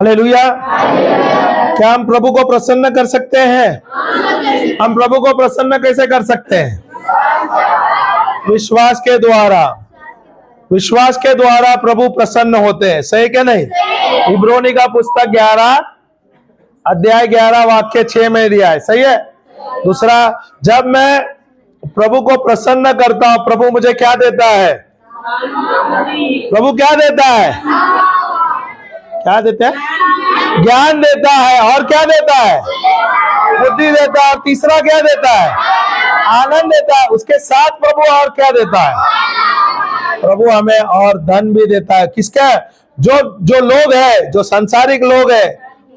Hallelujah. क्या हम प्रभु को प्रसन्न कर सकते हैं? हम प्रभु को प्रसन्न कैसे कर सकते हैं? विश्वास के द्वारा। विश्वास के द्वारा प्रभु प्रसन्न होते हैं, सही क्या नहीं? इब्रानी का पुस्तक 11 अध्याय 11 वाक्य 6 में दिया है, सही है। दूसरा, जब मैं प्रभु को प्रसन्न करता हूं, प्रभु मुझे क्या देता है? प्रभु क्या देता है? क्या देता है? ज्ञान देता है। और क्या देता है? बुद्धि देता है। और तीसरा क्या देता है? आनंद देता है। उसके साथ प्रभु और क्या देता है? प्रभु हमें और धन भी देता है। किसका? जो लोग है, जो सांसारिक लोग है,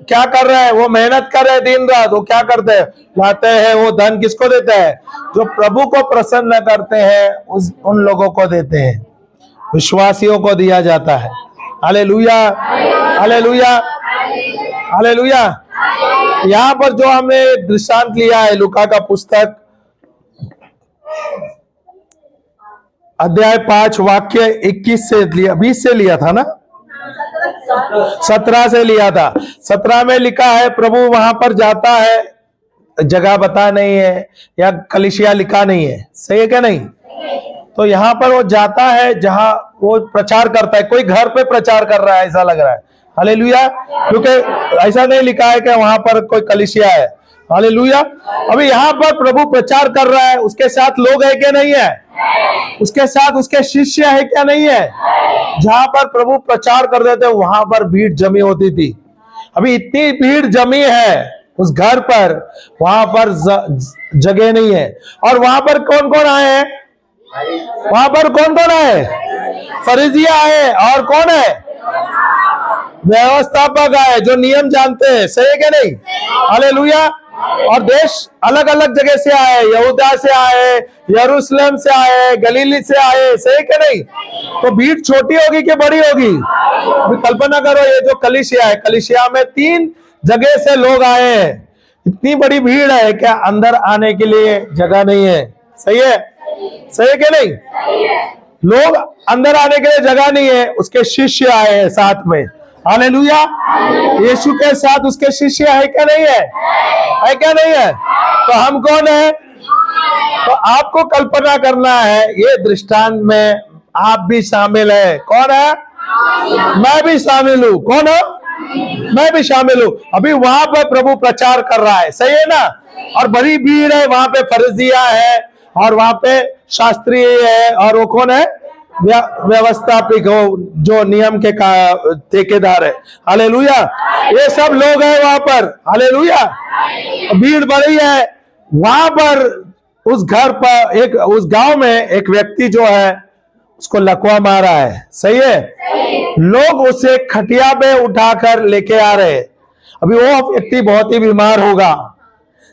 क्या कर रहे हैं? वो मेहनत कर रहे हैं दिन रात। वो क्या करते हैं? लाते हैं। वो धन किसको देते हैं? जो प्रभु को प्रसन्न करते हैं उन लोगों को देते हैं, विश्वासियों को दिया जाता है। Hallelujah, hallelujah, hallelujah. यहाँ पर जो हमने दृष्टांत लिया है, लूका का पुस्तक अध्याय 5 वाक्य 21 से लिया, 20 से लिया था ना, 17 से लिया था। 17 में लिखा है, प्रभु वहां पर जाता है, जगह बता नहीं है या कलीसिया लिखा नहीं है, सही है क्या नहीं? तो यहाँ पर वो जाता है जहां वो प्रचार करता है। कोई घर पे प्रचार कर रहा है ऐसा लग रहा है। हालेलुया। क्योंकि ऐसा नहीं लिखा है कि वहां पर कोई कलीसिया है। हालेलुया। अभी यहाँ पर प्रभु प्रचार कर रहा है, उसके साथ लोग है क्या नहीं है? उसके साथ उसके शिष्य है क्या नहीं है? जहां पर प्रभु प्रचार कर रहे थे वहां पर भीड़ जमी होती थी। अभी इतनी भीड़ जमी है उस घर पर, वहां पर जगह नहीं है। और वहां पर कौन कौन आए हैं? वहां पर कौन कौन आए? फरीसी आए। और कौन है? व्यवस्थापक आए, जो नियम जानते हैं, सही है क्या नहीं? हालेलुया। और देश अलग अलग जगह से आए, यहूदा से आए, यरूशलेम से आए, गलीली से आए, सही क्या नहीं? तो भीड़ छोटी होगी कि बड़ी होगी? अभी कल्पना करो, ये जो कलीसिया है, कलीसिया में 3 जगह से लोग आए हैं। इतनी बड़ी भीड़ है, क्या अंदर आने के लिए जगह नहीं है? सही है, सही है क्या नहीं? लोग अंदर आने के लिए जगह नहीं है। उसके शिष्य आए हैं साथ में। हालेलुया। यीशु के साथ उसके शिष्य है क्या नहीं है? है क्या नहीं है? तो हम कौन है? तो आपको कल्पना करना है, ये दृष्टांत में आप भी शामिल है। कौन है? मैं भी शामिल हूं। कौन है? मैं भी शामिल हूं। अभी वहां पर प्रभु प्रचार कर रहा है, सही है ना? और बड़ी भीड़ है, वहां पे फरीसिया है और वहां पे शास्त्री है। और वो कौन है? व्यवस्थापक हो, जो नियम के ठेकेदार है। हालेलुया। ये सब लोग हैं वहां पर। हालेलुया। भीड़ बड़ी है वहां पर। उस घर पर उस गांव में एक व्यक्ति जो है उसको लकवा मारा है, सही है। लोग उसे खटिया पे उठाकर लेके आ रहे। अभी वो व्यक्ति बहुत ही बीमार होगा,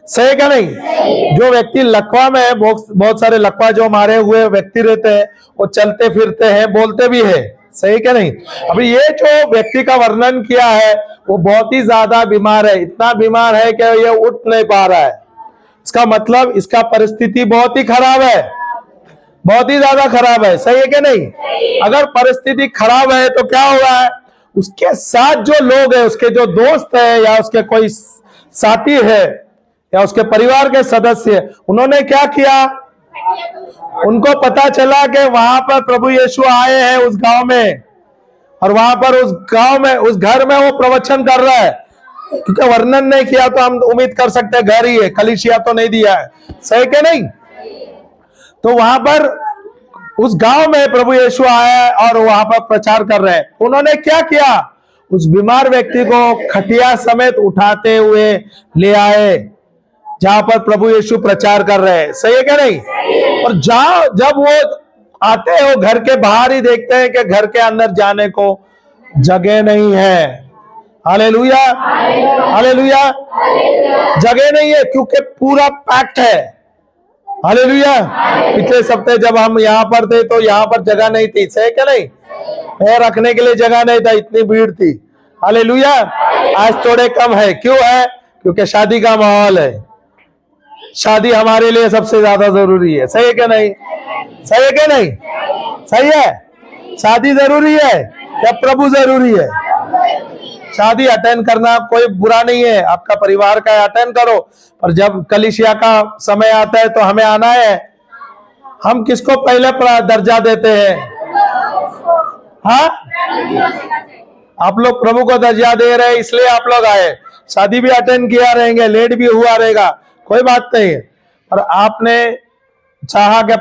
सही क्या नहीं? जो व्यक्ति लकवा में है, बहुत सारे लकवा जो मारे हुए व्यक्ति रहते हैं, वो चलते फिरते हैं, बोलते भी है, सही क्या नहीं? अभी ये जो व्यक्ति का वर्णन किया है वो बहुत ही ज्यादा बीमार है। इतना बीमार है कि ये उठ नहीं पा रहा है। इसका मतलब इसका परिस्थिति बहुत ही खराब है, बहुत ही ज्यादा खराब है, सही है क्या नहीं? अगर परिस्थिति खराब है तो क्या हो रहा है? उसके साथ जो लोग हैं, उसके जो दोस्त है या उसके कोई साथी है या उसके परिवार के सदस्य, उन्होंने क्या किया? उनको पता चला कि वहां पर प्रभु यीशु आए हैं उस गांव में, और वहां पर उस गांव में, उस घर में वो प्रवचन कर रहा है। क्योंकि वर्णन नहीं किया तो हम उम्मीद कर सकते हैं घर ही है, कलीसिया तो नहीं दिया है, सही क्या नहीं? तो वहां पर उस गांव में प्रभु यीशु आया और वहां पर प्रचार कर रहे हैं। उन्होंने क्या किया? उस बीमार व्यक्ति को खटिया समेत उठाते हुए ले आए जहां पर प्रभु यीशु प्रचार कर रहे हैं, सही है क्या नहीं? और जब वो आते हैं, वो घर के बाहर ही देखते हैं कि घर के अंदर जाने को जगह नहीं है। Hallelujah, hallelujah. जगह नहीं है क्योंकि पूरा पैक्ड है। हालेलुया। पिछले सप्ताह जब हम यहाँ पर थे तो यहाँ पर जगह नहीं थी, सही क्या नहीं? पैर रखने के लिए जगह नहीं था, इतनी भीड़ थी। हालेलुया। आज थोड़े कम है। क्यों है? क्योंकि शादी का माहौल है। शादी हमारे लिए सबसे ज्यादा जरूरी है, सही है क्या नहीं? सही है क्या नहीं? सही है। शादी जरूरी है क्या प्रभु जरूरी है? शादी अटेंड करना कोई बुरा नहीं है, आपका परिवार का अटेंड करो, पर जब कलीसिया का समय आता है तो हमें आना है। हम किसको पहले दर्जा देते हैं? हाँ, आप लोग प्रभु को दर्जा दे रहे हैं इसलिए आप लोग आए। शादी भी अटेंड किया रहेंगे, लेट भी हुआ रहेगा, कोई बात नहीं है, पर आपने चाहा कि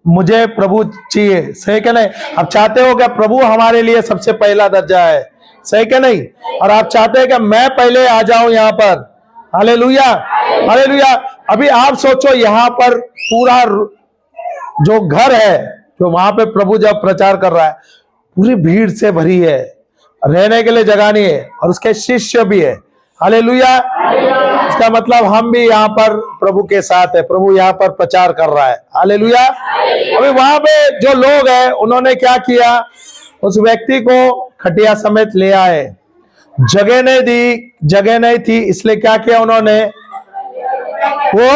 मुझे प्रभु चाहिए, सही क्या नहीं? आप चाहते हो कि प्रभु हमारे लिए सबसे पहला दर्जा है, सही क्या नहीं? और आप चाहते हैं कि मैं पहले आ जाऊं यहाँ पर। Hallelujah, hallelujah. अभी आप सोचो, यहाँ पर पूरा जो घर है, जो वहां पे प्रभु जब प्रचार कर रहा है, पूरी भीड़ से भरी है, रहने के लिए जगह नहीं है, और उसके शिष्य भी है। हालेलुया। इसका मतलब हम भी यहाँ पर प्रभु के साथ है, प्रभु यहाँ पर प्रचार कर रहा है। हालेलुया। अभी वहां पे जो लोग हैं उन्होंने क्या किया, उस व्यक्ति को खटिया समेत ले आए, जगह नहीं दी, जगह नहीं थी, इसलिए क्या किया उन्होंने, वो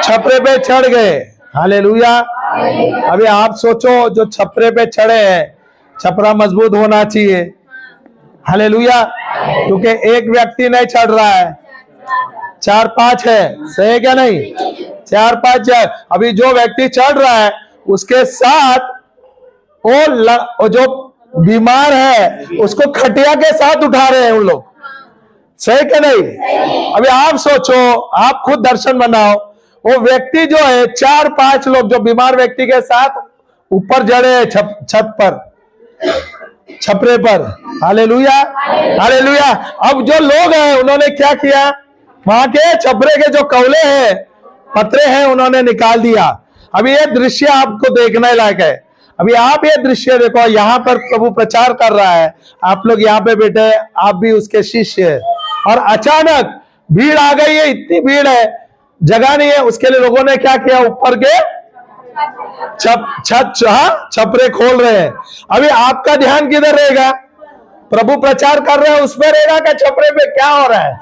छपरे पे चढ़ गए। हालेलुया। अभी आप सोचो, जो छपरे पे चढ़े हैं, छपरा मजबूत होना चाहिए। हालेलुया। क्योंकि एक व्यक्ति नहीं चढ़ रहा है, 4-5 है, सही क्या नहीं? 4-5 है। अभी जो व्यक्ति चढ़ रहा है उसके साथ वो जो बीमार है उसको खटिया के साथ उठा रहे हैं उन लोग, सही क्या नहीं? अभी आप सोचो, आप खुद दर्शन बनाओ, वो व्यक्ति जो है 4-5 लोग जो बीमार व्यक्ति के साथ ऊपर चढ़े हैं छत पर, छपरे पर। Hallelujah, hallelujah. अब जो लोग हैं उन्होंने क्या किया, वहां के छपरे के जो कवले हैं, पत्रे हैं, उन्होंने निकाल दिया। अभी ये दृश्य आपको देखने लायक है। अभी आप ये दृश्य देखो, यहाँ पर प्रभु प्रचार कर रहा है, आप लोग यहाँ पे बैठे, आप भी उसके शिष्य है, और अचानक भीड़ आ गई है, इतनी भीड़ है, जगह नहीं है। उसके लिए लोगों ने क्या किया, ऊपर के छपरे खोल रहे हैं। अभी आपका ध्यान किधर रहेगा? प्रभु प्रचार कर रहे हैं उस पर रहेगा क्या? छपरे पे क्या हो रहा है?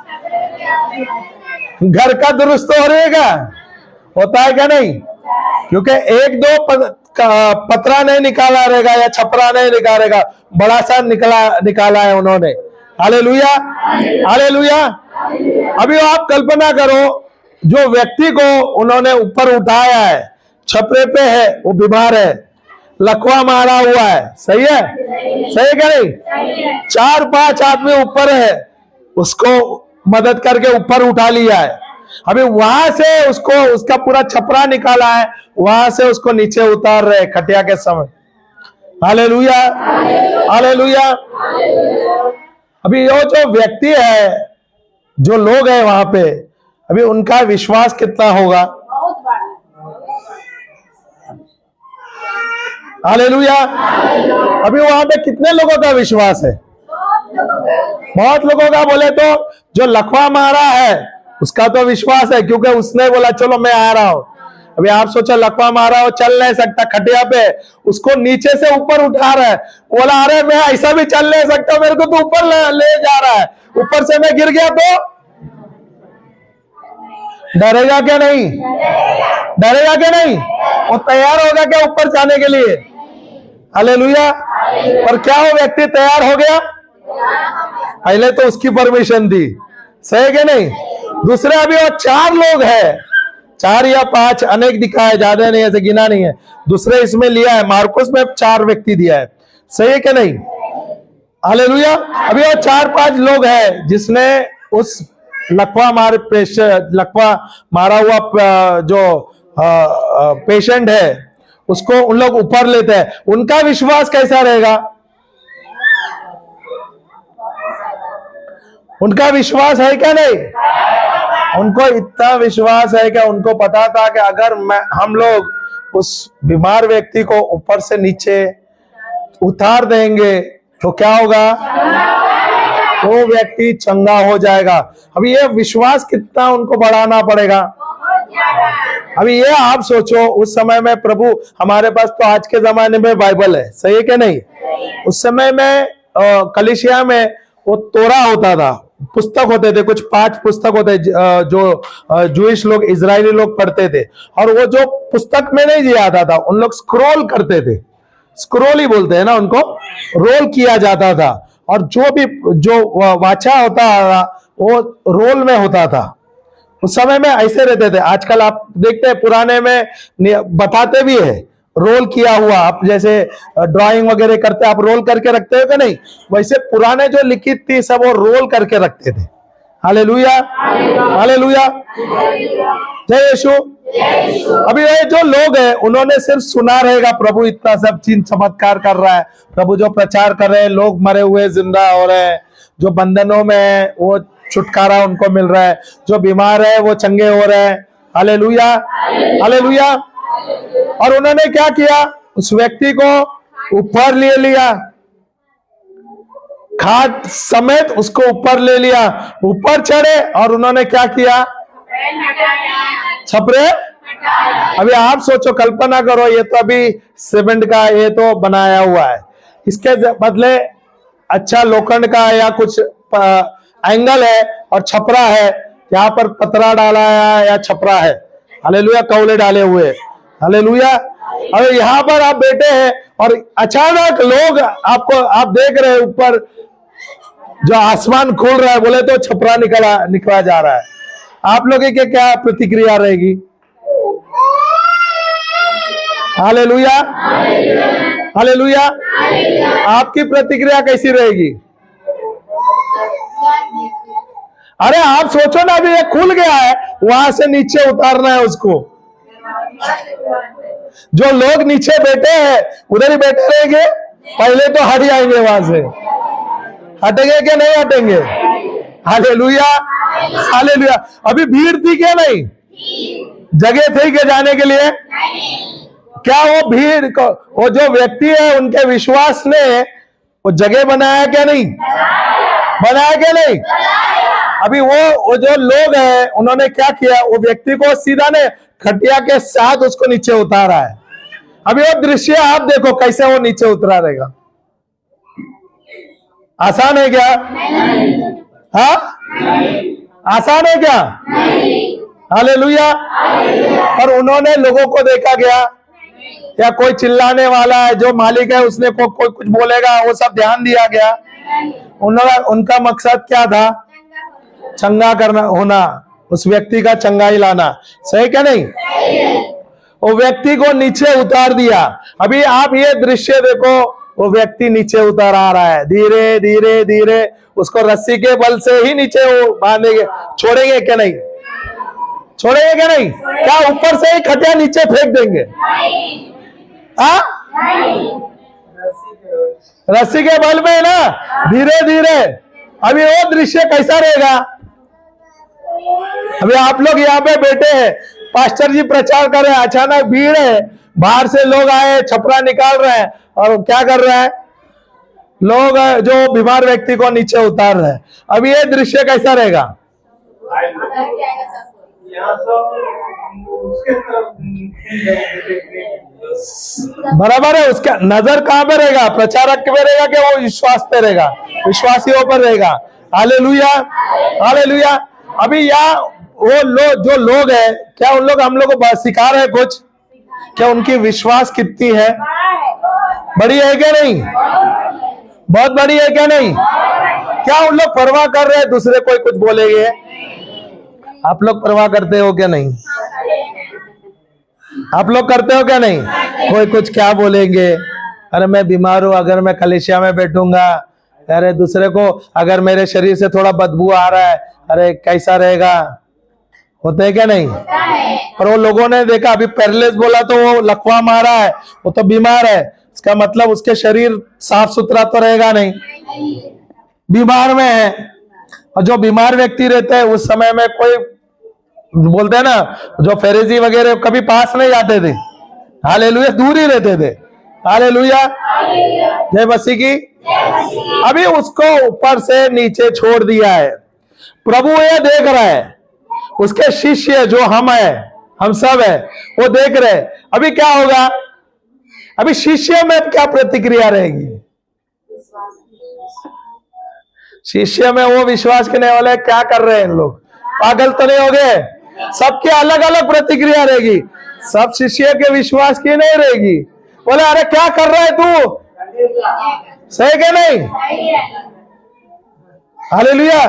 घर का दुरुस्त हो रहेगा, होता है क्या नहीं? क्योंकि 1-2 पतरा नहीं निकाला रहेगा या छपरा नहीं निकालेगा, बड़ा सा निकाला है उन्होंने। Hallelujah, hallelujah. अभी आप कल्पना करो, जो व्यक्ति को उन्होंने ऊपर उठाया है, छपरे पे है, वो बीमार है, लकवा मारा हुआ है, सही है? सही है क्या नहीं? 4-5 आदमी ऊपर है, उसको मदद करके ऊपर उठा लिया है। अभी वहां से उसको, उसका पूरा छपरा निकाला है, वहां से उसको नीचे उतार रहे खटिया के समय। Hallelujah, hallelujah. अभी वो जो व्यक्ति है, जो लोग हैं वहां पे, अभी उनका विश्वास कितना होगा? हालेलुया। अभी वहां पे कितने लोगों का विश्वास है? बहुत लोगों का। बोले तो जो लकवा मारा है उसका तो विश्वास है, क्योंकि उसने बोला चलो मैं आ रहा हूं। अभी आप सोचो, लकवा मारा हो, चल नहीं सकता खटिया पे, उसको नीचे से ऊपर उठा रहा है, बोला अरे मैं ऐसा भी चल नहीं सकता, मेरे को तो ऊपर ले जा रहा है, ऊपर से मैं गिर गया तो डरेगा क्या नहीं? डरेगा क्या नहीं? वो तैयार होगा क्या ऊपर जाने के लिए? हालेलुया। पर क्या वो व्यक्ति तैयार हो गया? पहले तो उसकी परमिशन थी, सही क्या नहीं? दूसरे अभी वो 4 लोग हैं, 4 या 5, अनेक दिखा है, ज्यादा नहीं, ऐसे गिना नहीं है। दूसरे इसमें लिया है, मार्कुस में 4 व्यक्ति दिया है, सही है क्या नहीं? हालेलुया। अभी वो 4-5 लोग हैं जिसने उस लकवा मारा हुआ जो पेशेंट है, उसको उन लोग ऊपर लेते हैं। उनका विश्वास कैसा रहेगा? उनका विश्वास है क्या नहीं? उनको इतना विश्वास है कि उनको पता था कि अगर हम लोग उस बीमार व्यक्ति को ऊपर से नीचे उतार देंगे तो क्या होगा? वो व्यक्ति चंगा हो जाएगा। अभी ये विश्वास कितना उनको बढ़ाना पड़ेगा। अभी ये आप सोचो, उस समय में प्रभु, हमारे पास तो आज के जमाने में बाइबल है, सही है क्या नहीं? उस समय में कलीसिया में वो तोरा होता था, पुस्तक होते थे, कुछ 5 पुस्तक होते जो जूइश लोग, इजरायली लोग पढ़ते थे, और वो जो पुस्तक में नहीं दिया जाता था, उन लोग स्क्रोल करते थे, स्क्रोल ही बोलते हैं ना उनको, रोल किया जाता था, और जो भी जो वाचा होता वो रोल में होता था। उस समय में ऐसे रहते थे। आजकल आप देखते हैं पुराने में बताते भी है रोल किया हुआ। आप जैसे ड्राइंग वगैरह करते आप रोल करके रखते हो कि नहीं, वैसे पुराने जो लिखित थी सब वो रोल करके रखते थे। हालेलुया, हालेलुया, जय यीशु। अभी ये जो लोग हैं उन्होंने सिर्फ सुना रहेगा प्रभु इतना सब चीज चमत्कार कर रहा है, प्रभु जो प्रचार कर रहे हैं, लोग मरे हुए जिंदा हो रहे हैं, जो बंधनों में है वो छुटकारा उनको मिल रहा है, जो बीमार है वो चंगे हो रहे हैं। Hallelujah, hallelujah. और उन्होंने क्या किया, उस व्यक्ति को ऊपर ले लिया, खाट समेत उसको ऊपर ले लिया, ऊपर चढ़े और उन्होंने क्या किया, छपरे। अभी आप सोचो, कल्पना करो, ये तो अभी सीमेंट का ये तो बनाया हुआ है, इसके बदले अच्छा लोखंड का या कुछ एंगल है और छपरा है, यहाँ पर पतरा डाला है या छपरा है। हालेलुया, कौले डाले हुए। हालेलुया। अब यहाँ पर आप बैठे हैं और अचानक लोग आपको, आप देख रहे हैं ऊपर जो आसमान खुल रहा है, बोले तो छपरा निकला जा रहा है। आप लोगों की क्या प्रतिक्रिया रहेगी? Hallelujah, hallelujah. आपकी प्रतिक्रिया कैसी रहेगी? अरे आप सोचो ना, अभी ये खुल गया है, वहां से नीचे उतारना है उसको। जो लोग नीचे बैठे हैं उधर ही बैठे रहेंगे, पहले तो हट जाएंगे वहां से। हटेंगे क्या नहीं हटेंगे? Hallelujah, hallelujah. अभी भीड़ थी क्या? नहीं। जगह थी क्या जाने के लिए? क्या वो भीड़ को, वो जो व्यक्ति है उनके विश्वास ने वो जगह बनाया क्या? नहीं बनाया क्या? नहीं। अभी वो जो लोग हैं उन्होंने क्या किया, वो व्यक्ति को सीधा ने खटिया के साथ उसको नीचे उतारा है। अभी वो दृश्य आप देखो कैसे वो नीचे उतरा रहेगा। आसान है क्या? हाँ, आसान है क्या? हालेलुया। और उन्होंने लोगों को देखा गया, या कोई चिल्लाने वाला है, जो मालिक है उसने कोई कुछ बोलेगा, वो सब ध्यान दिया गया। उनका मकसद क्या था? चंगा करना होना, उस व्यक्ति का चंगाई लाना। सही क्या? नहीं। वो व्यक्ति को नीचे उतार दिया। अभी आप ये दृश्य देखो, वो व्यक्ति नीचे उतर आ रहा है, धीरे धीरे धीरे। उसको रस्सी के बल से ही नीचे वो बांधेंगे। छोड़ेंगे क्या? नहीं छोड़ेंगे क्या? नहीं। क्या ऊपर से ही खटिया नीचे फेंक देंगे? हाँ, रस्सी के बल में ना, धीरे धीरे। अभी वो दृश्य कैसा रहेगा? अभी आप लोग यहाँ पे बैठे हैं, पास्टर जी प्रचार कर रहे हैं, अचानक भीड़ है, बाहर से लोग आए, छपरा निकाल रहे हैं, और क्या कर रहे हैं लोग? जो बीमार व्यक्ति को नीचे उतार रहे हैं। अभी ये दृश्य कैसा रहेगा? बराबर है। उसका नजर कहां पे रहेगा? प्रचारक पे रहेगा कि वो विश्वास पे रहेगा? विश्वासियों पर रहेगा। Hallelujah, hallelujah. अभी यहाँ वो जो लोग हैं, क्या उन लोग हम लोग को सिखा रहे हैं कुछ? क्या उनकी विश्वास कितनी है? बड़ी है क्या? नहीं। बहुत बड़ी है क्या? नहीं। क्या उन लोग परवाह कर रहे हैं दूसरे कोई कुछ बोलेंगे? आप लोग परवाह करते हो क्या? नहीं। आप लोग करते हो क्या? नहीं। कोई कुछ क्या बोलेंगे? अरे मैं बीमार हूं, अगर मैं कलीसिया में बैठूंगा, अरे दूसरे को अगर मेरे शरीर से थोड़ा बदबू आ रहा है, अरे कैसा रहेगा? होते है क्या? नहीं। पर वो लोगों ने देखा, अभी पैरालिसिस बोला तो वो लकवा मारा है, वो तो बीमार है, इसका मतलब उसके शरीर साफ सुथरा तो रहेगा नहीं, बीमार में है। और जो बीमार व्यक्ति रहते हैं उस समय में, कोई बोलते हैं ना, जो फरीसी वगैरह कभी पास नहीं जाते थे। हालेलुया, दूर ही रहते थे। हालेलुया, जय मसीह की। अभी उसको ऊपर से नीचे छोड़ दिया है। प्रभु ये देख रहा है, उसके शिष्य जो हम है, हम सब है, वो देख रहे। अभी क्या होगा? अभी शिष्य में क्या प्रतिक्रिया रहेगी? शिष्य में वो विश्वास करने वाले क्या कर रहे हैं? इन लोग पागल तो नहीं हो गए? सबके अलग अलग प्रतिक्रिया रहेगी। सब शिष्य के विश्वास की नहीं रहेगी। बोले अरे क्या कर रहा है तू? सही क्या? नहीं। हालेलुया।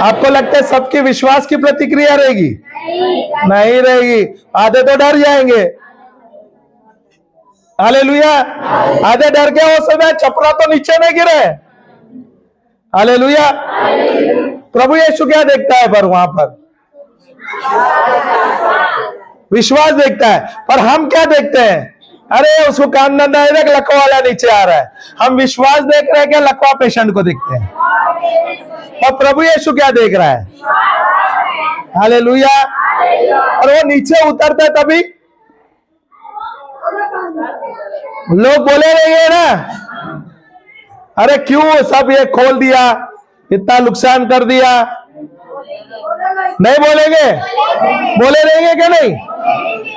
आपको लगता है सबके विश्वास की प्रतिक्रिया रहेगी? नहीं रहेगी। आधे तो डर जाएंगे। हालेलुया। आधे डर के हो सकता है चपरा तो नीचे नहीं गिरे। हालेलुया। प्रभु यीशु क्या देखता है पर वहां पर? विश्वास देखता है। पर हम क्या देखते हैं? अरे उसको कान ना देख, लकवा वाला नीचे आ रहा है। हम विश्वास देख रहे हैं क्या लकवा पेशेंट को देखते हैं? और प्रभु यीशु क्या देख रहा है? हालेलुया। और वो नीचे उतरता है तभी लोग बोले रहिए ना, अरे क्यों सब ये खोल दिया, इतना नुकसान कर दिया? नहीं बोलेंगे? बोले रहेंगे क्या नहीं?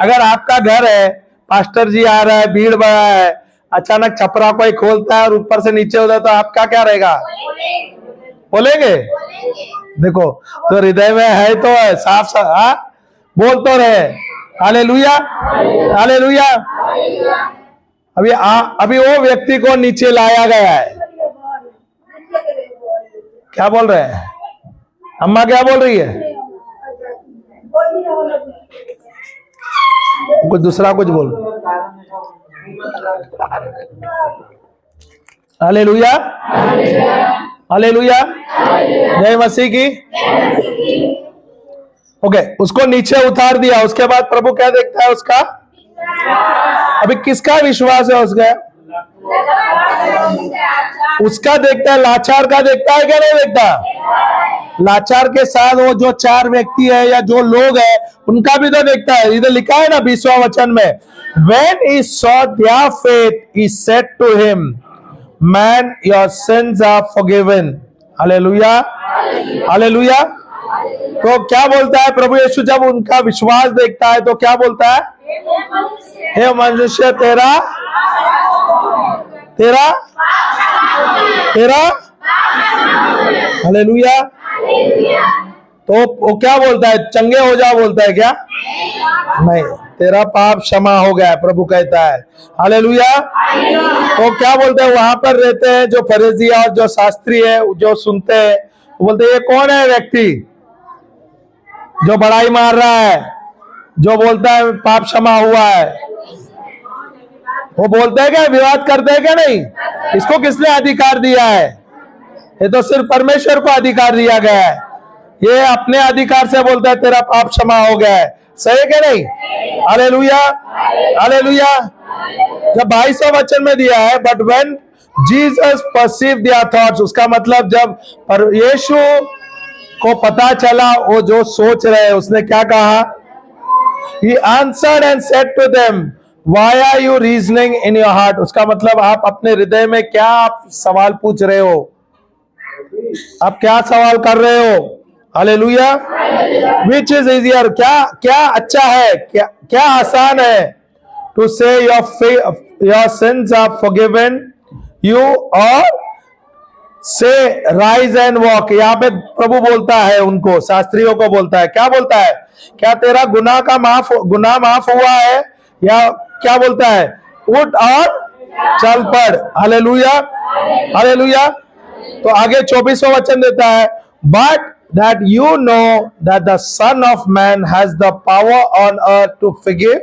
अगर आपका घर है, पास्टर जी आ रहा है, भीड़ बढ़ा है, अचानक छपरा कोई खोलता है और ऊपर से नीचे होता है, तो आपका क्या रहेगा? बोलेंगे? देखो, तो हृदय में है तो है, साफ साफ बोल तो रहे। Hallelujah, hallelujah. अभी वो व्यक्ति को नीचे लाया गया है। क्या बोल रहे हैं? अम्मा क्या बोल रही है? कुछ दूसरा कुछ बोल। हालेलुया, हालेलुया, जय मसीह की। ओके, उसको नीचे उतार दिया। उसके बाद प्रभु क्या देखता है उसका? अभी किसका विश्वास है उसका? उसका देखता है, लाचार का देखता है क्या नहीं देखता? लाचार के साथ वो जो 4 व्यक्ति है या जो लोग है उनका भी तो देखता है। इधर लिखा है ना 20वां वचन में, when he saw their faith he said to him, man your sins are forgiven। Hallelujah, hallelujah. तो क्या बोलता है प्रभु यीशु जब उनका विश्वास देखता है तो क्या बोलता है? हे मनुष्य तेरा तेरा तेरा हालेलुया। तो वो क्या बोलता है? चंगे हो जा बोलता है क्या? नहीं, तेरा पाप क्षमा हो गया प्रभु कहता है। हालेलुया। तो क्या बोलते हैं? वहां पर रहते हैं जो फरीसी और जो शास्त्री है, जो सुनते हैं, बोलते हैं ये कौन है व्यक्ति जो बड़ाई मार रहा है, जो बोलता है पाप क्षमा हुआ है? वो बोलते हैं क्या? विवाद करते हैं क्या नहीं? इसको किसने अधिकार दिया है? ये तो सिर्फ परमेश्वर को अधिकार दिया गया है। ये अपने अधिकार से बोलता है तेरा पाप क्षमा हो गया है। सही है क्या नहीं? Hallelujah, hallelujah. जब 22वां वचन में दिया है, but when Jesus perceive their thoughts, उसका मतलब जब यीशु को पता चला वो जो सोच रहे हैं, उसने क्या कहा? He answered and said to them, why are you reasoning in your heart? उसका मतलब आप अपने हृदय में क्या आप सवाल पूछ रहे हो? आप क्या सवाल कर रहे हो? हालेलुया। Which is easier? क्या अच्छा है, क्या आसान है? To say your sins are forgiven you or से राइज एंड वॉक। यहाँ पे प्रभु बोलता है उनको, शास्त्रियों को बोलता है, क्या बोलता है? क्या तेरा गुनाह माफ हुआ है? या क्या बोलता है? उठ और चल पड़। Hallelujah, hallelujah. तो आगे 24वां वचन देता है, but that you know that the son of man has the power on earth to forgive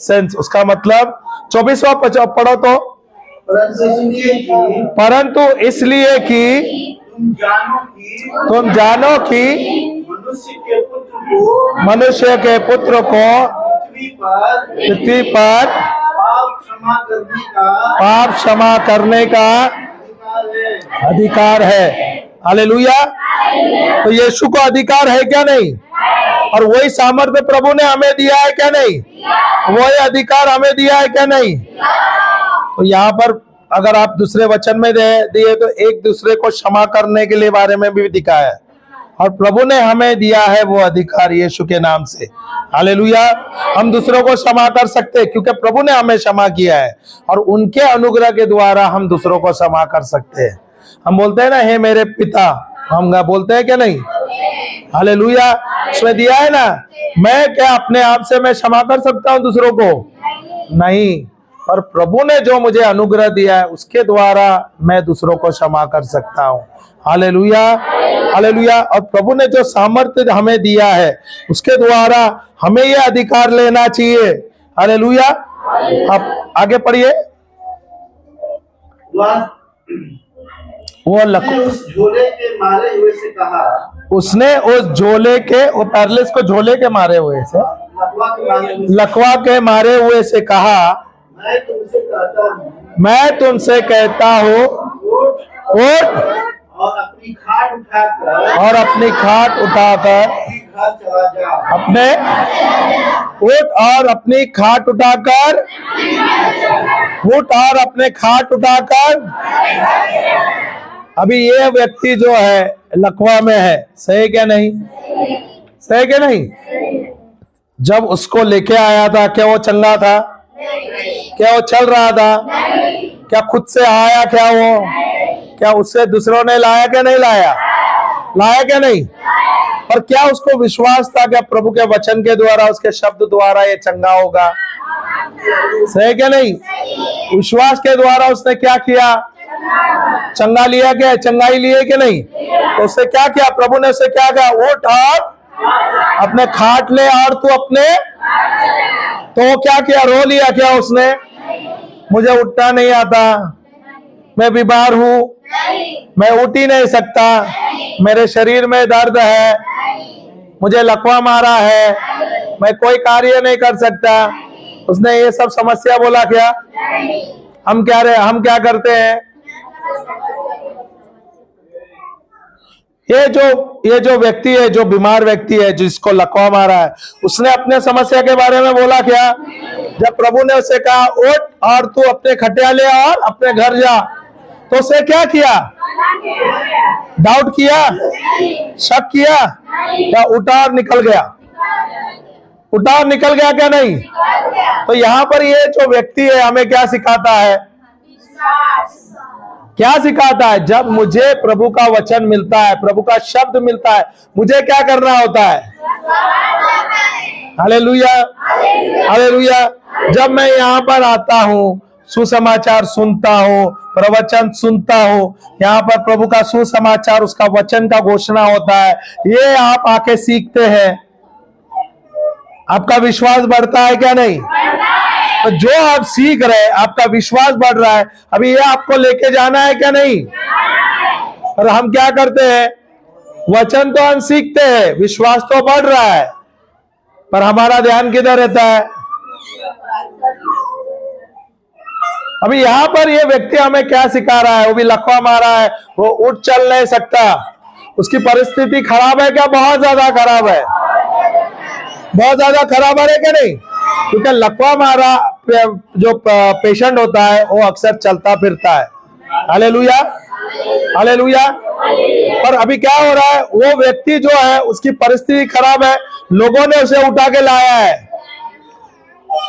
sins. उसका मतलब 24वां पढ़ो तो, परंतु इसलिए कि तुम जानो कि मनुष्य के पुत्र को पृथ्वी पर पाप क्षमा करने का अधिकार है। हालेलुया। तो यीशु को अधिकार है क्या नहीं? और वही सामर्थ्य प्रभु ने हमें दिया है क्या नहीं? वही अधिकार हमें दिया है क्या नहीं? तो यहाँ पर अगर आप दूसरे वचन में दिए तो एक दूसरे को क्षमा करने के लिए बारे में भी दिखाया है, और प्रभु ने हमें दिया है वो अधिकार यीशु के नाम से। हालेलुया। हम दूसरों को क्षमा कर सकते हैं क्योंकि प्रभु ने हमें क्षमा किया है, और उनके अनुग्रह के द्वारा हम दूसरों को क्षमा कर सकते हैं। हम बोलते हैं ना, हे मेरे पिता, हम बोलते हैं क्या नहीं? हालेलुया। उसमें दिया है ना, मैं क्या अपने आप से मैं क्षमा कर सकता हूं दूसरों को? नहीं, और प्रभु ने जो मुझे अनुग्रह दिया है उसके द्वारा मैं दूसरों को क्षमा कर सकता हूं। Hallelujah, hallelujah. और प्रभु ने जो सामर्थ्य हमें दिया है उसके द्वारा हमें ये अधिकार लेना चाहिए। हालेलुया। आप आगे पढ़िए। वो उस झोले के मारे हुए से कहा, उसने उस झोले के, वो पैरलिस को झोले के मारे हुए से, लकवा के मारे हुए से कहा, मैं तुमसे कहता हूँ उठ और अपनी खाट उठाकर घर चला जा। अपने उठ और अपनी खाट उठाकर अभी ये व्यक्ति जो है लकवा में है, सही क्या नहीं? सही क्या नहीं? जब उसको लेके आया था क्या वो चंगा था? क्या वो चल रहा था? क्या खुद से आया? क्या उससे दूसरों ने लाया क्या नहीं लाया? लाया क्या नहीं? और क्या उसको विश्वास था कि प्रभु के वचन के द्वारा, उसके शब्द द्वारा ये चंगा होगा? सही क्या नहीं? विश्वास के द्वारा उसने क्या किया? चंगा लिया क्या? चंगाई लिए कि नहीं? तो उससे क्या किया? प्रभु ने उसे क्या कहा? उठ और अपने खाट ले। और तू अपने, तो वो क्या किया? रो लिया क्या उसने? मुझे उठना नहीं आता, मैं बीमार हूं, मैं उठ ही नहीं सकता, मेरे शरीर में दर्द है, मुझे लकवा मारा है, मैं कोई कार्य नहीं कर सकता। उसने ये सब समस्या बोला क्या? हम क्या करते हैं? ये जो व्यक्ति है, जो बीमार व्यक्ति है, जिसको लकवा मारा है, उसने अपने समस्या के बारे में बोला क्या? जब प्रभु ने उसे कहा उठ और तू अपने खटिया ले और अपने घर जा, तो उसे क्या किया? डाउट किया? शक किया? या उठा और निकल गया? उठा और निकल गया क्या नहीं? तो यहाँ पर ये जो व्यक्ति है हमें क्या सिखाता है? क्या सिखाता है? जब मुझे प्रभु का वचन मिलता है, प्रभु का शब्द मिलता है, मुझे क्या करना होता है? Hallelujah, hallelujah. जब मैं यहाँ पर आता हूँ, सुसमाचार सुनता हूँ, प्रवचन सुनता हूँ, यहाँ पर प्रभु का सुसमाचार, उसका वचन का घोषणा होता है, ये आप आके सीखते हैं, आपका विश्वास बढ़ता है क्या नहीं? तो जो आप सीख रहे हैं, आपका विश्वास बढ़ रहा है, अभी ये आपको लेके जाना है क्या नहीं? और हम क्या करते हैं? वचन तो हम सीखते हैं, विश्वास तो बढ़ रहा है, पर हमारा ध्यान किधर रहता है? अभी यहां पर ये व्यक्ति हमें क्या सिखा रहा है? वो भी लकवा मारा है, वो उठ चल नहीं सकता, उसकी परिस्थिति खराब है क्या? बहुत ज्यादा खराब है, बहुत ज्यादा खराब है क्या नहीं? क्योंकि लकवा मारा जो पेशेंट होता है वो अक्सर चलता फिरता है। Hallelujah, hallelujah. पर अभी क्या हो रहा है? वो व्यक्ति जो है उसकी परिस्थिति खराब है, लोगों ने उसे उठा के लाया है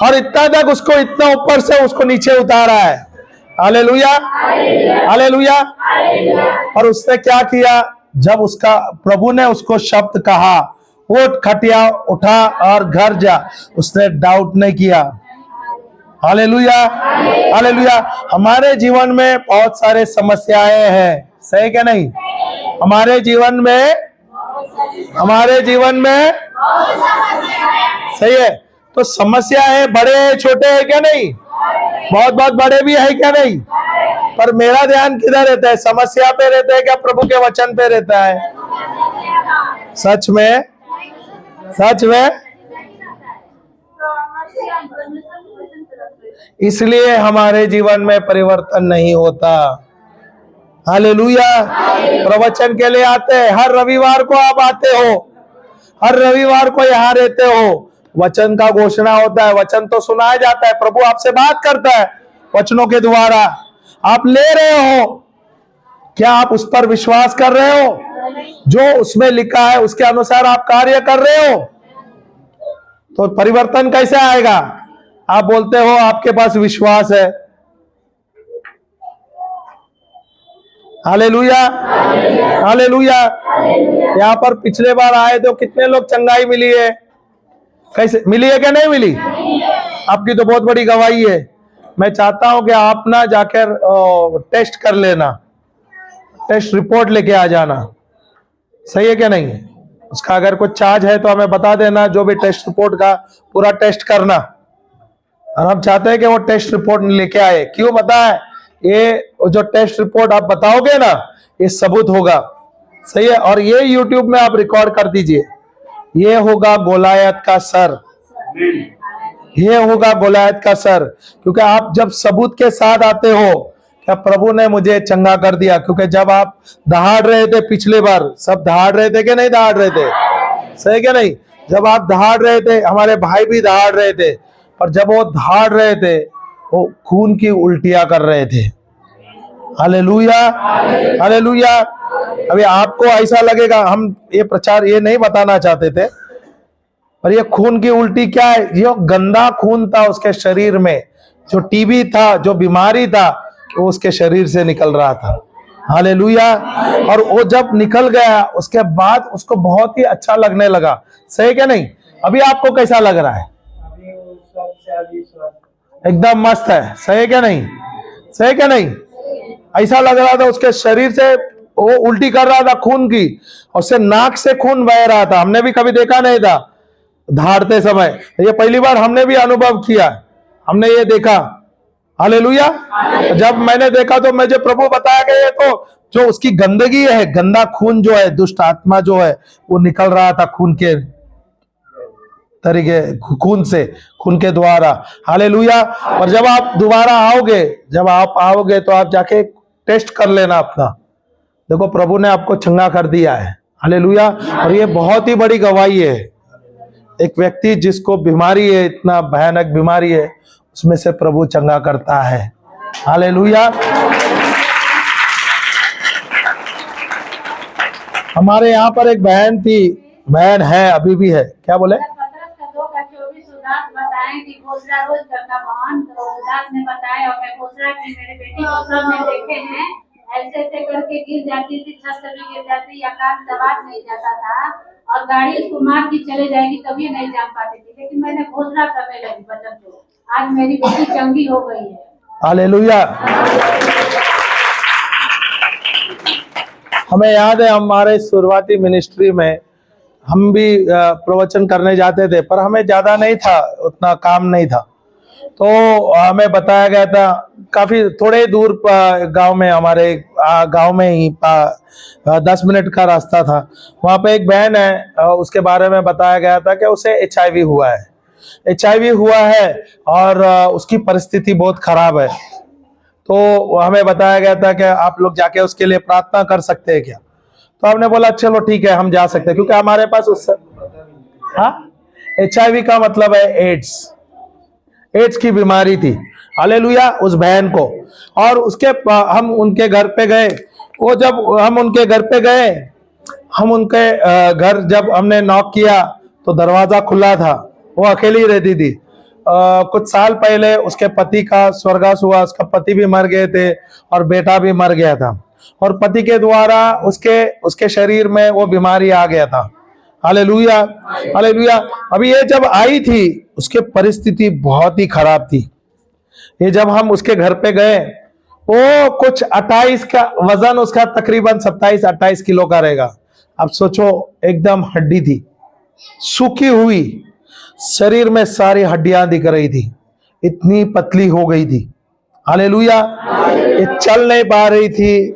और इतना तक उसको, इतना ऊपर से उसको नीचे उतारा है। Hallelujah, hallelujah. और उसने क्या किया? जब उसका प्रभु ने उसको शब्द कहा उठ, खटिया उठा और घर जा, उसने डाउट नहीं किया। Hallelujah, hallelujah. हमारे जीवन में बहुत सारे समस्याएं हैं, सही क्या नहीं? हमारे जीवन में सही है। तो समस्याएं बड़े छोटे है क्या नहीं? बहुत बड़े भी है क्या नहीं? पर मेरा ध्यान किधर रहता है? समस्या पे रहता है क्या प्रभु के वचन पे रहता है? सच में, सच में। इसलिए हमारे जीवन में परिवर्तन नहीं होता। हालेलुया। प्रवचन के लिए आते हैं, हर रविवार को आप आते हो, हर रविवार को यहाँ रहते हो, वचन का घोषणा होता है, वचन तो सुनाया जाता है, प्रभु आपसे बात करता है वचनों के द्वारा, आप ले रहे हो, क्या आप उस पर विश्वास कर रहे हो? जो उसमें लिखा है उसके अनुसार आप कार्य कर रहे हो, तो परिवर्तन कैसे आएगा? आप बोलते हो आपके पास विश्वास है। Hallelujah, hallelujah. यहाँ पर पिछले बार आए तो कितने लोग चंगाई मिली है? कैसे मिली है क्या नहीं मिली? आपकी तो बहुत बड़ी गवाही है। मैं चाहता हूं कि आप ना जाकर टेस्ट कर लेना, टेस्ट रिपोर्ट लेके आ जाना, सही है क्या नहीं? उसका अगर कुछ चार्ज है तो हमें बता देना, जो भी टेस्ट रिपोर्ट का पूरा टेस्ट करना। और हम चाहते हैं कि वो टेस्ट रिपोर्ट लेके आए। क्यों पता है? ये जो टेस्ट रिपोर्ट आप बताओगे ना, ये सबूत होगा। सही है। और ये YouTube में आप रिकॉर्ड कर दीजिए। ये होगा गोलायत का सर, ये होगा गोलायत का सर। क्योंकि आप जब सबूत के साथ आते हो, क्या प्रभु ने मुझे चंगा कर दिया। क्योंकि जब आप दहाड़ रहे थे पिछली बार, सब दहाड़ रहे थे कि नहीं दहाड़ रहे थे? सही क्या नहीं? जब आप दहाड़ रहे थे, हमारे भाई भी दहाड़ रहे थे, और जब वो दहाड़ रहे थे, वो खून की उल्टियां कर रहे थे। Hallelujah, hallelujah. अभी आपको ऐसा लगेगा, हम ये प्रचार ये नहीं बताना चाहते थे, पर ये खून की उल्टी क्या है? ये गंदा खून था उसके शरीर में, जो टीबी था, जो बीमारी था, वो उसके शरीर से निकल रहा था। हालेलुया। और वो जब निकल गया, उसके बाद उसको बहुत ही अच्छा लगने लगा। सही क्या नहीं? अभी आपको कैसा लग रहा है? एकदम मस्त है। सही क्या नहीं? सही क्या नहीं? ऐसा लग रहा था उसके शरीर से वो उल्टी कर रहा था खून की, और उससे नाक से खून बह रहा था। हमने भी कभी देखा नहीं था धाड़ते समय, ये पहली बार हमने भी अनुभव किया, हमने ये देखा। हालेलुया। जब मैंने देखा तो मुझे प्रभु बताया कि ये तो जो उसकी गंदगी है, गंदा खून जो है, दुष्ट आत्मा जो है, वो निकल रहा था खून के तरीके, खून से, खून के द्वारा। हालेलुया। और जब आप दोबारा आओगे, जब आप आओगे तो आप जाके टेस्ट कर लेना अपना। देखो प्रभु ने आपको चंगा कर दिया है। हालेलुया। और ये बहुत ही बड़ी गवाही है। एक व्यक्ति जिसको बीमारी है, इतना भयानक बीमारी है, उसमें से प्रभु चंगा करता है। हालेलुया। हमारे यहाँ पर एक बहन थी, बहन है, अभी भी है। क्या बोले? बताएं कि घोषणा रोज करता बहन, तो दास ने बताया, और मैं घोषणा की मेरे बेटी को सबने देखे हैं, ऐसे ऐसे करके गिर जाती थी, छत से भी गिर जाती, या कान दबात नहीं जाता था, और गाड़ी उसको मार के चले जाएगी तभी नहीं जान पाती थी। लेकिन मैंने घोषणा करने लगी वचन को, आज मेरी बेटी चंगी हो गई है। हालेलुया। हमें याद है हमारे शुरुआती मिनिस्ट्री में हम भी प्रवचन करने जाते थे, पर हमें ज्यादा नहीं था, उतना काम नहीं था। तो हमें बताया गया था, काफी थोड़े दूर गांव में, हमारे गांव में ही 10 मिनट का रास्ता था। वहां पे एक बहन है, उसके बारे में बताया गया था कि उसे HIV हुआ है, HIV हुआ है, और उसकी परिस्थिति बहुत खराब है। तो हमें बताया गया था कि आप लोग जाके उसके लिए प्रार्थना कर सकते हैं क्या? तो हमने बोला चलो ठीक है, हम जा सकते हैं, क्योंकि हमारे पास उस HIV का मतलब है एड्स, एड्स की बीमारी थी। हालेलुया। उस बहन को, और उसके हम उनके घर पे गए। वो जब हम उनके घर पे गए, हम उनके घर जब हमने नॉक किया तो दरवाजा खुला था। वो अकेली रहती थी। कुछ साल पहले उसके पति का स्वर्गवास हुआ, उसका पति भी मर गए थे और बेटा भी मर गया था, और पति के द्वारा उसके शरीर में वो बीमारी आ गया था। Hallelujah, hallelujah. अभी ये जब आई थी, उसके परिस्थिति बहुत ही खराब थी। ये जब हम उसके घर पे गए, वो कुछ 28 का वजन, उसका तकरीबन 27-28 किलो का रहेगा। अब सोचो, एकदम हड्डी थी, सूखी हुई, शरीर में सारी हड्डियां दिख रही थी, इतनी पतली हो गई थी। हालेलुया। ये चल नहीं पा रही थी,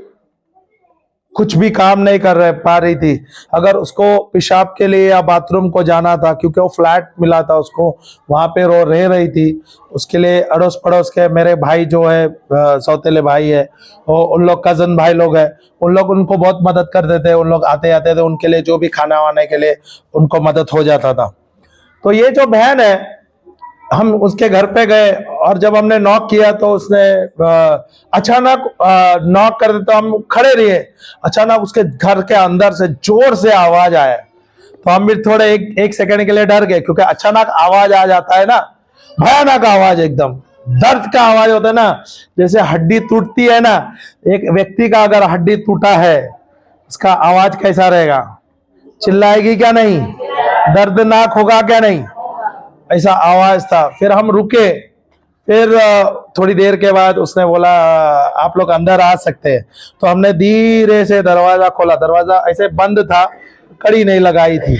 कुछ भी काम नहीं कर पा रही थी। अगर उसको पेशाब के लिए या बाथरूम को जाना था, क्योंकि वो फ्लैट मिला था उसको, वहां पे रह रही थी, उसके लिए अड़ोस पड़ोस के मेरे भाई जो है, सौतेले भाई है, वो उन लोग कजन भाई लोग हैं, उन लोग उनको बहुत मदद करते थे। उन लोग आते आते थे, उनके लिए जो भी खाना वाने के लिए उनको मदद हो जाता था। तो ये जो बहन है, हम उसके घर पे गए, और जब हमने नॉक किया तो उसने अचानक नॉक कर दिया, तो हम खड़े रहे। अचानक उसके घर के अंदर से जोर से आवाज आया, तो हम भी थोड़े एक सेकंड के लिए डर गए, क्योंकि अचानक आवाज आ जाता है ना, भयानक आवाज, एकदम दर्द का आवाज होता है ना, जैसे हड्डी टूटती है ना। एक व्यक्ति का अगर हड्डी टूटा है, उसका आवाज कैसा रहेगा? चिल्लाएगी क्या नहीं? दर्दनाक होगा क्या नहीं? ऐसा आवाज था। फिर हम रुके, फिर थोड़ी देर के बाद उसने बोला आप लोग अंदर आ सकते हैं। तो हमने धीरे से दरवाजा खोला, दरवाजा ऐसे बंद था, कड़ी नहीं लगाई थी।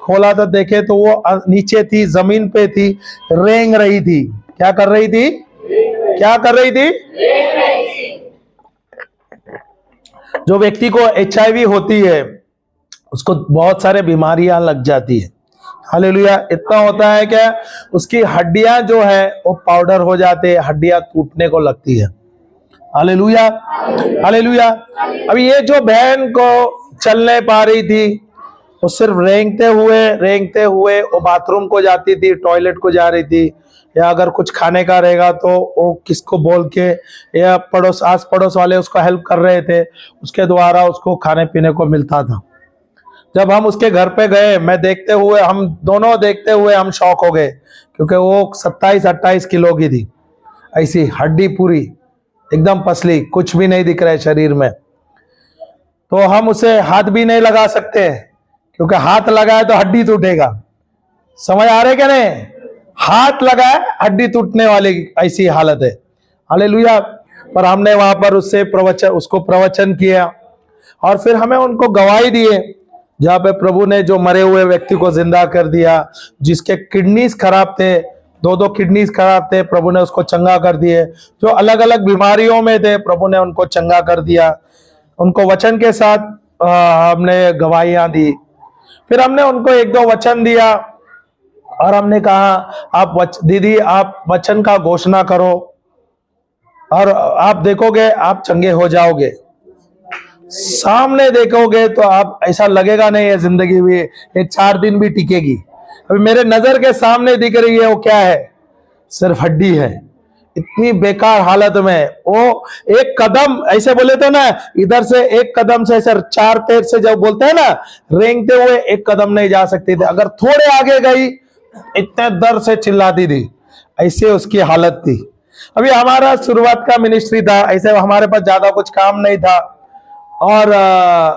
खोला तो देखे तो वो नीचे थी, जमीन पे थी, रेंग रही थी। क्या कर रही थी? क्या कर रही थी? जो व्यक्ति को HIV होती है उसको बहुत सारे बीमारियां लग जाती है। हालेलुया। इतना होता है क्या, उसकी हड्डियां जो है वो पाउडर हो जाते हैं, हड्डियां टूटने को लगती है। Hallelujah, hallelujah. अब ये जो बहन को चल नहीं पा रही थी, वो सिर्फ रेंगते हुए वो बाथरूम को जाती थी, टॉयलेट को जा रही थी, या अगर कुछ खाने का रहेगा तो वो किसको बोल के या आस पड़ोस वाले उसको हेल्प कर रहे थे, उसके द्वारा उसको खाने पीने को मिलता था। जब हम उसके घर पे गए, हम दोनों देखते हुए हम शॉक हो गए, क्योंकि वो 27-28 किलो की थी, ऐसी हड्डी पूरी एकदम पसली, कुछ भी नहीं दिख रहा है शरीर में। तो हम उसे हाथ भी नहीं लगा सकते, क्योंकि हाथ लगाए तो हड्डी टूटेगा। समझ आ रहे क्या नहीं? हाथ लगाए हड्डी टूटने वाली ऐसी हालत है। हालेलुया। पर हमने वहां पर उसको प्रवचन किया, और फिर हमें उनको गवाही दिए, जहां पे प्रभु ने जो मरे हुए व्यक्ति को जिंदा कर दिया, जिसके किडनीज खराब थे, 2 किडनीज खराब थे, प्रभु ने उसको चंगा कर दिए। जो अलग अलग बीमारियों में थे, प्रभु ने उनको चंगा कर दिया। उनको वचन के साथ हमने गवाहियां दी। फिर हमने उनको 1-2 वचन दिया, और हमने कहा दीदी आप वचन का घोषणा करो, और आप देखोगे आप चंगे हो जाओगे। सामने देखोगे तो आप ऐसा लगेगा नहीं ये जिंदगी भी, ये 4 दिन भी टिकेगी। अभी मेरे नजर के सामने दिख रही है, वो क्या है? सिर्फ हड्डी है। इतनी बेकार हालत में वो एक कदम, ऐसे बोले तो ना, इधर से एक कदम से ऐसे 4 पैर से जब बोलते हैं ना, रेंगते हुए 1 कदम नहीं जा सकती थी। अगर थोड़े आगे गई इतने दर्द से चिल्लाती थी, ऐसे उसकी हालत थी। अभी हमारा शुरुआत का मिनिस्ट्री था, ऐसे हमारे पास ज्यादा कुछ काम नहीं था, और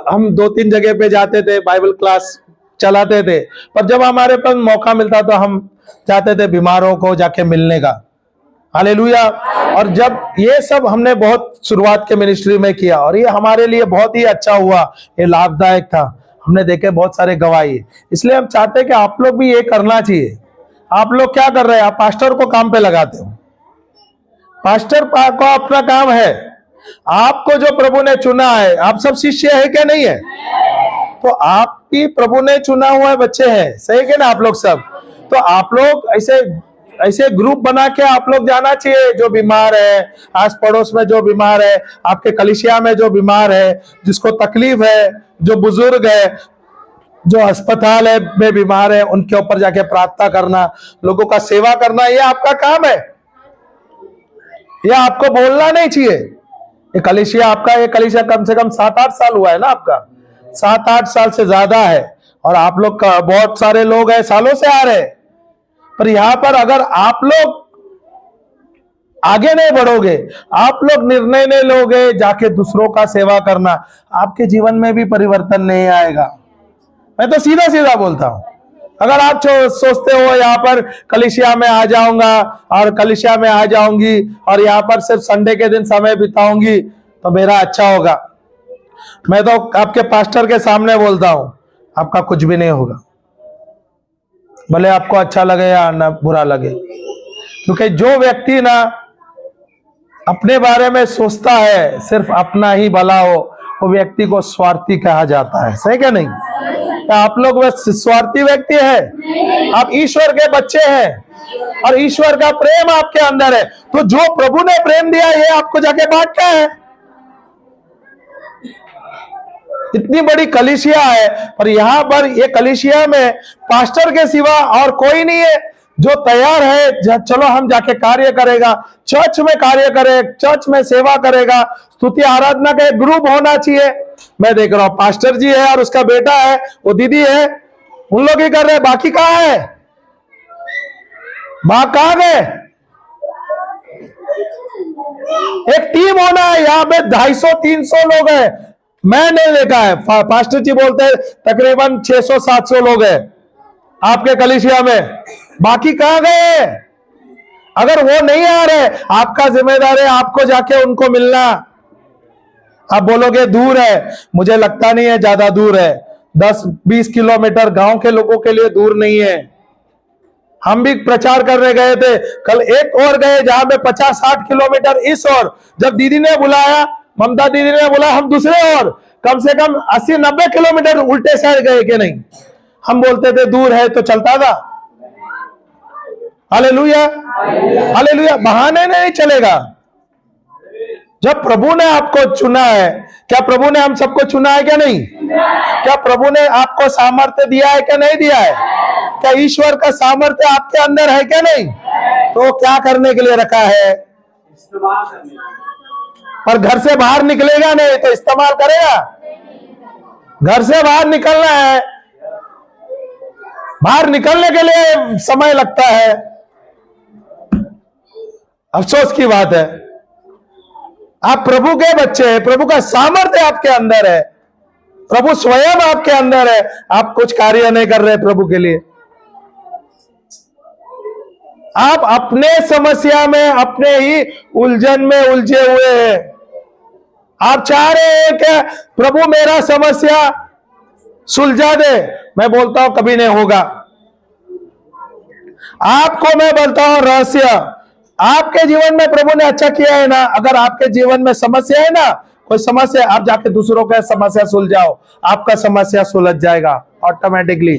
हम 2-3 जगह पे जाते थे, बाइबल क्लास चलाते थे। पर जब हमारे पास मौका मिलता तो हम जाते थे बीमारों को जाके मिलने का। हालेलुया। और जब ये सब हमने बहुत शुरुआत के मिनिस्ट्री में किया, और ये हमारे लिए बहुत ही अच्छा हुआ, ये लाभदायक था। हमने देखे बहुत सारे गवाही। इसलिए हम चाहते हैं कि आप लोग भी ये करना चाहिए। आप लोग क्या कर रहे हैं? आप पास्टर को काम पे लगाते हो। पास्टर को अपना काम है, आपको जो प्रभु ने चुना है, आप सब शिष्य है क्या नहीं है? तो आप भी प्रभु ने चुना हुआ बच्चे हैं, सही है ना आप लोग सब? तो आप लोग ऐसे ग्रुप बना के आप लोग जाना चाहिए। जो बीमार है, आस पड़ोस में जो बीमार है, आपके कलीसिया में जो बीमार है, जिसको तकलीफ है, जो बुजुर्ग है, जो अस्पताल है में बीमार है, उनके ऊपर जाके प्रार्थना करना, लोगों का सेवा करना, ये आपका काम है। ये आपको बोलना नहीं चाहिए। ये कलीसिया कम से कम 7-8 साल हुआ है ना आपका, 7-8 साल से ज्यादा है, और आप लोग का बहुत सारे लोग हैं सालों से आ रहे। पर यहां पर अगर आप लोग आगे नहीं बढ़ोगे, आप लोग निर्णय नहीं लोगे जाके दूसरों का सेवा करना, आपके जीवन में भी परिवर्तन नहीं आएगा। मैं तो सीधा सीधा बोलता हूं। अगर आप सोचते हो यहाँ पर कलीसिया में आ जाऊंगा और कलीसिया में आ जाऊंगी और यहाँ पर सिर्फ संडे के दिन समय बिताऊंगी तो मेरा अच्छा होगा, मैं तो आपके पास्टर के सामने बोलता हूं, आपका कुछ भी नहीं होगा। भले आपको अच्छा लगे या ना बुरा लगे, क्योंकि जो व्यक्ति ना अपने बारे में सोचता है, सिर्फ अपना ही भला हो, वो व्यक्ति को स्वार्थी कहा जाता है। सही क्या नहीं? तो आप लोग बस स्वार्थी व्यक्ति है, आप ईश्वर के बच्चे हैं और ईश्वर का प्रेम आपके अंदर है। तो जो प्रभु ने प्रेम दिया ये आपको जाके बांटना है। इतनी बड़ी कलीसिया है, पर यहां पर ये कलीसिया में पास्टर के सिवा और कोई नहीं है जो तैयार है चलो हम जाके कार्य करेगा, चर्च में कार्य करे, चर्च में सेवा करेगा। स्तुति आराधना का एक ग्रुप होना चाहिए। मैं देख रहा हूं पास्टर जी है और उसका बेटा है, वो दीदी है, उन लोग ही कर रहे हैं, बाकी कहां है? मां कहां गए? एक टीम होना है। यहां पे 250-300 लोग हैं, मैं नहीं देखा है। पास्टर जी बोलते हैं तकरीबन 600-700 लोग हैं आपके कलीसिया में, बाकी कहां गए? अगर वो नहीं आ रहे, आपका जिम्मेदार है आपको जाके उनको मिलना। आप बोलोगे दूर है, मुझे लगता नहीं है ज्यादा दूर है, 10-20 किलोमीटर गांव के लोगों के लिए दूर नहीं है। हम भी प्रचार करने गए थे, कल एक और गए जहां पे 50-60 किलोमीटर इस और, जब दीदी ने बुलाया, ममता दीदी ने बोला हम दूसरे और कम से कम 80-90 किलोमीटर उल्टे साइड गए कि नहीं। हम बोलते थे दूर है तो चलता था। Hallelujah, hallelujah. बहाने नहीं चलेगा। जब प्रभु ने आपको चुना है, क्या प्रभु ने हम सबको चुना है क्या नहीं? क्या प्रभु ने आपको सामर्थ्य दिया है क्या नहीं दिया है? क्या ईश्वर का सामर्थ्य आपके अंदर है क्या नहीं? तो क्या करने के लिए रखा है? इस्तेमाल करने। पर घर से बाहर निकलेगा नहीं तो इस्तेमाल करेगा। घर से बाहर निकलना है, बाहर निकलने के लिए समय लगता है। अफसोस की बात है, आप प्रभु के बच्चे हैं, प्रभु का सामर्थ्य आपके अंदर है, प्रभु स्वयं आपके अंदर है, आप कुछ कार्य नहीं कर रहे प्रभु के लिए। आप अपने समस्या में, अपने ही उलझन में उलझे हुए हैं। आप चाह रहे हैं कि प्रभु मेरा समस्या सुलझा दे, मैं बोलता हूं कभी नहीं होगा। आपको मैं बोलता हूं रहस्य, आपके जीवन में प्रभु ने अच्छा किया है ना। अगर आपके जीवन में समस्या है ना, कोई समस्या, आप जाके दूसरों का समस्या सुलझाओ, आपका समस्या सुलझ जाएगा ऑटोमेटिकली।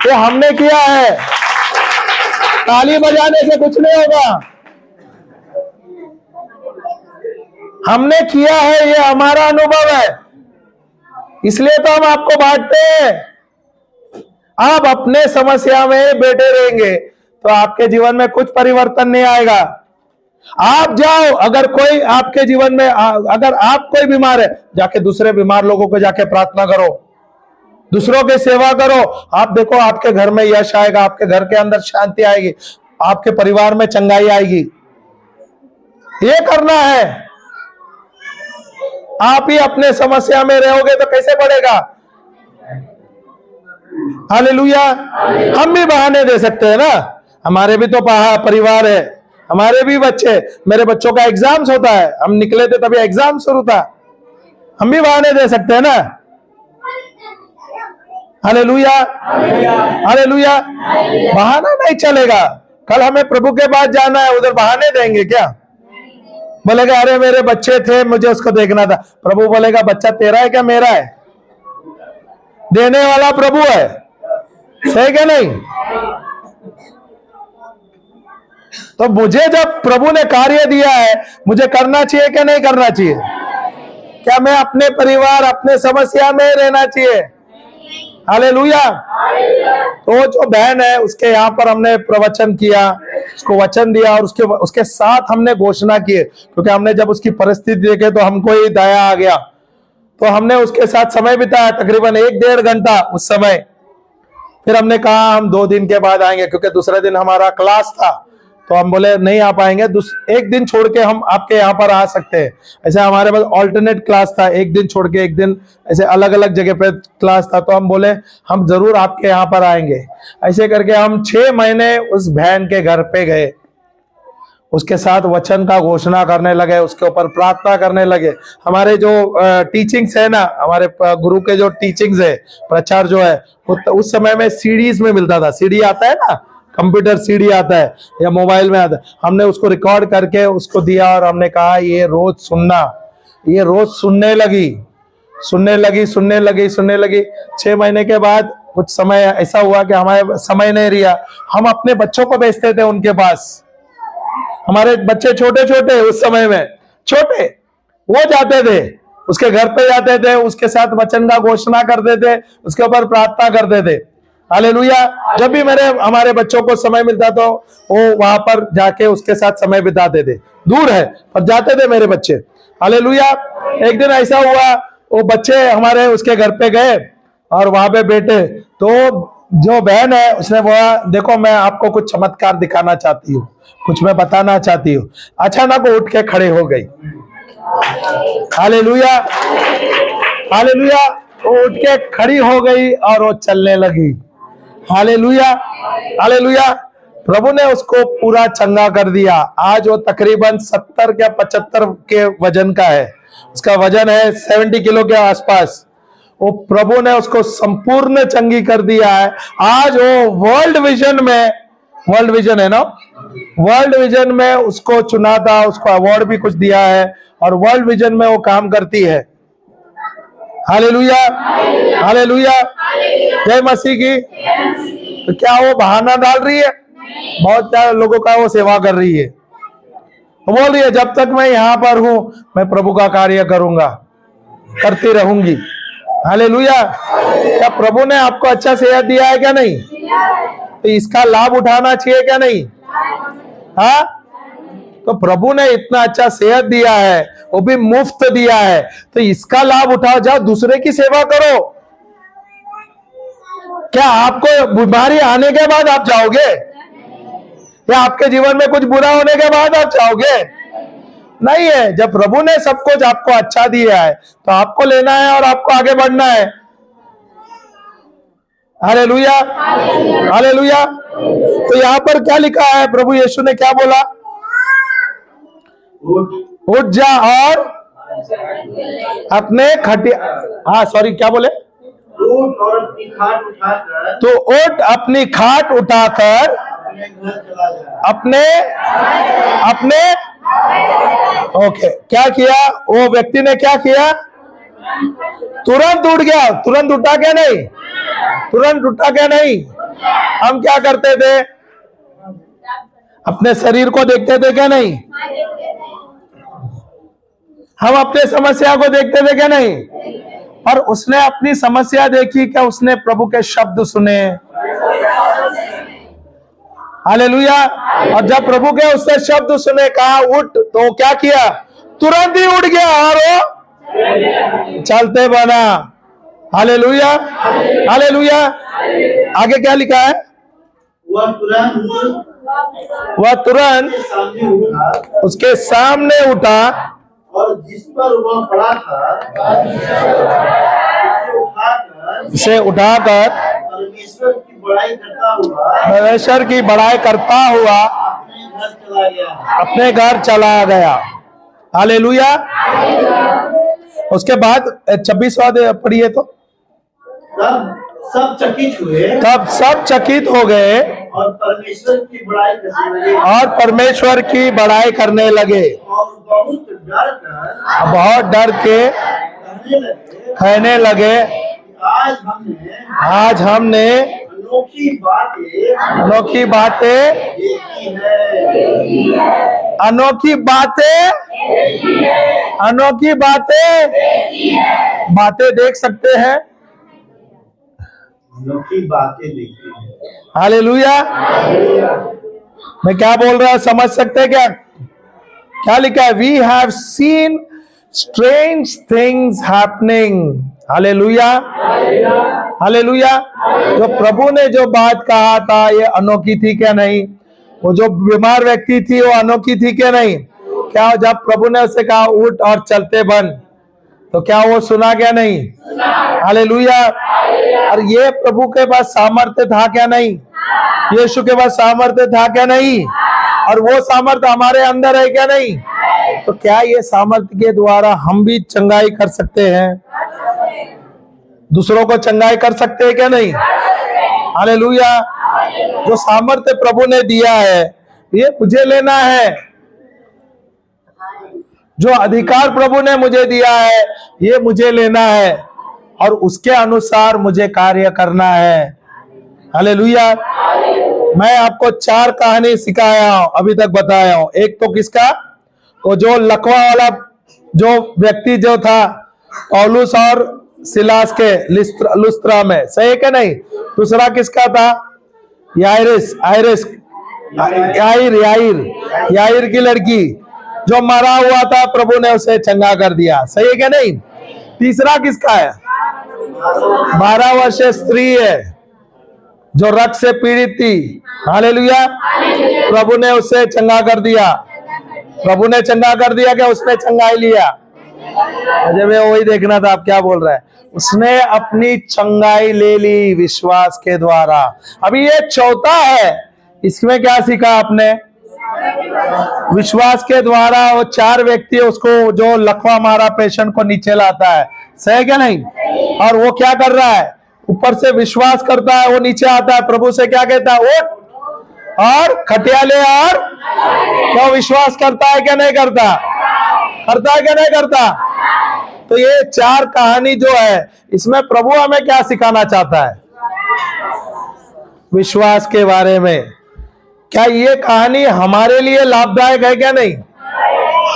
ये हमने किया है, ताली बजाने से कुछ नहीं होगा। हमने किया है, ये हमारा अनुभव है, इसलिए तो हम आपको बांटते हैं। आप अपने समस्या में बैठे रहेंगे तो आपके जीवन में कुछ परिवर्तन नहीं आएगा। आप जाओ, अगर कोई आपके जीवन में, अगर आप कोई बीमार है, जाके दूसरे बीमार लोगों को जाके प्रार्थना करो, दूसरों की सेवा करो। आप देखो आपके घर में यश आएगा, आपके घर के अंदर शांति आएगी, आपके परिवार में चंगाई आएगी। ये करना है। आप ही अपने समस्या में रहोगे तो कैसे बढ़ेगा? हालेलुया। हम भी बहाने दे सकते हैं ना, हमारे भी तो परिवार है, हमारे भी बच्चे, मेरे बच्चों का एग्जाम्स होता है, हम निकले थे तभी एग्जाम शुरू था, हम भी बहाने दे सकते हैं ना। Hallelujah, hallelujah. बहाना नहीं चलेगा। कल हमें प्रभु के पास जाना है, उधर बहाने देंगे क्या? बोलेगा अरे मेरे बच्चे थे, मुझे उसको देखना था। प्रभु बोलेगा बच्चा तेरा है क्या मेरा है? देने वाला प्रभु है, सही क्या नहीं? तो मुझे जब प्रभु ने कार्य दिया है, मुझे करना चाहिए क्या नहीं करना चाहिए? क्या मैं अपने परिवार, अपने समस्या में रहना चाहिए? हालेलुया। तो जो बहन है, उसके यहाँ पर हमने प्रवचन किया, उसको वचन दिया और उसके साथ हमने घोषणा की, क्योंकि हमने जब उसकी परिस्थिति देखे तो हमको ही दया आ गया। तो हमने उसके साथ समय बिताया, तकरीबन 1-1.5 घंटा उस समय। फिर हमने कहा हम 2 दिन के बाद आएंगे, क्योंकि दूसरे दिन हमारा क्लास था। तो हम बोले नहीं आ पाएंगे, एक दिन छोड़ के हम आपके यहाँ पर आ सकते हैं। ऐसे हमारे पास ऑल्टरनेट क्लास था, एक दिन छोड़ के एक दिन, ऐसे अलग अलग जगह पे क्लास था। तो हम बोले हम जरूर आपके यहाँ पर आएंगे। ऐसे करके हम 6 महीने उस बहन के घर पे गए, उसके साथ वचन का घोषणा करने लगे, उसके ऊपर प्रार्थना करने लगे। हमारे जो टीचिंग्स है ना, हमारे गुरु के जो टीचिंग्स है, प्रचार जो है, उस समय में सीडीज में मिलता था। सीडी आता है ना, कंप्यूटर सीडी आता है या मोबाइल में आता है। हमने उसको रिकॉर्ड करके उसको दिया और हमने कहा ये रोज सुनना। ये रोज सुनने लगी। 6 महीने के बाद कुछ समय ऐसा हुआ कि हमारे समय नहीं रहा, हम अपने बच्चों को भेजते थे उनके पास। हमारे बच्चे छोटे उस समय में छोटे, वो जाते थे उसके घर पे, जाते थे उसके साथ वचन का घोषणा करते थे, उसके ऊपर प्रार्थना करते थे। हालेलुया। जब भी हमारे बच्चों को समय मिलता तो वो वहां पर जाके उसके साथ समय बिताते थे। दूर है पर जाते थे मेरे बच्चे। हालेलुया। एक दिन ऐसा हुआ, वो बच्चे हमारे उसके घर पे गए और वहां पे बैठे, तो जो बहन है उसने बोला देखो मैं आपको कुछ चमत्कार दिखाना चाहती हूँ, कुछ मैं बताना चाहती हूँ। अचानक वो उठ के खड़े हो गई। Hallelujah, hallelujah. वो उठ के खड़ी हो गई और वो चलने लगी। Hallelujah, hallelujah. प्रभु ने उसको पूरा चंगा कर दिया। आज वो तकरीबन 70 या 75 के वजन का है, उसका वजन है 70 किलो के आसपास। वो प्रभु ने उसको संपूर्ण चंगी कर दिया है। आज वो वर्ल्ड विजन में, वर्ल्ड विजन है ना, वर्ल्ड विजन में उसको चुना था, उसको अवार्ड भी कुछ दिया है और वर्ल्ड विजन में वो काम करती है। हालेलुया, हालेलुया, जय मसीह की। तो क्या वो बहाना डाल रही है? बहुत सारे लोगों का वो सेवा कर रही है, वो बोल रही है जब तक मैं यहाँ पर हूं मैं प्रभु का कार्य करूंगा, करती रहूंगी। हालेलुया। क्या प्रभु ने आपको अच्छा सेहत दिया है क्या? नहीं। तो इसका लाभ उठाना चाहिए क्या? नहीं। हाँ, तो प्रभु ने इतना अच्छा सेहत दिया है, वो भी मुफ्त दिया है, तो इसका लाभ उठाओ, जाओ दूसरे की सेवा करो। क्या आपको बीमारी आने के बाद आप जाओगे, या आपके जीवन में कुछ बुरा होने के बाद आप जाओगे? नहीं है। जब प्रभु ने सब कुछ आपको अच्छा दिया है तो आपको लेना है और आपको आगे बढ़ना है। Hallelujah, hallelujah. तो यहाँ पर क्या लिखा है? प्रभु यीशु ने क्या बोला? उठ जा और अपने खटिया, हाँ सॉरी क्या बोले? उठ और अपनी खाट उठाकर, तो उठ अपनी खाट उठाकर अपने घर चला जा। अपने अपने ओके, क्या किया वो व्यक्ति ने? क्या किया? तुरंत उठ गया। तुरंत उठा क्या? नहीं। तुरंत उठा क्या? नहीं। हम क्या करते थे? अपने शरीर को देखते थे क्या? नहीं। हम अपने समस्या को देखते थे क्या? नहीं। और उसने अपनी समस्या देखी क्या? उसने प्रभु के शब्द सुने। हालेलुया। और जब प्रभु के उसने शब्द सुने, कहा उठ, तो क्या किया? तुरंत ही उठ गया और वो चलते बना। Hallelujah, hallelujah. आगे क्या लिखा है? वह तुरंत सामने उठा उसके सामने उठा और जिस पर वह पड़ा था उसे उठाकर परमेश्वर की बड़ाई करता हुआ, परमेश्वर की बड़ाई करता हुआ अपने घर चला गया। हालेलुया। उसके बाद 26वां पढ़िए तो। तब सब चकित हुए तब सब चकित हो गए और परमेश्वर की बड़ाई करने लगे, और परमेश्वर की बड़ाई करने लगे और बहुत डर के कहने लगे आज हमने अनोखी बातें देखी है। अनोखी बातें देख सकते हैं। अनोखी बातें देखी है। हालेलुया। मैं क्या बोल रहा हूं समझ सकते हैं क्या? क्या लिखा है? We have seen strange things happening. Hallelujah, hallelujah. जो प्रभु ने जो बात कहा था ये अनोखी थी क्या? नहीं। वो जो बीमार व्यक्ति थी वो अनोखी थी क्या? नहीं। क्या जब प्रभु ने उसे कहा उठ और चलते बन, तो क्या वो सुना क्या? नहीं। हालेलुया। और ये प्रभु के पास सामर्थ्य था क्या? नहीं। यीशु के पास सामर्थ्य था क्या? नहीं। और वो सामर्थ्य हमारे अंदर है क्या? नहीं। तो क्या ये सामर्थ्य के द्वारा हम भी चंगाई कर सकते हैं? दूसरों को चंगाई कर सकते हैं क्या? नहीं। हालेलुया। जो सामर्थ्य प्रभु ने दिया है ये मुझे लेना है। जो अधिकार प्रभु ने मुझे दिया है ये मुझे लेना है और उसके अनुसार मुझे कार्य करना है। हालेलुया। मैं आपको 4 कहानी सिखाया हूं, अभी तक बताया हूं। एक तो किसका? वो जो लकवा वाला जो व्यक्ति जो था पौलुस और सिलास के लुस्त्रा में, सही है क्या? नहीं। दूसरा किसका था? याइर की लड़की जो मरा हुआ था, प्रभु ने उसे चंगा कर दिया, सही है क्या? नहीं। तीसरा किसका है? 12 वर्षीय स्त्री है जो रक्त से पीड़ित थी। हालेलुया। प्रभु ने उसे चंगा कर दिया। प्रभु ने चंगा कर दिया क्या? उसने चंगाई लिया। मुझे वही देखना था आप क्या बोल रहे हैं। उसने अपनी चंगाई ले ली विश्वास के द्वारा। अभी ये चौथा है, इसमें क्या सीखा आपने? विश्वास के द्वारा वो 4 व्यक्ति उसको जो लकवा मारा पेशेंट को नीचे लाता है, सही क्या नहीं? और वो क्या कर रहा है? ऊपर से विश्वास करता है, वो नीचे आता है, प्रभु से क्या कहता है? उठ और खटिया ले। और क्या विश्वास करता है क्या नहीं करता? करता है क्या नहीं करता? तो ये 4 कहानी जो है, इसमें प्रभु हमें क्या सिखाना चाहता है विश्वास के बारे में? क्या ये कहानी हमारे लिए लाभदायक है क्या नहीं?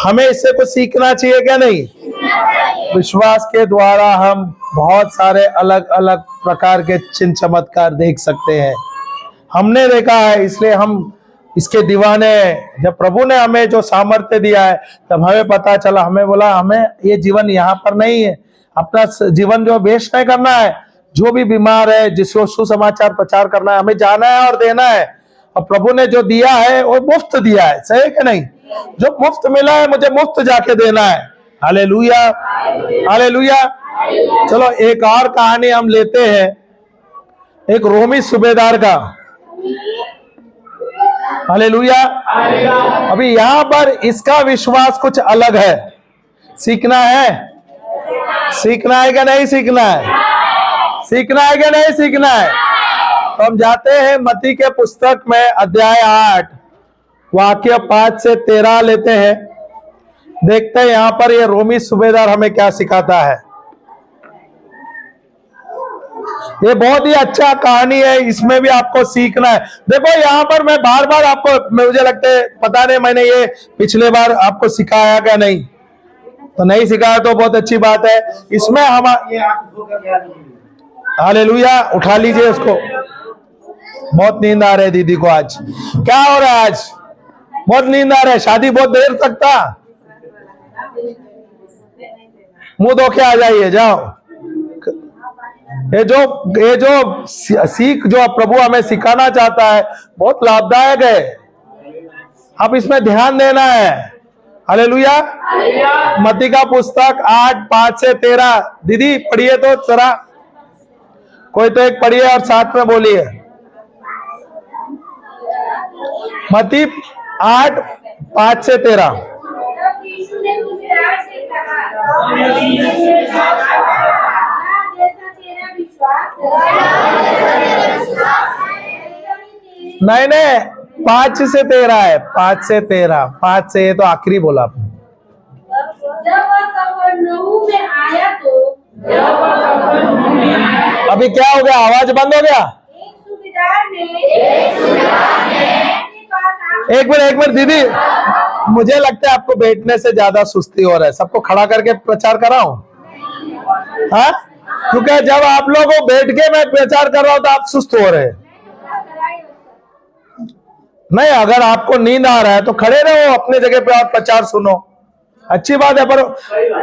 हमें इससे कुछ सीखना चाहिए क्या नहीं? विश्वास के द्वारा हम बहुत सारे अलग अलग प्रकार के चिन्ह चमत्कार देख सकते हैं। हमने देखा है, इसलिए हम इसके दीवाने। जब प्रभु ने हमें जो सामर्थ्य दिया है, तब हमें पता चला, हमें बोला हमें ये जीवन यहाँ पर नहीं है, अपना जीवन जो वेस्ट नहीं करना है। जो भी बीमार है, जिसको सुसमाचार प्रचार करना है, हमें जाना है और देना है। और प्रभु ने जो दिया है वो मुफ्त दिया है, सही है कि नहीं? जो मुफ्त मिला है मुझे मुफ्त जाके देना है। Hallelujah, hallelujah. चलो एक और कहानी हम लेते हैं, एक रोमी सूबेदार का। हालेलुया। अभी यहां पर इसका विश्वास कुछ अलग है। सीखना है? सीखना है क्या नहीं सीखना है? सीखना है क्या नहीं सीखना है? तो हम जाते हैं मत्ती के पुस्तक में अध्याय 8 वाक्य 5 से 13 लेते हैं। देखते हैं यहां पर ये रोमी सूबेदार हमें क्या सिखाता है। ये बहुत ही अच्छा कहानी है, इसमें भी आपको सीखना है। देखो यहाँ पर मैं बार बार आपको, मुझे लगता है पता नहीं मैंने ये पिछले बार आपको सिखाया क्या नहीं, तो नहीं सिखाया तो बहुत अच्छी बात है। इसमें हम हालेलुया, उठा लीजिए उसको। बहुत नींद आ रही है दीदी को आज। क्या हो रहा है आज? बहुत नींद आ रहा है। शादी बहुत देर तक था। मुंह धो के आ जाइए, जाओ। ये जो सीख जो प्रभु हमें सिखाना चाहता है बहुत लाभदायक है। अब इसमें ध्यान देना है। हालेलुया। मत्ती का पुस्तक 8 5 से 13। दीदी पढ़िए तो जरा, कोई तो एक पढ़िए और साथ में बोलिए। मत्ती 8 5 से 13। नहीं नहीं, 5 से 13 है। 5 से 13, 5 से, ये तो आखिरी बोला आपने। जब वह कफरनहूम में आया तो अभी क्या हो गया? आवाज बंद हो गया। एक सूबेदार ने एक मिनट दीदी, मुझे लगता है आपको बैठने से ज्यादा सुस्ती हो रहा है। सबको खड़ा करके प्रचार कराऊं? हाँ, क्योंकि जब आप लोगों को बैठ के मैं प्रचार कर रहा हूं तो आप सुस्त हो रहे हैं। नहीं, अगर आपको नींद आ रहा है तो खड़े रहो अपने जगह पे और प्रचार सुनो, अच्छी बात है। पर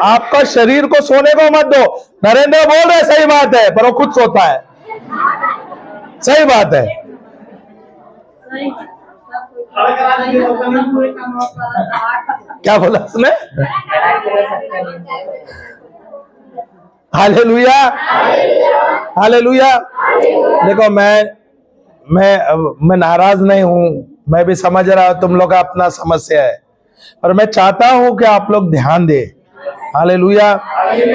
आपका शरीर को सोने को मत दो। नरेंद्र बोल रहे सही बात है, पर वो खुद सोता है। सही बात है। क्या बोला उसने? Hallelujah, hallelujah. देखो मैं नाराज नहीं हूं, मैं भी समझ रहा हूं तुम लोग का अपना समस्या है, और मैं चाहता हूं कि आप लोग ध्यान दे। Hallelujah,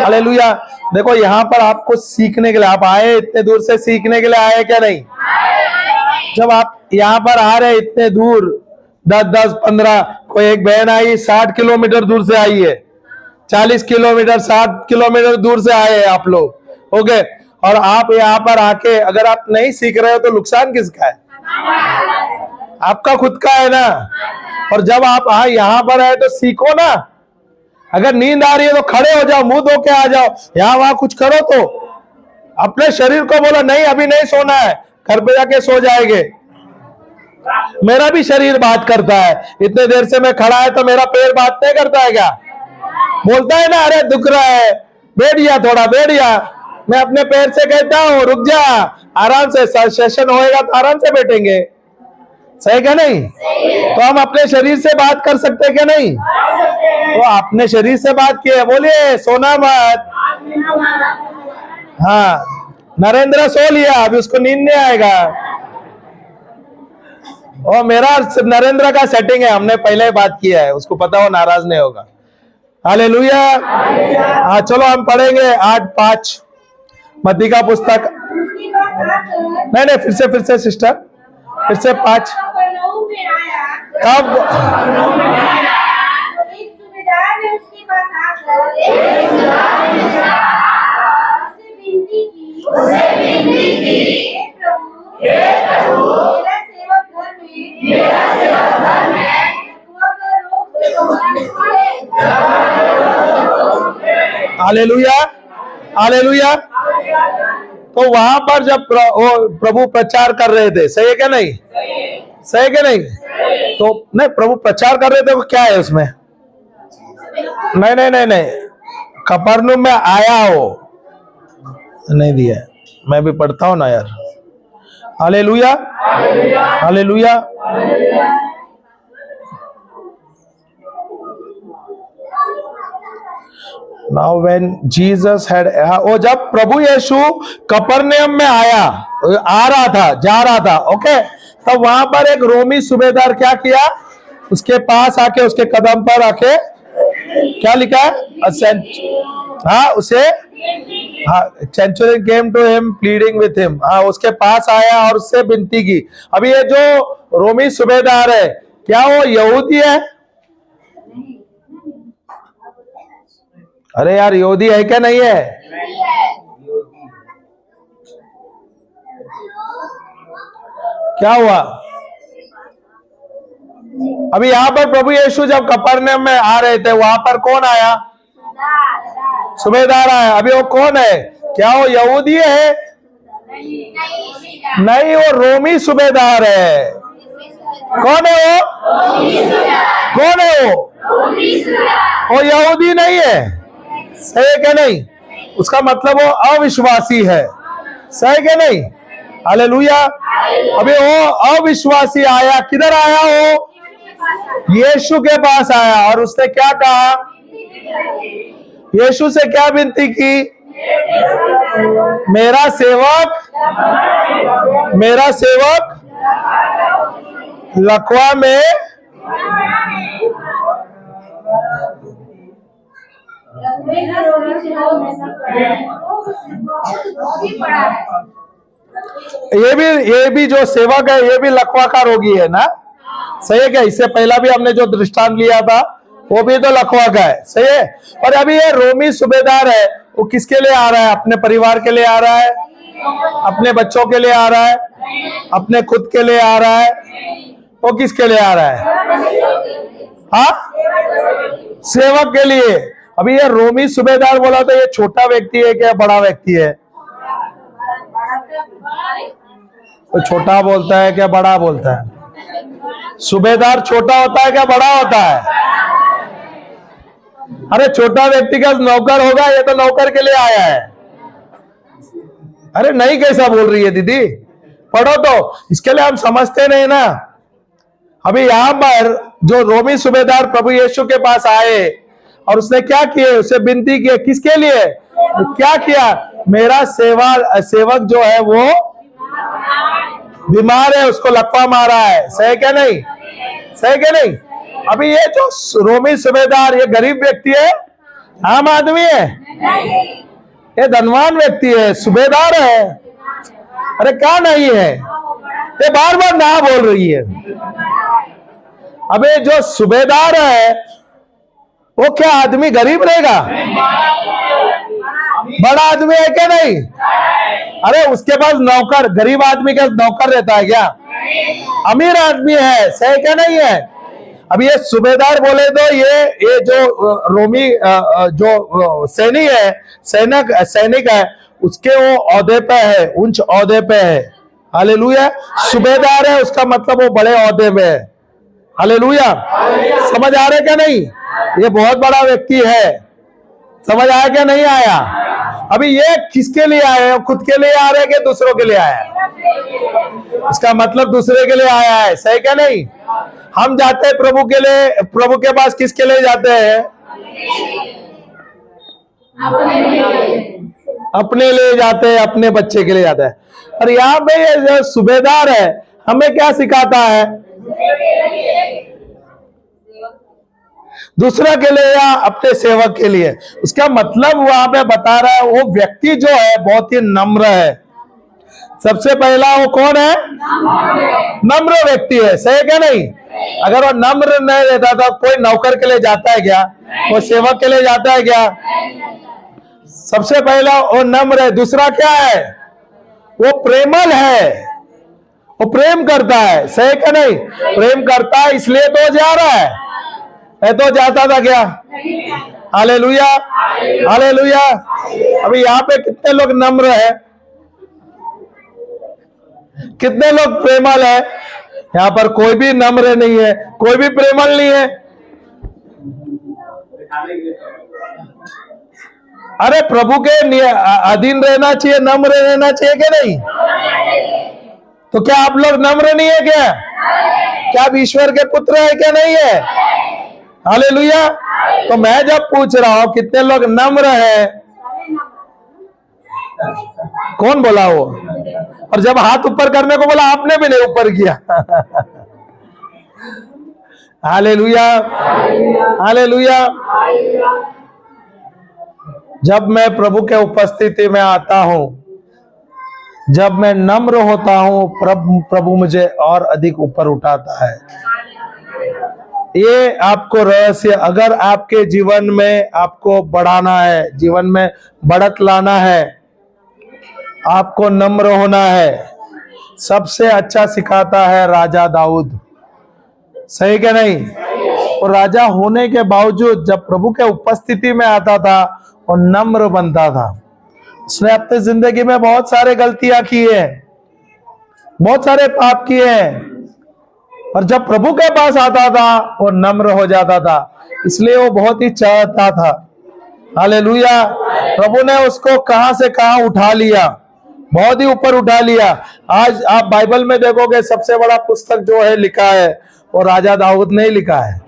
hallelujah. देखो यहाँ पर आपको सीखने के लिए आप आए, इतने दूर से सीखने के लिए आए क्या नहीं? जब आप यहाँ पर आ रहे इतने दूर, 10 15, कोई एक बहन आई 60 किलोमीटर दूर से आई है, 40 किलोमीटर 60 किलोमीटर दूर से आए हैं आप लोग, ओके। और आप यहाँ पर आके अगर आप नहीं सीख रहे हो तो नुकसान किसका है? आपका खुद का है ना। और जब आप यहाँ पर आए तो सीखो ना। अगर नींद आ रही है तो खड़े हो जाओ, मुंह धो के आ जाओ। यहाँ वहां कुछ करो तो अपने शरीर को बोलो नहीं अभी नहीं सोना है, घर पे जाके सो जाएंगे। मेरा भी शरीर बात करता है। इतने देर से मैं खड़ा है तो मेरा पैर बात नहीं करता है क्या? बोलता है ना, अरे दुख रहा है, बैठ जा, थोड़ा बैठ जा। मैं अपने पैर से कहता हूँ रुक जा, आराम से, सेशन होएगा तो आराम से बैठेंगे। सही क्या नहीं? तो हम अपने शरीर से बात कर सकते हैं क्या नहीं? तो अपने शरीर से बात किए, बोलिए सोना मत। हाँ, नरेंद्र सो लिया, अभी उसको नींद नहीं आएगा। और मेरा नरेंद्र का सेटिंग है, हमने पहले ही बात किया है, उसको पता हो नाराज नहीं होगा। हालेलुया। हाँ चलो हम पढ़ेंगे 8:5 मत्ती का पुस्तक। उसके बाद आकर नहीं फिर से सिस्टर, फिर से 5 कफरनहूम में आया। कब? तो एक सूबेदार ने उसके पास आकर उससे विनती की, हे प्रभु, मेरा सेवक घर में लकवा का रोग से है। Hallelujah hallelujah. तो वहां पर जब प्रभु प्रचार कर रहे थे, सही है क्या नहीं? सही है क्या नहीं? तो नहीं, प्रभु प्रचार कर रहे थे, वो क्या है उसमें? नहीं, कफरनहूम में आया हो नहीं दिया है। मैं भी पढ़ता हूं ना यार। Hallelujah hallelujah. Now when Jesus had, वो जब प्रभु यीशु कफरनहूम में आ रहा था, जा रहा था, ओके, तब वहां पर एक रोमी सूबेदार क्या किया, उसके पास आके, उसके कदम पर आके, क्या लिखा है? हाँ उसे, हाँ, centurion came to him pleading with him, हाँ उसके पास आया और उससे विनती की। अभी ये जो रोमी सूबेदार है, क्या वो यहूदी है? अरे यार यहूदी है क्या नहीं है? क्या हुआ? अभी यहां पर प्रभु यीशु जब कफरनहूम में आ रहे थे, वहां पर कौन आया? सूबेदार आया। अभी वो कौन है? क्या वो यहूदी है? नहीं, वो रोमी सूबेदार है। कौन है वो? कौन है वो? वो यहूदी नहीं है। सही है क्या नहीं? उसका मतलब वो अविश्वासी है। सही है क्या नहीं? हालेलुया। अभी वो अविश्वासी आया, किधर आया? वो यीशु के पास आया और उसने क्या कहा? यीशु से क्या विनती की? मेरा सेवक लकवा में ये भी जो सेवक है, ये भी लकवा का रोगी है ना? सही है क्या? इससे पहला भी हमने जो दृष्टांत लिया था, वो भी तो लकवा का है। सही है। और अभी ये रोमी सूबेदार है, वो किसके लिए आ रहा है? अपने परिवार के लिए आ रहा है, अपने बच्चों के लिए आ रहा है, अपने खुद के लिए आ रहा है। वो किसके लिए आ रहा है? हाँ, सेवक के लिए। अभी ये रोमी सूबेदार बोला तो ये छोटा व्यक्ति है क्या बड़ा व्यक्ति है? तो छोटा बोलता है क्या बड़ा बोलता है? सूबेदार छोटा होता है क्या बड़ा होता है? अरे छोटा व्यक्ति का नौकर होगा, ये तो नौकर के लिए आया है। अरे नहीं, कैसा बोल रही है दीदी? पढ़ो तो, इसके लिए हम समझते नहीं ना। अभी यहां पर जो रोमी सूबेदार प्रभु यीशु के पास आए और उसने क्या किए? उसे विनती की। किसके लिए? तो क्या किया? मेरा सेवक जो है वो बीमार है, उसको लकवा मारा है। सही क्या नहीं? सही क्या नहीं? अभी ये जो रोमी सूबेदार, ये गरीब व्यक्ति है, आम आदमी है? ये धनवान व्यक्ति है, सूबेदार है। अरे क्या नहीं है? ये बार बार ना बोल रही है। अबे जो सूबेदार है वो क्या आदमी गरीब रहेगा? बड़ा आदमी है क्या नहीं? अरे उसके पास नौकर, गरीब आदमी का नौकर रहता है क्या? अमीर आदमी है। सही क्या नहीं है? अब ये सूबेदार बोले तो ये जो रोमी जो सैनिक है, उसके वो ओहदे पे है, उच्च ओहदे पे है। हालेलुया। सूबेदार है, उसका मतलब वो बड़े ओहदे में है। हालेलुया। समझ आ रहा क्या नहीं? ये बहुत बड़ा व्यक्ति है। समझ आया क्या नहीं आया? अभी ये किसके लिए आए? खुद के लिए आ रहे हैं कि दूसरों के लिए आया है? इसका मतलब दूसरे के लिए आया है। सही क्या नहीं? हम जाते हैं प्रभु के लिए, प्रभु के पास किसके लिए जाते हैं? अपने लिए जाते हैं, अपने बच्चे के लिए जाते हैं। और यहाँ पे ये जो सूबेदार है, हमें क्या सिखाता है? दूसरा के लिए या अपने सेवक के लिए। उसका मतलब वहां पे बता रहा है वो व्यक्ति जो है बहुत ही नम्र है। सबसे पहला वो कौन है? नम्र व्यक्ति है। सही क्या नहीं? अगर वो नम्र नहीं रहता तो कोई नौकर के लिए जाता है क्या? वो सेवक के लिए जाता है क्या? सबसे पहला वो नम्र है। दूसरा क्या है? वो प्रेमल है, वो प्रेम करता है। सही क्या नहीं? प्रेम करता है इसलिए तो जा रहा है तो जाता था क्या? Hallelujah, hallelujah. अभी यहाँ पे कितने लोग नम्र है? कितने लोग प्रेमल है? यहाँ पर कोई भी नम्र नहीं है, कोई भी प्रेमल नहीं है। अरे प्रभु के अधीन रहना चाहिए, नम्र रहना चाहिए क्या नहीं? तो क्या आप लोग नम्र नहीं है क्या? क्या आप ईश्वर के पुत्र है क्या नहीं है? हालेलुया। तो मैं जब पूछ रहा हूं कितने लोग नम्र है, कौन बोला वो? और जब हाथ ऊपर करने को बोला आपने भी नहीं ऊपर किया। Hallelujah, hallelujah. जब मैं प्रभु के उपस्थिति में आता हूं, जब मैं नम्र होता हूं, प्रभु मुझे और अधिक ऊपर उठाता है। ये आपको रहस्य, अगर आपके जीवन में आपको बढ़ाना है, जीवन में बढ़त लाना है, आपको नम्र होना है। सबसे अच्छा सिखाता है राजा दाऊद। सही क्या नहीं? और राजा होने के बावजूद जब प्रभु के उपस्थिति में आता था और नम्र बनता था। उसने अपनी जिंदगी में बहुत सारे गलतियां की है, बहुत सारे पाप किए हैं, और जब प्रभु के पास आता था वो नम्र हो जाता था, इसलिए वो बहुत ही चाहता था। हालेलुया। प्रभु ने उसको कहां से कहां उठा लिया, बहुत ही ऊपर उठा लिया। आज आप बाइबल में देखोगे सबसे बड़ा पुस्तक जो है लिखा है वो राजा दाऊद ने लिखा है।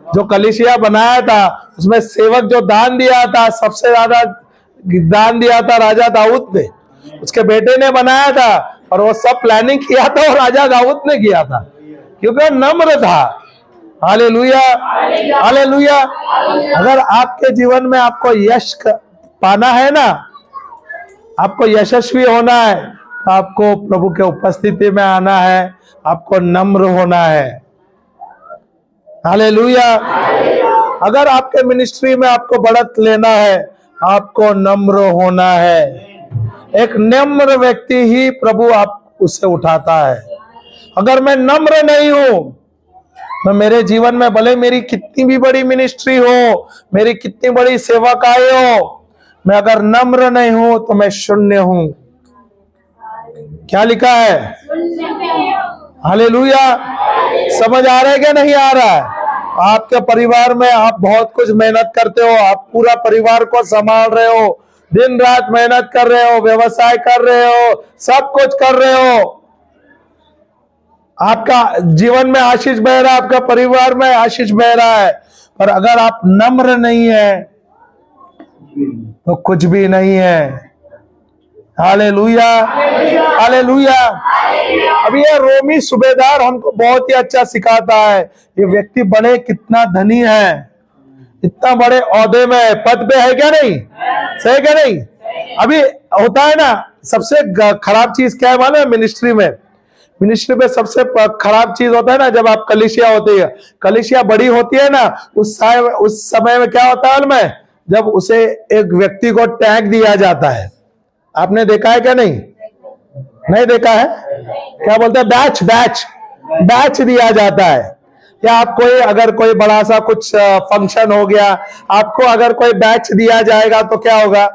जो कलीसिया बनाया था उसमें सेवक जो दान दिया था, सबसे ज्यादा दान दिया था राजा दाऊद ने, उसके बेटे ने बनाया था, और वो सब प्लानिंग किया था और राजा दाऊद ने किया था, क्योंकि वो नम्र था। Hallelujah, hallelujah. अगर आपके जीवन में आपको यश पाना है ना, आपको यशस्वी होना है, तो आपको प्रभु के उपस्थिति में आना है, आपको नम्र होना है। हालेलुया। अगर आपके मिनिस्ट्री में आपको बढ़त लेना है, आपको नम्र होना है। एक नम्र व्यक्ति ही प्रभु आप उससे उठाता है। अगर मैं नम्र नहीं हूं तो मेरे जीवन में भले मेरी कितनी भी बड़ी मिनिस्ट्री हो, मेरी कितनी बड़ी सेवकाई हो, मैं अगर नम्र नहीं हूं तो मैं शून्य हूं। क्या लिखा है? हालेलुया। समझ आ रहा है क्या नहीं आ रहा है? आपके परिवार में आप बहुत कुछ मेहनत करते हो, आप पूरा परिवार को संभाल रहे हो, दिन रात मेहनत कर रहे हो, व्यवसाय कर रहे हो, सब कुछ कर रहे हो, आपका जीवन में आशीष बह रहा है, आपका परिवार में आशीष बह रहा है, पर अगर आप नम्र नहीं है तो कुछ भी नहीं है। Hallelujah, hallelujah. अब ये रोमी सूबेदार हमको बहुत ही अच्छा सिखाता है। ये व्यक्ति बड़े कितना धनी है, इतना बड़े औहदे में, पद पे है क्या नहीं? सही क्या नहीं? अभी होता है ना, सबसे खराब चीज क्या है मालूम है? मिनिस्ट्री में सबसे खराब चीज होता है ना, जब आप कलीसिया होती है, कलीसिया बड़ी होती है ना, उस समय में क्या होता है मालूम है? जब उसे एक व्यक्ति को टैग दिया जाता है। आपने देखा है क्या नहीं? नहीं देखा है? क्या बोलते हैं? बैच दिया जाता है। या आप अगर कोई बड़ा सा कुछ फंक्शन हो गया, आपको अगर कोई बैच दिया जाएगा तो क्या होगा?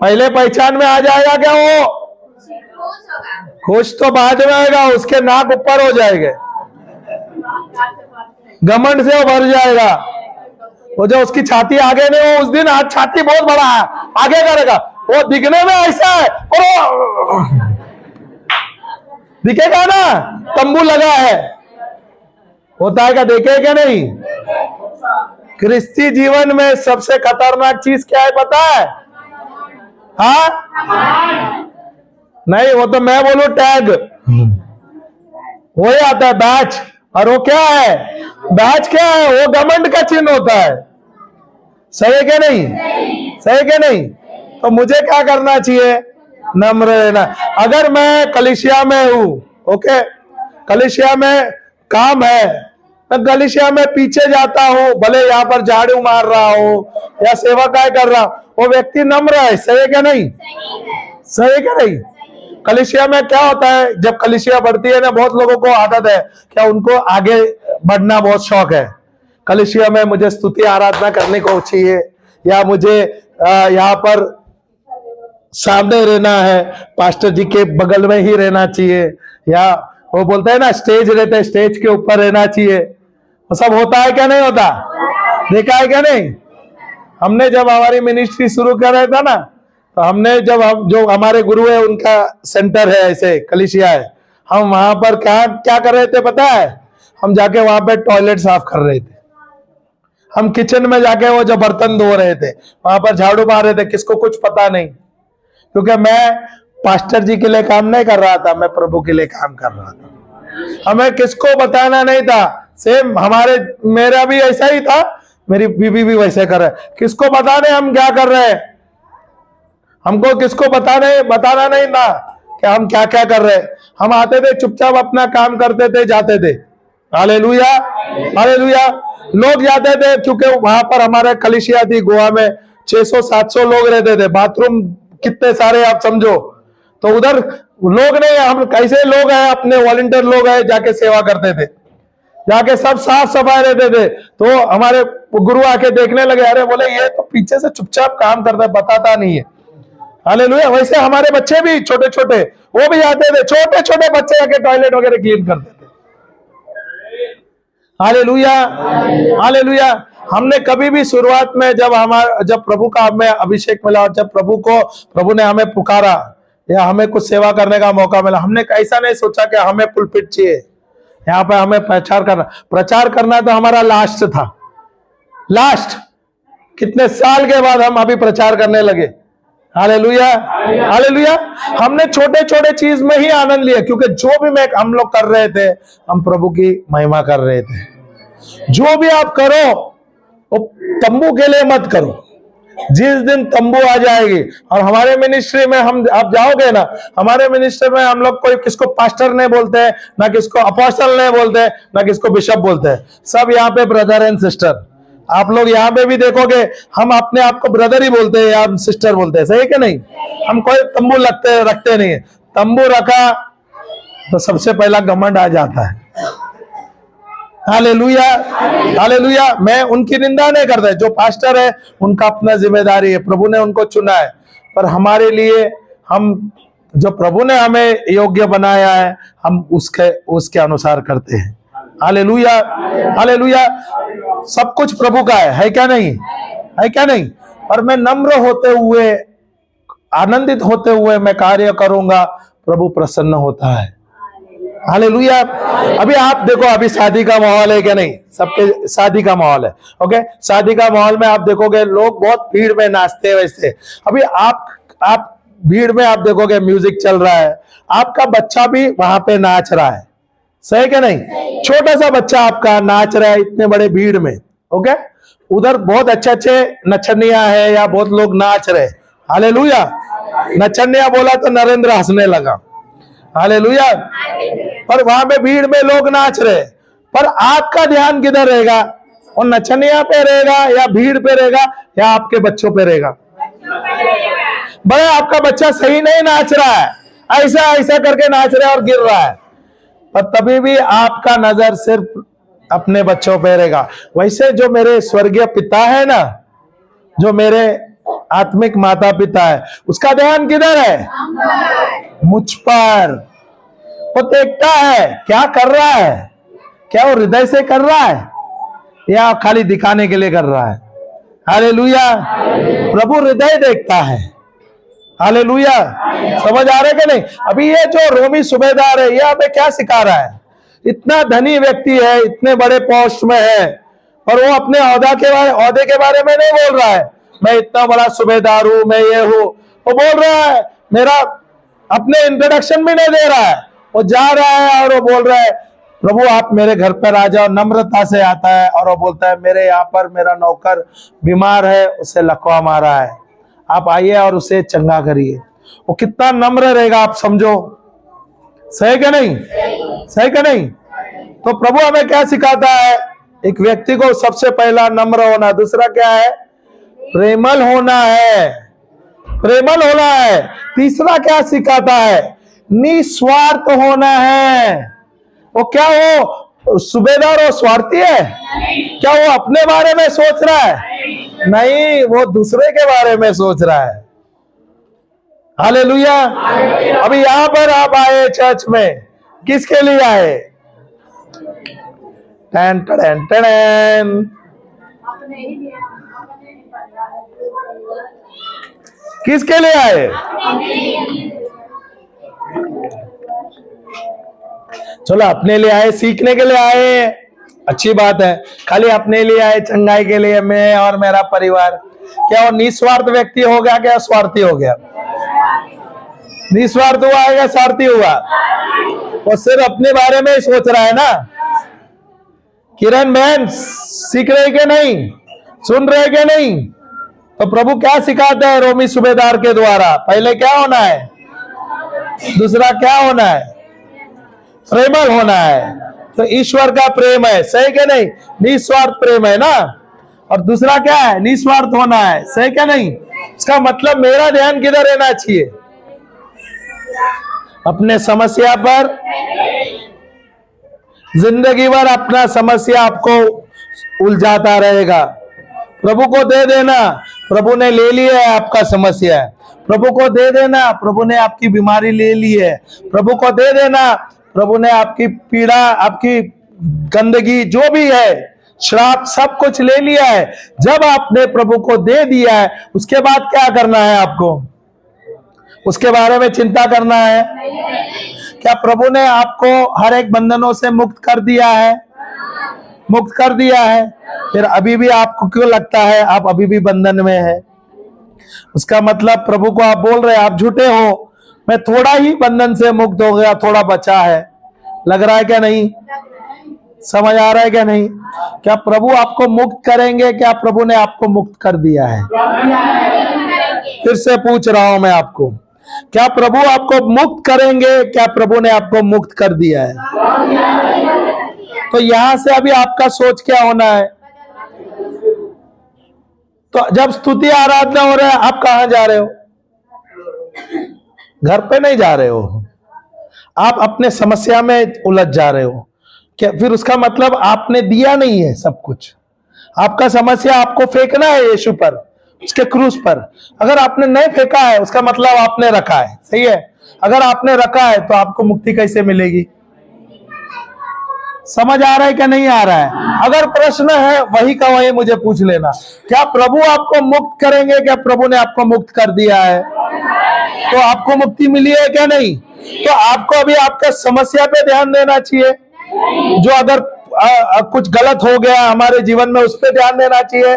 पहले पहचान में आ जाएगा क्या? वो खुश तो बाद में आएगा, उसके नाक ऊपर हो जाएंगे, घमंड से वो भर जाएगा। वो जो उसकी छाती आगे नहीं, वो उस दिन आज छाती बहुत बड़ा है, आगे करेगा, वो दिखने में ऐसा है, और दिखेगा ना तंबू लगा है, होता है क्या? देखे क्या नहीं? क्रिस्ती जीवन में सबसे खतरनाक चीज क्या है पता है? हाँ नहीं, वो तो मैं बोलूं टैग। वो ही आता है बैच। और वो क्या है? बैच क्या है? वो घमंड का चिन्ह होता है। सही है क्या नहीं? सही है क्या नहीं? तो मुझे क्या करना चाहिए? नम्र रहना। अगर मैं कलीसिया में हूं, ओके, कलीसिया में काम है, मैं कलीसिया में पीछे जाता हूं, भले यहां पर झाड़ू मार रहा हूं या सेवा काय कर रहा हूं, वो व्यक्ति नम्र है। सही है क्या नहीं? सही है क्या नहीं? कलीसिया में क्या होता है, जब कलीसिया बढ़ती है ना, बहुत लोगों को आदत है क्या, उनको आगे बढ़ना बहुत शौक है। कलीसिया में मुझे स्तुति आराधना करने को चाहिए, या मुझे यहाँ पर सामने रहना है, पास्टर जी के बगल में ही रहना चाहिए, या वो बोलते हैं ना स्टेज रहते हैं, स्टेज के ऊपर रहना चाहिए। वो सब होता है क्या नहीं होता? देखा है क्या नहीं? हमने जब हमारी मिनिस्ट्री शुरू कर रहा था ना, तो हमने जब हम जो हमारे गुरु है उनका सेंटर है, ऐसे कलीसिया है, हम वहां पर क्या क्या कर रहे थे पता है? हम जाके वहां पे टॉयलेट साफ कर रहे थे। हम किचन में जाके वो जो बर्तन धो रहे थे, वहां पर झाड़ू मार रहे थे, किसको कुछ पता नहीं, क्योंकि मैं पास्टर जी के लिए काम नहीं कर रहा था, मैं प्रभु के लिए काम कर रहा था। हमें किसको बताना नहीं था। सेम हमारे मेरा भी ऐसा ही था, मेरी बीवी भी वैसे कर रहा है। किसको बताने हम क्या कर रहे हैं? हमको किसको बताना नहीं था कि हम क्या क्या कर रहे हैं। हम आते थे, चुपचाप अपना काम करते थे, जाते थे। Hallelujah, hallelujah. लोग जाते थे, क्योंकि वहां पर हमारा कलीसिया थी गोवा में, 600-700 लोग रहते थे। बाथरूम कितने सारे आप समझो। तो उधर लोग नहीं, हम कैसे लोग हैं, अपने वॉलंटियर लोग हैं, जाके सेवा करते थे, जाके सब साफ सफाई रहते थे। तो हमारे गुरु आके देखने लगे, अरे बोले ये तो पीछे से चुपचाप काम करता है, बताता नहीं है। हालेलुया। वैसे हमारे बच्चे भी छोटे छोटे, वो भी आते थे, छोटे छोटे बच्चे जाके टॉयलेट वगैरह क्लीन करते थे। Hallelujah, hallelujah. हमने कभी भी शुरुआत में जब प्रभु का हमें अभिषेक मिला, और जब प्रभु ने हमें पुकारा या हमें कुछ सेवा करने का मौका मिला, हमने ऐसा नहीं सोचा कि हमें पुलपिट चाहिए, यहाँ पे हमें प्रचार करना तो हमारा लास्ट था। लास्ट कितने साल के बाद हम अभी प्रचार करने लगे। Hallelujah, hallelujah. हमने छोटे छोटे चीज में ही आनंद लिया, क्योंकि जो भी हम लोग कर रहे थे, हम प्रभु की महिमा कर रहे थे। जो भी आप करो, वो तंबू के लिए मत करो। जिस दिन तंबू आ जाएगी, और हमारे मिनिस्ट्री में आप जाओगे ना, हमारे मिनिस्ट्री में हम लोग कोई किसको पास्टर नहीं बोलते हैं, ना किसको अपोस्टल नहीं बोलते हैं, ना किसको बिशप बोलते हैं। सब यहाँ पे ब्रदर एंड सिस्टर। आप लोग यहाँ पे भी देखोगे, हम अपने आप को ब्रदर ही बोलते हैं या सिस्टर बोलते हैं। सही है कि नहीं? हम कोई तंबू रखते नहीं है। तंबू रखा तो सबसे पहला घमंड आ जाता है। Hallelujah, hallelujah. मैं उनकी निंदा नहीं करता, जो पास्टर है उनका अपना जिम्मेदारी है, प्रभु ने उनको चुना है। पर हमारे लिए, हम जो प्रभु ने हमें योग्य बनाया है, हम उसके अनुसार करते हैं। Hallelujah, hallelujah. सब कुछ प्रभु का है क्या नहीं? है क्या नहीं? और मैं नम्र होते हुए, आनंदित होते हुए मैं कार्य करूंगा, प्रभु प्रसन्न होता है। हालेलुया। अभी आप देखो, अभी शादी का माहौल है क्या नहीं? सबके शादी का माहौल है, ओके। शादी का माहौल में आप देखोगे लोग बहुत भीड़ में नाचते हैं। वैसे अभी आप भीड़ में आप देखोगे म्यूजिक चल रहा है, आपका बच्चा भी वहां पे नाच रहा है। सही क्या नहीं? छोटा सा बच्चा आपका नाच रहा है इतने बड़े भीड़ में, ओके। उधर बहुत अच्छे नचनिया है, या बहुत लोग नाच रहे। हालेलुया। नचनिया बोला तो नरेंद्र हंसने लगा। हालेलुया। पर वहां पे भीड़ में लोग नाच रहे, पर आपका ध्यान किधर रहेगा? और नचनिया पे रहेगा, या भीड़ पे रहेगा, या आपके बच्चों पे रहेगा? बड़े आपका बच्चा सही नहीं नाच रहा है, ऐसा ऐसा करके नाच रहा है और गिर रहा है, पर तभी भी आपका नजर सिर्फ अपने बच्चों पे रहेगा। वैसे जो मेरे स्वर्गीय पिता है ना, जो मेरे आत्मिक माता पिता है, उसका ध्यान किधर है? मुझ पर। वो देखता है क्या कर रहा है, क्या वो हृदय से कर रहा है या खाली दिखाने के लिए कर रहा है। हालेलुया। प्रभु हृदय देखता है। हालेलुया। समझ आ रहा है कि नहीं? अभी ये जो रोमी सूबेदार है, ये हमें क्या सिखा रहा है? इतना धनी व्यक्ति है, इतने बड़े पोस्ट में है, और वो अपने औहदे के बारे में नहीं बोल रहा है, मैं इतना बड़ा सूबेदार हूं, मैं ये हूं। वो बोल रहा है, मेरा अपने इंट्रोडक्शन भी नहीं दे रहा है, वो जा रहा है और वो बोल रहा है प्रभु आप मेरे घर पर आ जाओ, नम्रता से आता है और वो बोलता है मेरे यहाँ पर मेरा नौकर बीमार है, उसे लकवा मारा है, आप आइए और उसे चंगा करिए। वो कितना नम्र रहेगा आप समझो, सही क्या नहीं, सही क्या नहीं। तो प्रभु हमें क्या सिखाता है, एक व्यक्ति को सबसे पहला नम्र होना, दूसरा क्या है प्रेमल होना है, प्रेमल होना है। तीसरा क्या सिखाता है, निस्वार्थ होना है। वो क्या हो सूबेदार हो स्वार्थी है क्या, वो अपने बारे में सोच रहा है, नहीं वो दूसरे के बारे में सोच रहा है। हालेलुया। अभी यहां पर आप आए चर्च में किसके लिए आए, टन टन टन, अपने ही लिए, अपने ही परिवार। किसके लिए आए, चलो अपने लिए आए, सीखने के लिए आए, अच्छी बात है। खाली अपने लिए आए चंगाई के लिए, मैं और मेरा परिवार, क्या वो निस्वार्थ व्यक्ति हो गया क्या स्वार्थी हो गया, निस्वार्थ हुआ है क्या स्वार्थी हुआ, वो सिर्फ अपने बारे में ही सोच रहा है ना। किरण बहन सीख रहे के नहीं, सुन रहे के नहीं। तो प्रभु क्या सिखाता है रोमी सूबेदार के द्वारा, पहले क्या होना है, दूसरा क्या होना है, प्रेमल होना है। तो ईश्वर का प्रेम है, सही क्या नहीं, निस्वार्थ प्रेम है ना। और दूसरा क्या है, निस्वार्थ होना है, सही क्या नहीं। इसका मतलब मेरा ध्यान किधर रहना चाहिए, अपने समस्या पर, जिंदगी भर अपना समस्या आपको उलझाता रहेगा। प्रभु को दे देना, प्रभु ने ले लिया है आपका समस्या, प्रभु को दे देना, प्रभु ने आपकी बीमारी ले ली है, प्रभु को दे देना, प्रभु ने आपकी पीड़ा, आपकी गंदगी जो भी है, श्राप सब कुछ ले लिया है। जब आपने प्रभु को दे दिया है उसके बाद क्या करना है आपको, उसके बारे में चिंता करना है। क्या प्रभु ने आपको हर एक बंधनों से मुक्त कर दिया है, मुक्त कर दिया है, फिर अभी भी आपको क्यों लगता है आप अभी भी बंधन में है। उसका मतलब प्रभु को आप बोल रहे हैं आप झूठे हो, मैं थोड़ा ही बंधन से मुक्त हो गया, थोड़ा बचा है, लग रहा है क्या नहीं, समझ आ रहा है क्या नहीं। क्या प्रभु आपको मुक्त करेंगे, क्या प्रभु ने आपको मुक्त कर दिया है, फिर से पूछ रहा हूं मैं आपको, क्या प्रभु आपको मुक्त करेंगे, क्या प्रभु ने आपको मुक्त कर दिया है। तो यहां से अभी आपका सोच क्या होना है, तो जब स्तुति आराधना हो रहा है आप कहां जा रहे हो, घर पे नहीं जा रहे हो, आप अपने समस्या में उलझ जा रहे हो क्या, फिर उसका मतलब आपने दिया नहीं है सब कुछ। आपका समस्या आपको फेंकना है यीशु पर, उसके क्रूस पर। अगर आपने नहीं फेंका है उसका मतलब आपने रखा है, सही है। अगर आपने रखा है तो आपको मुक्ति कैसे मिलेगी, समझ आ रहा है क्या नहीं आ रहा है। अगर प्रश्न है वही का वही मुझे पूछ लेना, क्या प्रभु आपको मुक्त करेंगे, क्या प्रभु ने आपको मुक्त कर दिया है, तो आपको मुक्ति मिली है क्या नहीं। तो आपको अभी आपका समस्या पे ध्यान देना चाहिए, जो अगर कुछ गलत हो गया हमारे जीवन में उस पर ध्यान देना चाहिए,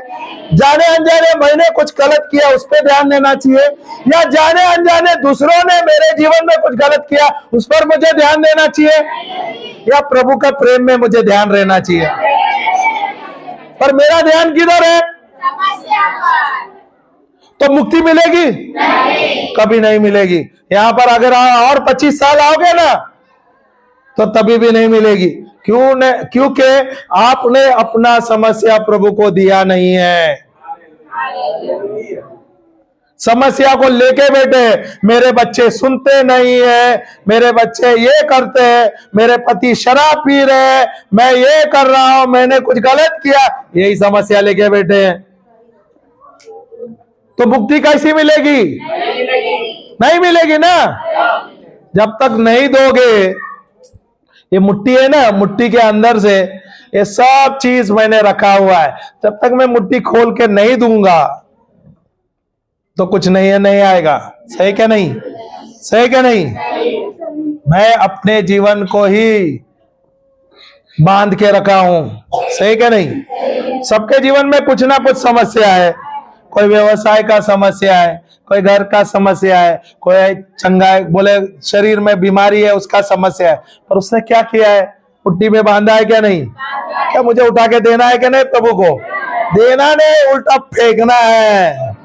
जाने अनजाने मैंने कुछ गलत किया उस पर ध्यान देना चाहिए, या जाने अनजाने दूसरों ने मेरे जीवन में कुछ गलत किया उस पर मुझे ध्यान देना चाहिए, या प्रभु का प्रेम में मुझे ध्यान रहना चाहिए। पर मेरा ध्यान किधर है, तो मुक्ति मिलेगी नहीं। कभी नहीं मिलेगी। यहां पर अगर और 25 साल आओगे ना तो तभी भी नहीं मिलेगी। क्योंकि आपने अपना समस्या प्रभु को दिया नहीं है। समस्या को लेके बैठे, मेरे बच्चे सुनते नहीं है, मेरे बच्चे ये करते हैं, मेरे पति शराब पी रहे हैं, मैं ये कर रहा हूं, मैंने कुछ गलत किया, यही समस्या लेके बैठे हैं। तो मुक्ति कैसी मिलेगी, नहीं मिलेगी ना। जब तक नहीं दोगे, ये मुट्ठी है ना, मुट्ठी के अंदर से ये सब चीज मैंने रखा हुआ है, जब तक मैं मुट्ठी खोल के नहीं दूंगा तो कुछ नहीं आएगा। सही क्या नहीं, सही क्या नहीं। मैं अपने जीवन को ही बांध के रखा हूं, सही क्या नहीं। सबके जीवन में कुछ ना कुछ समस्या है, कोई व्यवसाय का समस्या है, कोई घर का समस्या है, कोई चंगा बोले शरीर में बीमारी है उसका समस्या है, पर उसने क्या किया है? पुट्टी में बांधा है क्या नहीं? क्या मुझे उठा के देना है क्या नहीं? प्रभु को देना नहीं, उल्टा फेंकना है।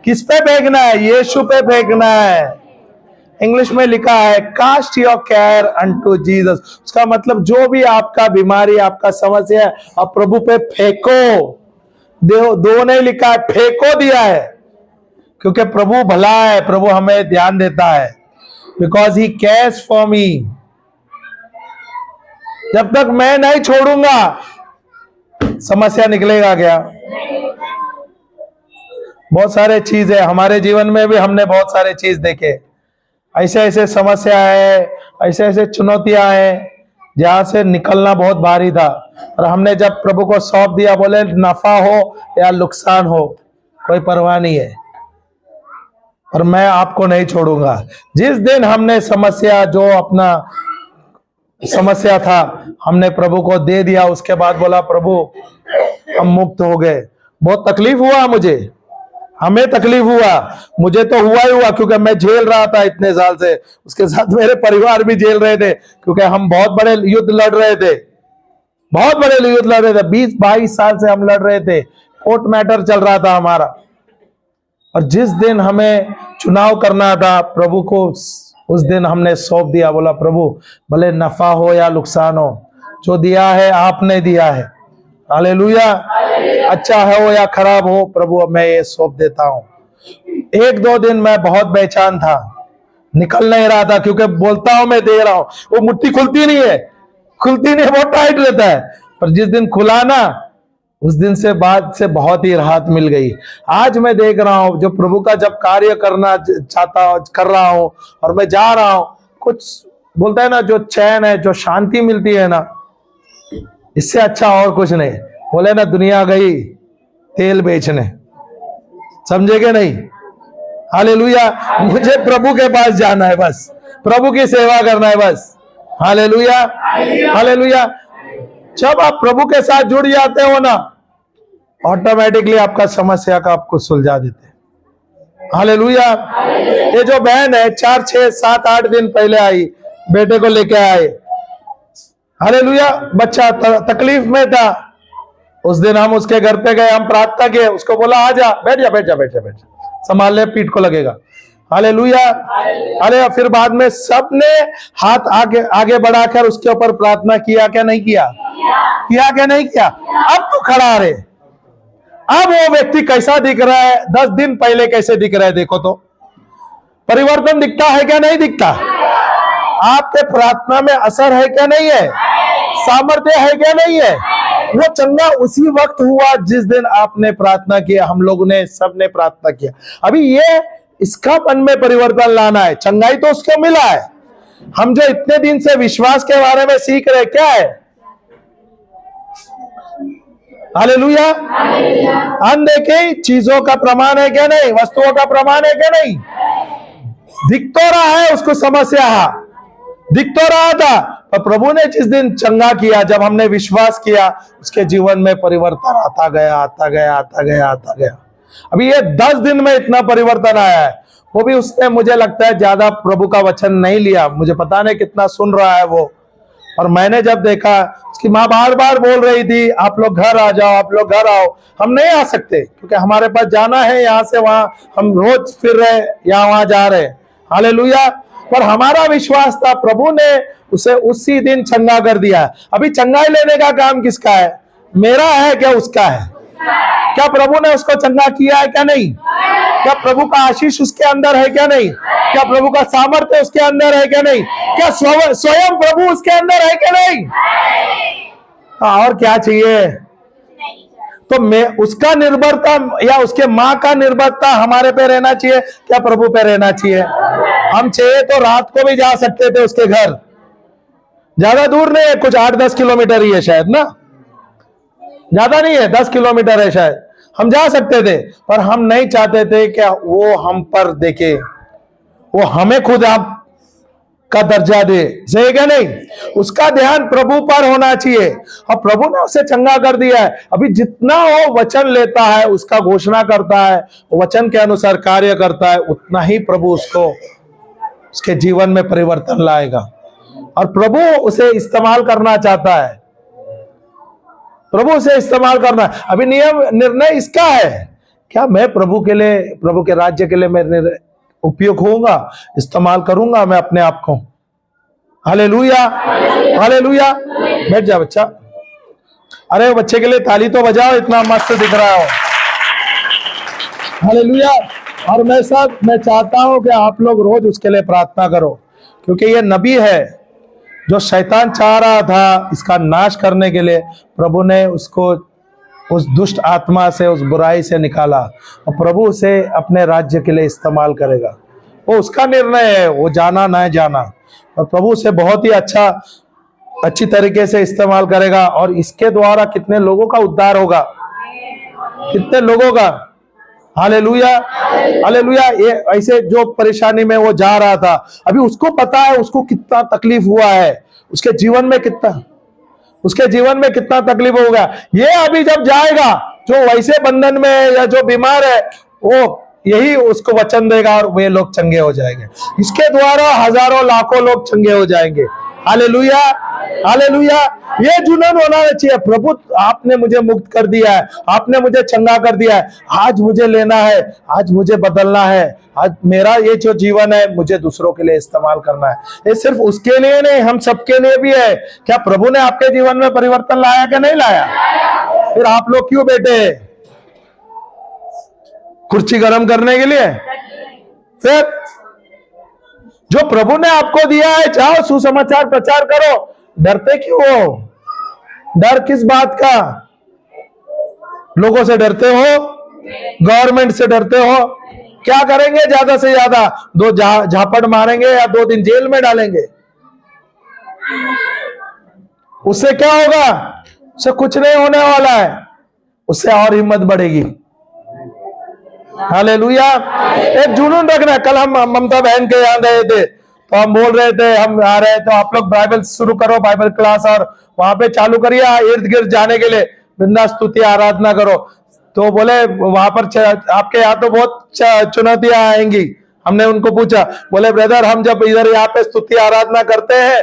किस पे फेंकना है? यीशु पे फेंकना है। इंग्लिश में लिखा है cast your care unto Jesus. उसका मतलब जो भी आपका बीमारी, आपका समस्या है, आप प्रभु पे फेंको। दो नहीं लिखा है, फेंको दिया है, क्योंकि प्रभु भला है, प्रभु हमें ध्यान देता है। Because he cares for me. जब तक मैं नहीं छोड़ूंगा समस्या निकलेगा क्या? बहुत सारे चीज है हमारे जीवन में भी, हमने बहुत सारे चीज देखे, ऐसे ऐसे समस्या है, ऐसे ऐसे चुनौतियां हैं जहां से निकलना बहुत भारी था। और हमने जब प्रभु को सौंप दिया, बोले नफा हो या नुकसान हो कोई परवाह नहीं है, और मैं आपको नहीं छोड़ूंगा। जिस दिन हमने समस्या, जो अपना समस्या था, हमने प्रभु को दे दिया, उसके बाद बोला प्रभु हम मुक्त हो गए। बहुत तकलीफ हुआ मुझे, हमें तकलीफ हुआ, मुझे तो हुआ ही हुआ, क्योंकि मैं झेल रहा था इतने साल से। उसके साथ मेरे परिवार भी झेल रहे थे, क्योंकि हम बहुत बड़े युद्ध लड़ रहे थे, बहुत बड़े युद्ध लड़ रहे थे। 20-22 साल से हम लड़ रहे थे, कोर्ट मैटर चल रहा था हमारा। और जिस दिन हमें चुनाव करना था प्रभु को, उस दिन हमने सौंप दिया, बोला प्रभु भले नफा हो या नुकसान हो, जो दिया है आपने दिया है। हालेलुया। अच्छा हो या खराब हो, प्रभु मैं ये सौंप देता हूं। 1-2 दिन मैं बहुत बेचैन था, निकल नहीं रहा था, क्योंकि बोलता हूं मैं दे रहा हूं, वो मुट्ठी खुलती नहीं है, बहुत टाइट रहता है। पर जिस दिन खुला ना, उस दिन से बाद से बहुत ही राहत मिल गई। आज मैं देख रहा हूं, जो प्रभु का जब कार्य करना कर रहा हूं और मैं जा रहा हूं, कुछ बोलता है ना, जो चैन है, जो शांति मिलती है ना, इससे अच्छा और कुछ नहीं। बोले ना दुनिया गई तेल बेचने, समझे कि नहीं? हालेलुया। मुझे प्रभु के पास जाना है, बस प्रभु की सेवा करना है, बस। Hallelujah, hallelujah. जब आप प्रभु के साथ जुड़ जाते हो ना, ऑटोमेटिकली आपका समस्या का आपको सुलझा देते हैं। हालेलुया। ये जो बहन है 4, 6, 7, 8 दिन पहले आई, बेटे को लेके आए। हालेलुया। बच्चा तकलीफ में था, उस दिन हम उसके घर पे गए, हम प्रार्थना किए, उसको बोला आजा, बैठ जा बैठ जा बैठ जा बैठ जा, संभाल ले, पीठ को लगेगा। हालेलुया। अरे फिर बाद में सबने हाथ आगे बढ़ाकर उसके ऊपर प्रार्थना किया क्या नहीं किया? किया क्या नहीं किया? अब तो खड़ा रहे। अब वो व्यक्ति कैसा दिख रहा है, 10 दिन पहले कैसे दिख रहा है, देखो तो परिवर्तन दिखता है क्या नहीं दिखता? आपके प्रार्थना में असर है क्या नहीं है? सामर्थ्य है क्या नहीं है? वो चंगा उसी वक्त हुआ जिस दिन आपने प्रार्थना किया, हम लोगों ने सबने प्रार्थना किया। अभी ये इसका मन में परिवर्तन लाना है। चंगाई तो उसको मिला है, हम जो इतने दिन से विश्वास के बारे में सीख रहे, क्या है? हालेलुया। अनदेखी चीजों का प्रमाण है क्या नहीं? वस्तुओं का प्रमाण है क्या नहीं? दिख तो रहा है उसको, समस्या दिख तो रहा था, पर प्रभु ने जिस दिन चंगा किया, जब हमने विश्वास किया, उसके जीवन में परिवर्तन आता गया, आता गया, आता गया, आता गया। अभी ये 10 दिन में इतना परिवर्तन आया है। वो भी उसने, मुझे लगता है, ज्यादा प्रभु का वचन नहीं लिया, मुझे पता नहीं कितना सुन रहा है वो। और मैंने जब देखा, उसकी माँ बार बार बोल रही थी आप लोग घर आ जाओ, आप लोग घर आओ। हम नहीं आ सकते, क्योंकि हमारे पास जाना है, यहाँ से वहां हम रोज फिर रहे, यहाँ वहां जा रहे। हालेलुया। पर हमारा विश्वास था, प्रभु ने उसे उसी दिन चंगा कर दिया। अभी चंगाई लेने का काम किसका है? मेरा है क्या उसका है? क्या प्रभु ने उसको चंगा किया है क्या नहीं? क्या प्रभु का आशीष उसके अंदर है क्या नहीं? क्या प्रभु का सामर्थ्य उसके अंदर है क्या नहीं? क्या स्वयं प्रभु उसके अंदर है क्या नहीं? और क्या चाहिए? तो मैं उसका निर्भरता या उसके माँ का निर्भरता हमारे पे रहना चाहिए, क्या प्रभु पे रहना चाहिए? हम चाहिए तो रात को भी जा सकते थे उसके घर, ज्यादा दूर नहीं है, कुछ 8-10 किलोमीटर ही है शायद ना, ज्यादा नहीं है, 10 किलोमीटर है शायद, हम जा सकते थे। पर हम नहीं चाहते थे क्या वो हम पर देखे, वो हमें खुद आप का दर्जा दे, सही क्या नहीं? उसका ध्यान प्रभु पर होना चाहिए, और प्रभु ने उसे चंगा कर दिया है। अभी जितना वो वचन लेता है, उसका घोषणा करता है, वचन के अनुसार कार्य करता है, उतना ही प्रभु उसको उसके जीवन में परिवर्तन लाएगा। और प्रभु उसे इस्तेमाल करना चाहता है, प्रभु उसे इस्तेमाल करना है। अभी नियम निर्णय इसका है, क्या मैं प्रभु के लिए, प्रभु के राज्य के लिए मैं उपयोग होऊंगा, इस्तेमाल करूंगा मैं अपने आप को। Hallelujah, hallelujah. बैठ जा बच्चा। अरे बच्चे के लिए ताली तो बजाओ, इतना मस्त दिख रहा हो। हालेलुया। और मैं चाहता हूं कि आप लोग रोज उसके लिए प्रार्थना करो, क्योंकि ये नबी है जो शैतान चाह रहा था इसका नाश करने के लिए। प्रभु ने उसको उस दुष्ट आत्मा से, उस बुराई से निकाला, और प्रभु उसे अपने राज्य के लिए इस्तेमाल करेगा। वो उसका निर्णय है, वो जाना ना जाना, और प्रभु उसे बहुत ही अच्छी तरीके से इस्तेमाल करेगा। और इसके द्वारा कितने लोगों का उद्धार होगा, कितने लोगों का। Hallelujah, hallelujah. ये ऐसे जो परेशानी में वो जा रहा था, अभी उसको पता है उसको कितना तकलीफ हुआ है, उसके जीवन में कितना तकलीफ होगा। ये अभी जब जाएगा, जो वैसे बंधन में या जो बीमार है, वो यही उसको वचन देगा और वे लोग चंगे हो जाएंगे। इसके द्वारा हजारों लाखों लोग चंगे हो जाएंगे। Hallelujah, hallelujah. ये जुनून होना चाहिए, प्रभु आपने मुझे मुक्त कर दिया है, आपने मुझे चंगा कर दिया है, आज मुझे लेना है, आज मुझे बदलना है, आज मेरा ये जो जीवन है मुझे दूसरों के लिए इस्तेमाल करना है। ये सिर्फ उसके लिए नहीं, हम सबके लिए भी है। क्या प्रभु ने आपके जीवन में परिवर्तन लाया कि नहीं लाया? फिर आप लोग क्यों बैठे हैं? कुर्सी गर्म करने के लिए? फिर जो प्रभु ने आपको दिया है, जाओ सुसमाचार प्रचार करो। डरते क्यों हो? डर किस बात का? लोगों से डरते हो, गवर्नमेंट से डरते हो। क्या करेंगे? ज्यादा से ज्यादा 2 झापड़ मारेंगे या 2 दिन जेल में डालेंगे। उससे क्या होगा? उससे कुछ नहीं होने वाला है, उससे और हिम्मत बढ़ेगी। हालेलुया। एक जुनून रखना। कल हम ममता बहन के यहाँ गए थे, तो हम बोल रहे थे, हम आ रहे तो आप लोग बाइबल शुरू करो, बाइबल क्लास, और वहां पे चालू करिए इर्द गिर्द जाने के लिए, बिंदास स्तुति आराधना करो। तो बोले वहां पर आपके यहाँ तो बहुत चुनौतियां आएंगी। हमने उनको पूछा, बोले ब्रदर हम जब इधर यहाँ पे स्तुति आराधना करते हैं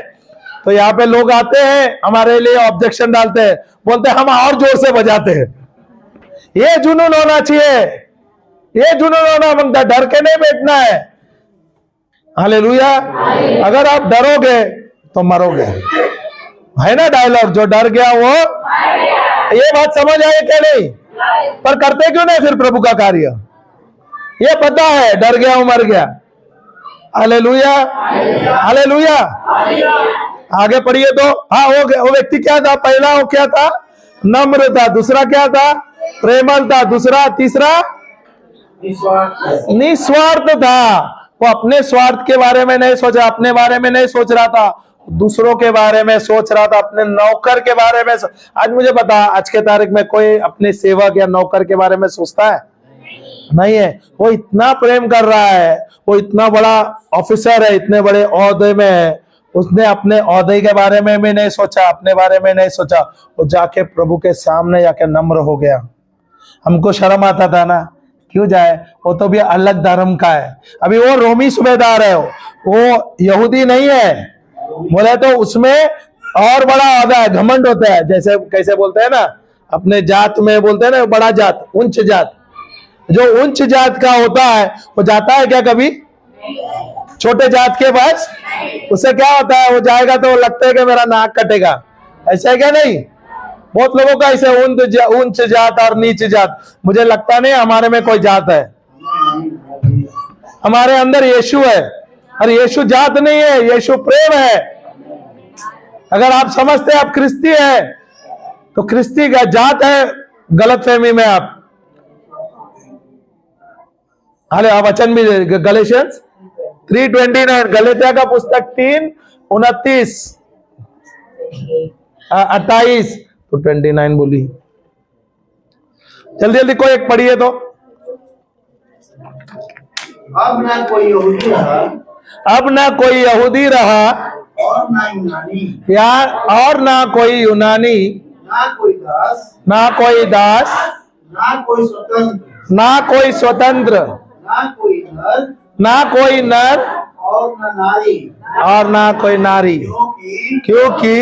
तो यहाँ पे लोग आते हैं, हमारे लिए ऑब्जेक्शन डालते हैं, बोलते हैं हम और जोर से बजाते हैं। ये जुनून होना चाहिए, ये जुनून होना मांगता, डर के नहीं बैठना है। हालेलुया। अगर आप डरोगे तो मरोगे, है ना डायलॉग, जो डर गया वो। ये बात समझ आई क्या नहीं? पर करते क्यों नहीं फिर प्रभु का कार्य? ये पता है, डर गया हूं मर गया। Hallelujah, hallelujah. आगे पढ़िए तो। हाँ, वो व्यक्ति क्या था? पहला वो क्या था? नम्र था। दूसरा क्या था? प्रेमल था। दूसरा, तीसरा निस्वार्थ था। वो अपने स्वार्थ के बारे में नहीं सोचा, अपने बारे में नहीं सोच रहा था, दूसरों के बारे में सोच रहा था, अपने नौकर के बारे में। आज मुझे पता, आज के तारीख में कोई अपने सेवक या नौकर के बारे में सोचता है? नहीं है। वो इतना प्रेम कर रहा है, वो इतना बड़ा ऑफिसर है, इतने बड़े ओहदे में है, उसने अपने ओहदे के बारे में भी नहीं सोचा, अपने बारे में नहीं सोचा। वो जाके प्रभु के सामने जाके नम्र हो गया। हमको शर्म आता था ना, क्यों जाए, वो तो भी अलग धर्म का है। अभी वो रोमी सूबेदार है, वो यहूदी नहीं है। बोले तो उसमें और बड़ा ओहदा है, घमंड होता है। जैसे कैसे बोलते हैं ना, अपने जात में बोलते हैं ना, बड़ा जात, उच्च जात। जो उच्च जात का होता है वो जाता है क्या कभी छोटे जात के पास? उससे क्या होता है, वो जाएगा तो लगता है कि मेरा नाक कटेगा, ऐसा है क्या नहीं? बहुत लोगों का ऐसे उच्च जात और नीच जात। मुझे लगता नहीं हमारे में कोई जात है, हमारे अंदर यीशु है। और यीशु जात नहीं है, यीशु प्रेम है। अगर आप समझते हैं आप क्रिस्ती है, तो क्रिस्ती का जात है गलतफहमी में आप। हाले वचन भी गलेशियंस 3:29, गलेतिया का पुस्तक 3:29 28 तो 29 बोली। जल्दी जल्दी कोई एक पढ़िए तो। अब ना कोई यहूदी रहा अब ना कोई यहूदी रहा और ना यूनानी, या और ना कोई यूनानी, ना कोई दास, ना कोई दास, ना कोई स्वतंत्र, ना कोई स्वतंत्र, ना कोई नर ना कोई नर और न नारी, और ना कोई नारी, क्योंकि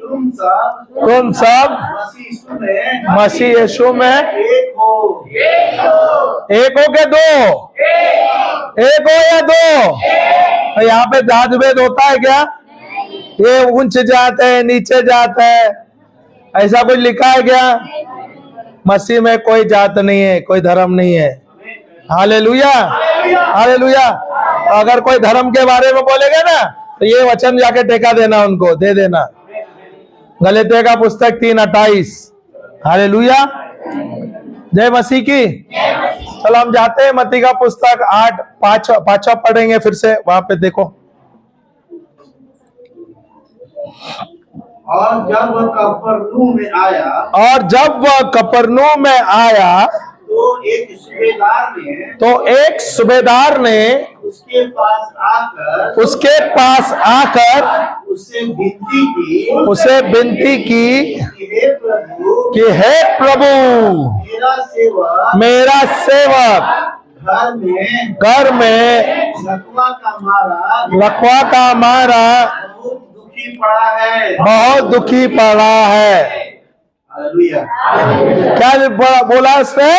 तुम सब मसीह यीशु में एक हो। एक हो के दो, एक हो या दो। तो यहाँ पे जात भेद होता है क्या? ये ऊंच जात है, नीचे जात है, ऐसा कुछ लिखा है क्या? मसीह में कोई जात नहीं है, कोई धर्म नहीं है। Hallelujah, hallelujah. अगर कोई धर्म के बारे में बोलेगा ना तो ये वचन जाके टेका देना, उनको दे देना। गलातिया का पुस्तक 3:28। हालेलुया, जय मसीह की। चलो हम जाते हैं मत्ती का पुस्तक 8:5 पढ़ेंगे फिर से, वहां पे देखो। और जब वह कफरनहूम में आया, और जब वह कफरनहूम में आया तो एक सूबेदार ने उसके पास आकर उससे विनती की कि हे प्रभु, मेरा सेवक घर में लकवा का मारा बहुत दुखी पड़ा है। हालेलुया। क्या बोला उसने?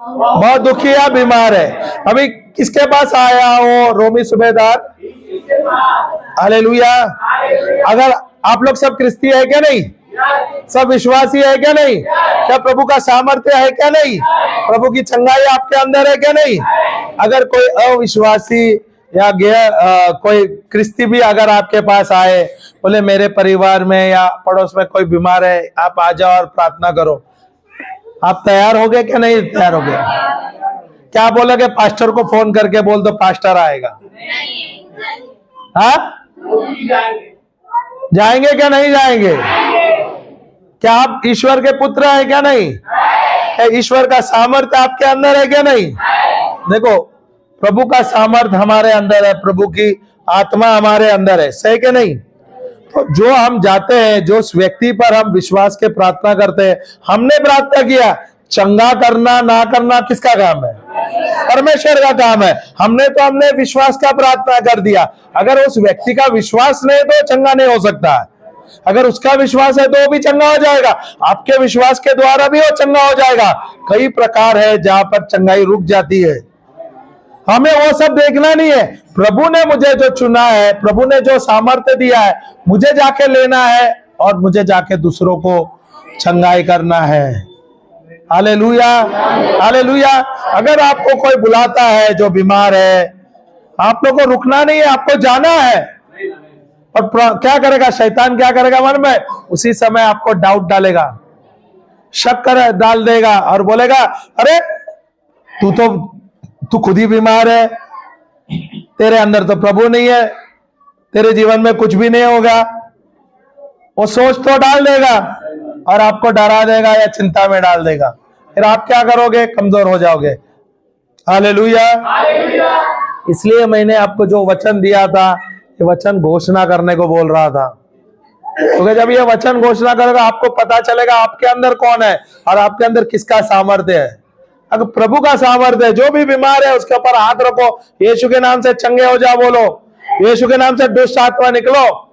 बहुत दुखी है, बीमार है। अभी किसके पास आया वो रोमी सूबेदार? हालेलुया। अगर आप लोग सब क्रिस्ती है क्या नहीं? सब विश्वासी है क्या नहीं? क्या प्रभु का सामर्थ्य है क्या नहीं? प्रभु की चंगाई आपके अंदर है क्या नहीं? अगर कोई अविश्वासी या कोई क्रिस्ती भी अगर आपके पास आए, बोले मेरे परिवार में या पड़ोस में कोई बीमार है, आप आ जाओ और प्रार्थना करो, आप तैयार हो गए क्या नहीं तैयार हो गए? क्या बोलोगे? पास्टर को फोन करके बोल दो, पास्टर आएगा। हाँ, जाएंगे क्या नहीं जाएंगे? क्या आप ईश्वर के पुत्र हैं क्या नहीं? क्या ईश्वर का सामर्थ्य आपके अंदर है क्या नहीं? देखो, प्रभु का सामर्थ्य हमारे अंदर है, प्रभु की आत्मा हमारे अंदर है, सही क्या नहीं? तो जो हम जाते हैं, जो उस व्यक्ति पर हम विश्वास के प्रार्थना करते हैं, हमने प्रार्थना किया, चंगा करना ना करना किसका काम है? परमेश्वर का काम है। हमने विश्वास का प्रार्थना कर दिया। अगर उस व्यक्ति का विश्वास नहीं तो चंगा नहीं हो सकता है। अगर उसका विश्वास है तो वो भी चंगा हो जाएगा, आपके विश्वास के द्वारा भी वो चंगा हो जाएगा। कई प्रकार है जहां पर चंगाई रुक जाती है, हमें वो सब देखना नहीं है। प्रभु ने मुझे जो चुना है, प्रभु ने जो सामर्थ्य दिया है, मुझे जाके लेना है और मुझे जाके दूसरों को चंगाई करना है। Hallelujah, hallelujah. अगर आपको कोई बुलाता है जो बीमार है, आप लोग को रुकना नहीं है, आपको जाना है। और क्या करेगा शैतान? क्या करेगा मन में? उसी समय आपको डाउट डालेगा, शक डाल देगा और बोलेगा अरे तू खुद ही बीमार है, तेरे अंदर तो प्रभु नहीं है, तेरे जीवन में कुछ भी नहीं होगा। वो सोच तो डाल देगा और आपको डरा देगा या चिंता में डाल देगा। फिर आप क्या करोगे? कमजोर हो जाओगे। हालेलुया। इसलिए मैंने आपको जो वचन दिया था, ये वचन घोषणा करने को बोल रहा था, क्योंकि जब ये वचन घोषणा करेगा आपको पता चलेगा आपके अंदर कौन है और आपके अंदर किसका सामर्थ्य है। अगर प्रभु का सामर्थ्य है, जो भी बीमार है उसके ऊपर हाथ रखो, यीशु के नाम से चंगे हो जाओ, बोलो यीशु के नाम से दुष्ट आत्मा निकलो।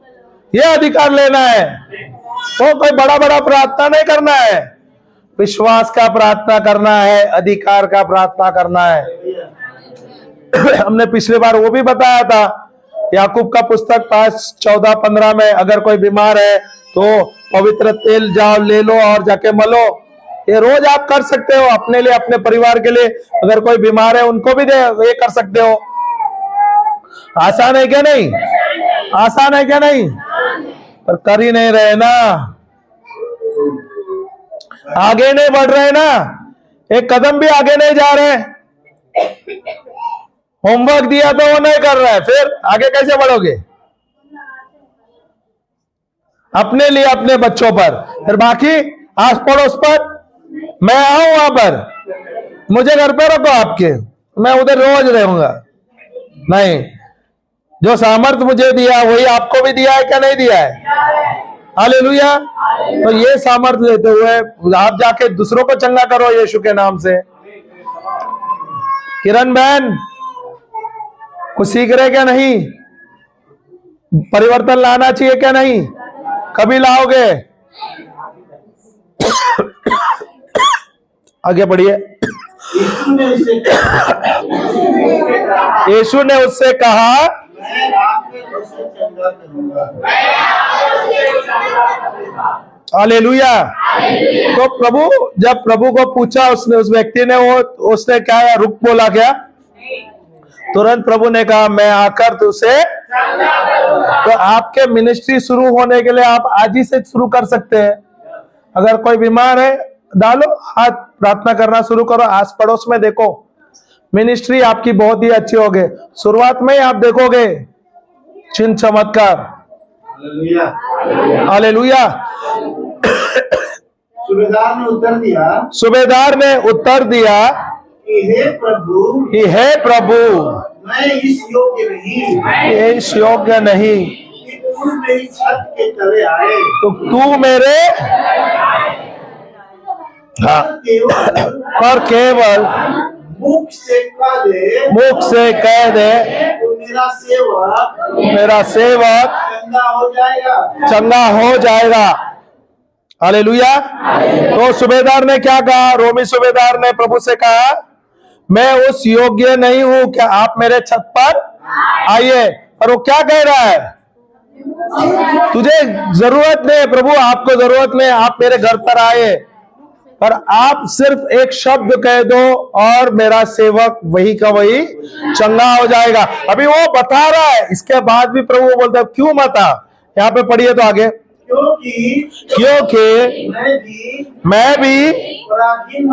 ये अधिकार लेना है। तो कोई बड़ा बड़ा प्रार्थना नहीं करना है, विश्वास का प्रार्थना करना है, अधिकार का प्रार्थना करना है। हमने पिछली बार वो भी बताया था, याकूब का पुस्तक 5:14-15 में अगर कोई बीमार है तो पवित्र तेल जाओ ले लो और जाके मलो। ये रोज आप कर सकते हो, अपने लिए, अपने परिवार के लिए। अगर कोई बीमार है उनको भी ये कर सकते हो। आसान है क्या नहीं? आसान है क्या नहीं? पर कर ही नहीं रहे ना, आगे नहीं बढ़ रहे ना, एक कदम भी आगे नहीं जा रहे। होमवर्क दिया तो वो नहीं कर रहा है, फिर आगे कैसे बढ़ोगे? अपने लिए, अपने बच्चों पर, फिर बाकी आस पड़ोस पर। मैं आऊं वहां पर, मुझे घर पे रखो आपके, मैं उधर रोज रहूंगा। नहीं, जो सामर्थ मुझे दिया वही आपको भी दिया है क्या नहीं दिया है? हालेलुया। तो ये सामर्थ लेते हुए आप जाके दूसरों को चंगा करो यीशु के नाम से। किरण बहन कुछ सीख रहे क्या नहीं? परिवर्तन लाना चाहिए क्या नहीं? कभी लाओगे? आगे बढ़िए। यीशु ने उससे कहा मैं आपके उसे चंगा करूंगा। हालेलुया। तो जब प्रभु को पूछा उसने, उस व्यक्ति ने, उसने क्या रुक बोला क्या? तुरंत प्रभु ने कहा मैं आकर तुझसे। तो आपके मिनिस्ट्री शुरू होने के लिए आप आज ही से शुरू कर सकते हैं। अगर कोई बीमार है डालो हाथ, प्रार्थना करना शुरू करो, आस पड़ोस में देखो, मिनिस्ट्री आपकी बहुत ही अच्छी होगी। शुरुआत में ही आप देखोगे चिन्ह चमत्कार। हालेलुया। सूबेदार ने उत्तर दिया कि हे प्रभु मैं इस योग्य नहीं कि तू मेरी छत के तले आए, तो तू मेरे पर केवल मुख से कह दे तो मेरा सेवक चंगा हो जाएगा। हालेलुया। तो सूबेदार ने क्या कहा? रोमी सूबेदार ने प्रभु से कहा मैं उस योग्य नहीं हूं कि आप मेरे छत पर आइए। और वो क्या कह रहा है? तुझे जरूरत नहीं प्रभु, आपको जरूरत नहीं, आप मेरे घर पर आए, पर आप सिर्फ एक शब्द कह दो और मेरा सेवक वही का वही चंगा हो जाएगा। अभी वो बता रहा है, इसके बाद भी प्रभु बोलता है क्यों बता? यहाँ पे पढ़िए तो आगे। क्योंकि मैं भी पराधीन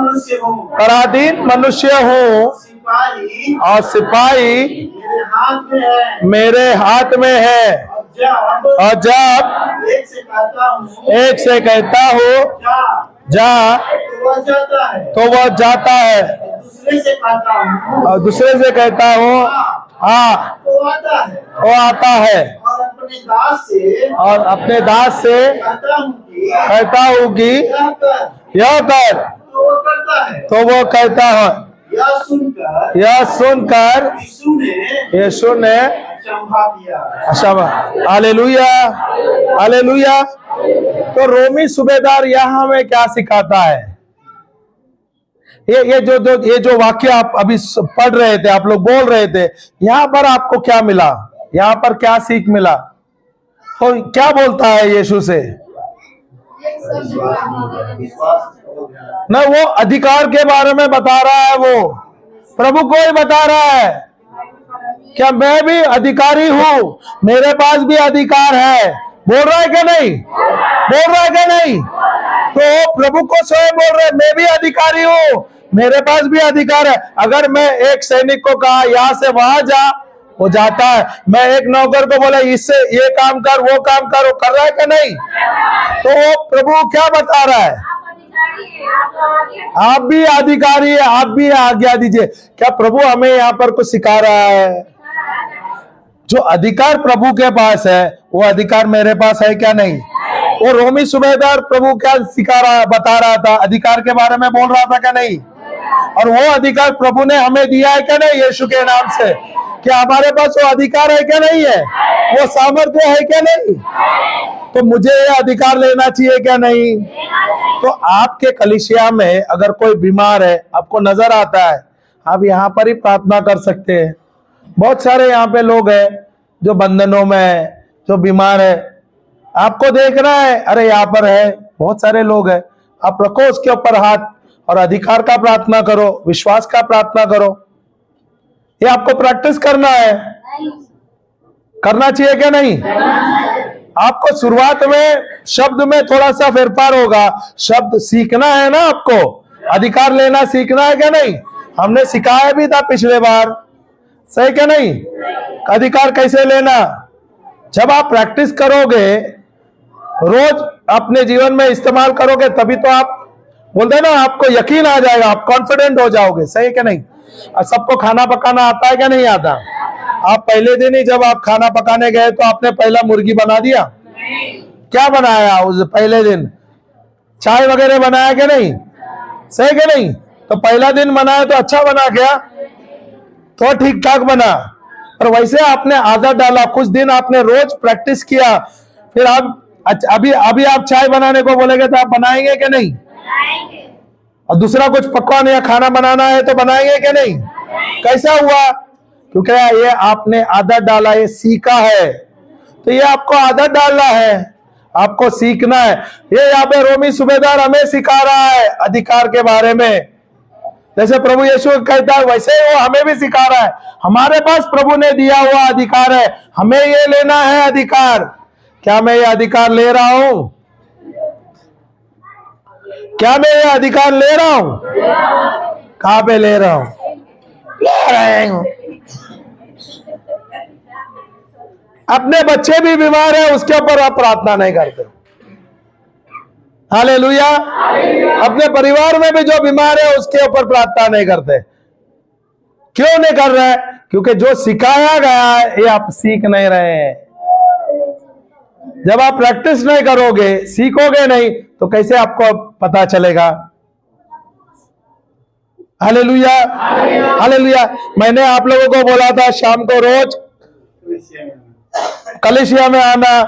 मनुष्य हूँ और सिपाही मेरे हाथ में है। और जब एक से कहता हूँ जा तो वह जाता है, और दूसरे से कहता हूँ हाँ वो आता है, और अपने दास से कहता हूँ कि यह कर तो वो कहता है। यह सुनकर यीशु ने हालेलुया हालेलुया। तो रोमी सूबेदार यहाँ हमें क्या सिखाता है? ये जो वाक्य आप अभी पढ़ रहे थे, आप लोग बोल रहे थे, यहाँ पर आपको क्या मिला? यहाँ पर क्या सीख मिला? तो क्या बोलता है यीशु से? ना वो अधिकार के बारे में बता रहा है, वो प्रभु को ही बता रहा है क्या मैं भी अधिकारी हूं, मेरे पास भी अधिकार है। बोल रहा है क्या नहीं? बोल रहा है क्या नहीं? तो प्रभु को स्वयं बोल रहे मैं भी अधिकारी हूं, मेरे पास भी अधिकार है। अगर मैं एक सैनिक को कहा यहां से वहां जा, वो जाता है। मैं एक नौकर को बोला इससे ये काम कर, वो काम कर, वो कर रहा है क्या नहीं? तो वो प्रभु क्या बता रहा है? आप भी अधिकारी है, आप भी आज्ञा दीजिए। क्या प्रभु हमें यहाँ पर कुछ सिखा रहा है? जो अधिकार प्रभु के पास है वो अधिकार मेरे पास है क्या नहीं? वो रोमी सूबेदार प्रभु क्या सिखा रहा, बता रहा था, अधिकार के बारे में बोल रहा था क्या नहीं? और वो अधिकार प्रभु ने हमें दिया है क्या नहीं? यीशु के नाम से। क्या हमारे पास वो अधिकार है क्या नहीं है? वो सामर्थ्य है क्या नहीं? तो मुझे ये अधिकार लेना चाहिए क्या नहीं? तो आपके कलीसिया में अगर कोई बीमार है, आपको नजर आता है, आप यहाँ पर ही प्रार्थना कर सकते हैं। बहुत सारे यहाँ पे लोग हैं जो बंधनों में है, जो बीमार है, आपको देख रहा है, अरे यहाँ पर है, बहुत सारे लोग हैं, आप रखो उसके ऊपर हाथ और अधिकार का प्रार्थना करो, विश्वास का प्रार्थना करो। ये आपको प्रैक्टिस करना है, करना चाहिए क्या नहीं? आपको शुरुआत में शब्द में थोड़ा सा फेरफार होगा, शब्द सीखना है ना, आपको अधिकार लेना सीखना है क्या नहीं? हमने सिखाया भी था पिछले बार, सही क्या नहीं? अधिकार कैसे लेना? जब आप प्रैक्टिस करोगे, रोज अपने जीवन में इस्तेमाल करोगे, तभी तो आप बोलते हैं ना, आपको यकीन आ जाएगा, आप कॉन्फिडेंट हो जाओगे, सही क्या नहीं? सबको खाना पकाना आता है क्या नहीं आता? आप पहले दिन ही जब आप खाना पकाने गए तो आपने पहला मुर्गी बना दिया? क्या बनाया उस पहले दिन? चाय वगैरह बनाया कि नहीं? सही कि नहीं? तो पहला दिन बनाया तो अच्छा बना क्या? तो ठीक ठाक बना। पर वैसे आपने आदत डाला, कुछ दिन आपने रोज प्रैक्टिस किया, फिर आप अभी अभी आप चाय बनाने को बोलेंगे तो आप बनाएंगे कि नहीं? और दूसरा कुछ पकवान या खाना बनाना है तो बनाएंगे कि नहीं? कैसा हुआ? क्योंकि ये आपने आदत डाला, ये सीखा है। तो ये आपको आदत डालना है, आपको सीखना है। ये यहाँ पे रोमी सूबेदार हमें सिखा रहा है अधिकार के बारे में। जैसे प्रभु यीशु कहता है वैसे वो हमें भी सिखा रहा है। हमारे पास प्रभु ने दिया हुआ अधिकार है, हमें ये लेना है अधिकार। क्या मैं ये अधिकार ले रहा हूं? क्या मैं ये अधिकार ले रहा हूं? कहां पे ले रहा हूं? ले रहे हूं। अपने बच्चे भी बीमार है, उसके ऊपर आप प्रार्थना नहीं करते। हालेलुया। अपने परिवार में भी जो बीमार है उसके ऊपर प्रार्थना नहीं करते। क्यों नहीं कर रहे? क्योंकि जो सिखाया गया है ये आप सीख नहीं रहे हैं। जब आप प्रैक्टिस नहीं करोगे, सीखोगे नहीं, तो कैसे आपको पता चलेगा? Hallelujah, hallelujah. मैंने आप लोगों को बोला था शाम को रोज कलीसिया में आना,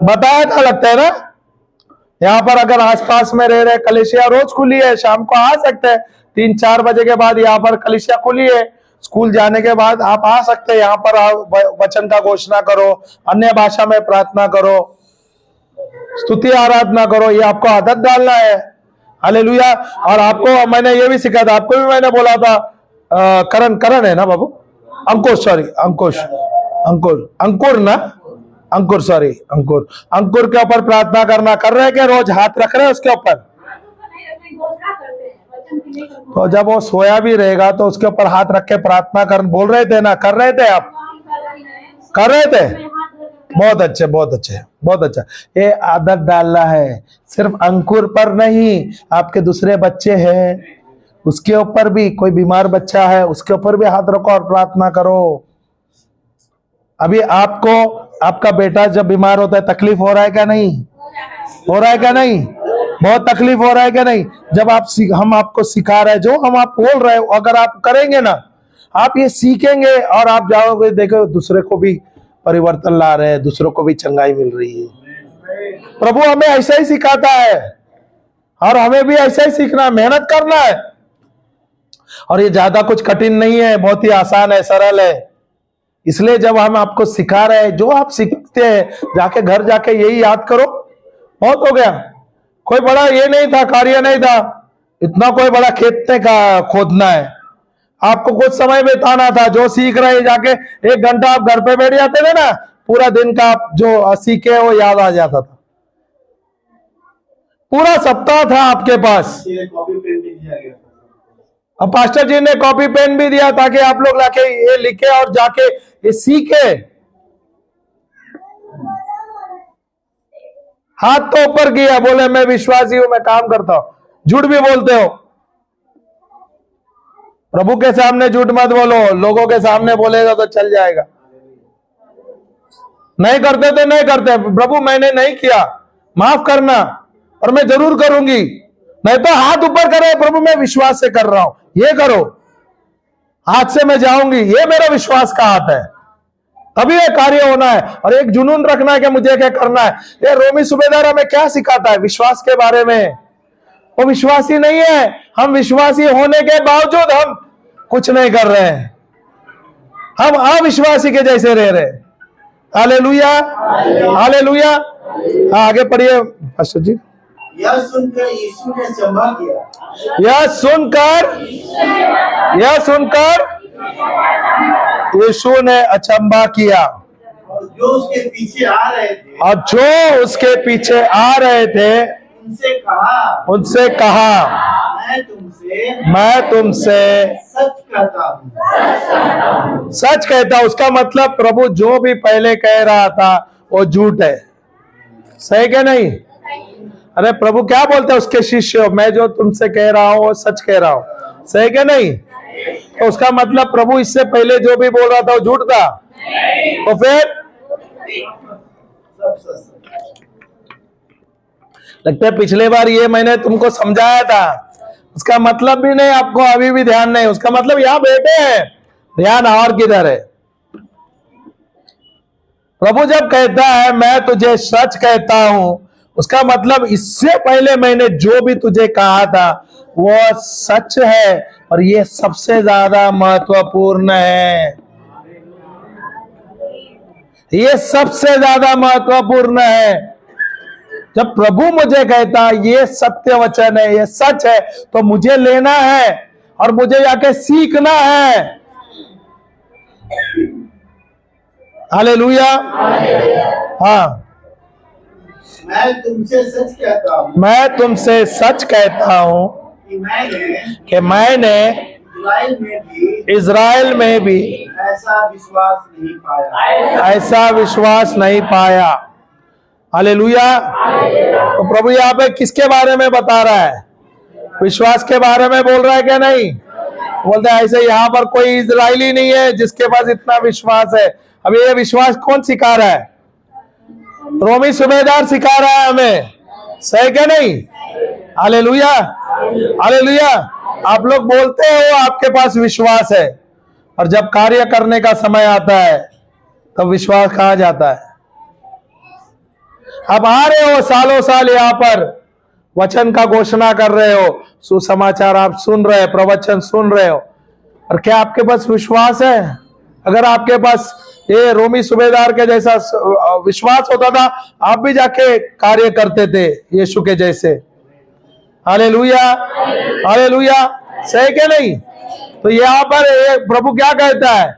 बताया था, लगता है ना? यहाँ पर अगर आसपास में रह रहे, कलीसिया रोज खुली है, शाम को आ सकते हैं। 3-4 बजे के बाद यहाँ पर कलीसिया खुली है। स्कूल जाने के बाद आप आ सकते हैं, यहाँ पर आओ, वचन का घोषणा करो, अन्य भाषा में प्रार्थना करो, स्तुति आराधना करो। ये आपको आदत डालना है। हालेलुया। और आपको मैंने ये भी सिखाया था, आपको भी मैंने बोला था, करण है ना बाबू? अंकुश, सॉरी अंकुश, अंकुर ना, अंकुर, सॉरी अंकुर के ऊपर प्रार्थना करना। कर रहे क्या? रोज हाथ रख रहे हैं उसके ऊपर। तो जब वो सोया भी रहेगा तो उसके ऊपर हाथ रख के प्रार्थना कर, बोल रहे थे ना? कर रहे थे आप? कर रहे थे? बहुत अच्छे, बहुत अच्छे, बहुत अच्छा। ये आदत डालना है, सिर्फ अंकुर पर नहीं, आपके दूसरे बच्चे हैं उसके ऊपर भी, कोई बीमार बच्चा है उसके ऊपर भी हाथ रखो और प्रार्थना करो। अभी आपको, आपका बेटा जब बीमार होता है तकलीफ हो रहा है क्या नहीं? हो रहा है क्या नहीं? बहुत तकलीफ हो रहा है क्या नहीं? जब आप हम आपको सिखा रहे हैं, जो हम आप बोल रहे हो, अगर आप करेंगे ना, आप ये सीखेंगे और आप जाओगे, देखो दूसरे को भी परिवर्तन ला रहे हैं, दूसरों को भी चंगाई मिल रही है। प्रभु हमें ऐसा ही सिखाता है और हमें भी ऐसा ही सीखना है, मेहनत करना है। और ये ज्यादा कुछ कठिन नहीं है, बहुत ही आसान है, सरल है। इसलिए जब हम आपको सिखा रहे हैं, जो आप सीखते हैं, जाके घर जाके यही याद करो, बहुत हो गया। कोई बड़ा ये नहीं था, कार्य नहीं था, इतना कोई बड़ा खेत का खोदना है। आपको कुछ समय बिताना था, जो सीख रहे जाके 1 घंटा आप घर पे बैठ जाते थे ना, पूरा दिन का आप जो सीखे वो याद आ जाता था। पूरा सप्ताह था आपके पास। अब पास्टर जी ने कॉपी पेन भी दिया ताकि आप लोग लाके ये लिखे और जाके ये सीखे। हाथ तो ऊपर किया, बोले मैं विश्वासी हूं, मैं काम करता हूं। झूठ भी बोलते हो। प्रभु के सामने झूठ मत बोलो, लोगों के सामने बोलेगा तो चल जाएगा। नहीं करते तो नहीं करते, प्रभु मैंने नहीं किया, माफ करना, और मैं जरूर करूंगी। नहीं तो हाथ ऊपर करे, प्रभु मैं विश्वास से कर रहा हूं, ये करो, हाथ से मैं जाऊंगी, ये मेरा विश्वास का हाथ है, तभी ये कार्य होना है। और एक जुनून रखना है कि मुझे क्या करना है। ये रोमी सूबेदार हमें क्या सिखाता है विश्वास के बारे में? वो विश्वासी नहीं है, हम विश्वासी होने के बावजूद हम कुछ नहीं कर रहे हैं, हम अविश्वासी के जैसे रह रहे। Hallelujah, hallelujah. आगे पढ़िए पास्टर जी। यह सुनकर यीशु ने अचंभा किया। यह सुनकर यीशु ने अचंभा किया। और जो उसके पीछे आ रहे थे, उनसे कहा मैं तुमसे सच कहता हूं। उसका मतलब प्रभु जो भी पहले कह रहा था वो झूठ है, सही क्या नहीं? अरे प्रभु क्या बोलते हैं उसके शिष्य, मैं जो तुमसे कह रहा हूं वो सच कह रहा हूं, सही क्या नहीं? तो उसका मतलब प्रभु इससे पहले जो भी बोल रहा था वो झूठ था। तो फिर सब सच। लगता है पिछले बार ये मैंने तुमको समझाया था, उसका मतलब भी नहीं, आपको अभी भी ध्यान नहीं। उसका मतलब यहां बैठे हैं, ध्यान और किधर है। प्रभु जब कहता है मैं तुझे सच कहता हूं, उसका मतलब इससे पहले मैंने जो भी तुझे कहा था वो सच है, और ये सबसे ज्यादा महत्वपूर्ण है। ये सबसे ज्यादा महत्वपूर्ण है। जब प्रभु मुझे कहता ये सत्य वचन है, ये सच है, तो मुझे लेना है और मुझे जाके सीखना है। हालेलुया। हाँ, मैं तुमसे सच कहता हूँ मैं तुमसे सच कहता हूं कि मैंने कि मैंने इस्राएल में भी ऐसा विश्वास नहीं पाया। पाया। हालेलुया। तो प्रभु यहाँ पे किसके बारे में बता रहा है? विश्वास के बारे में बोल रहा है क्या? नहीं बोलते हैं ऐसे यहाँ पर कोई इजरायली नहीं है जिसके पास इतना विश्वास है। अब ये विश्वास कौन सिखा रहा है? रोमी सूबेदार सिखा रहा है हमें, सही क्या नहीं? Hallelujah, hallelujah. आप लोग बोलते हो आपके पास विश्वास है, और जब कार्य करने का समय आता है तब तो विश्वास कहाँ जाता है? आप आ रहे हो सालों साल यहाँ पर, वचन का घोषणा कर रहे हो, सुसमाचार आप सुन रहे हो, प्रवचन सुन रहे हो, और क्या आपके पास विश्वास है? अगर आपके पास ये रोमी सूबेदार के जैसा विश्वास होता था, आप भी जाके कार्य करते थे यीशु के जैसे। हालेलुया, हालेलुया, सही के नहीं? तो यहाँ पर प्रभु क्या कहता है?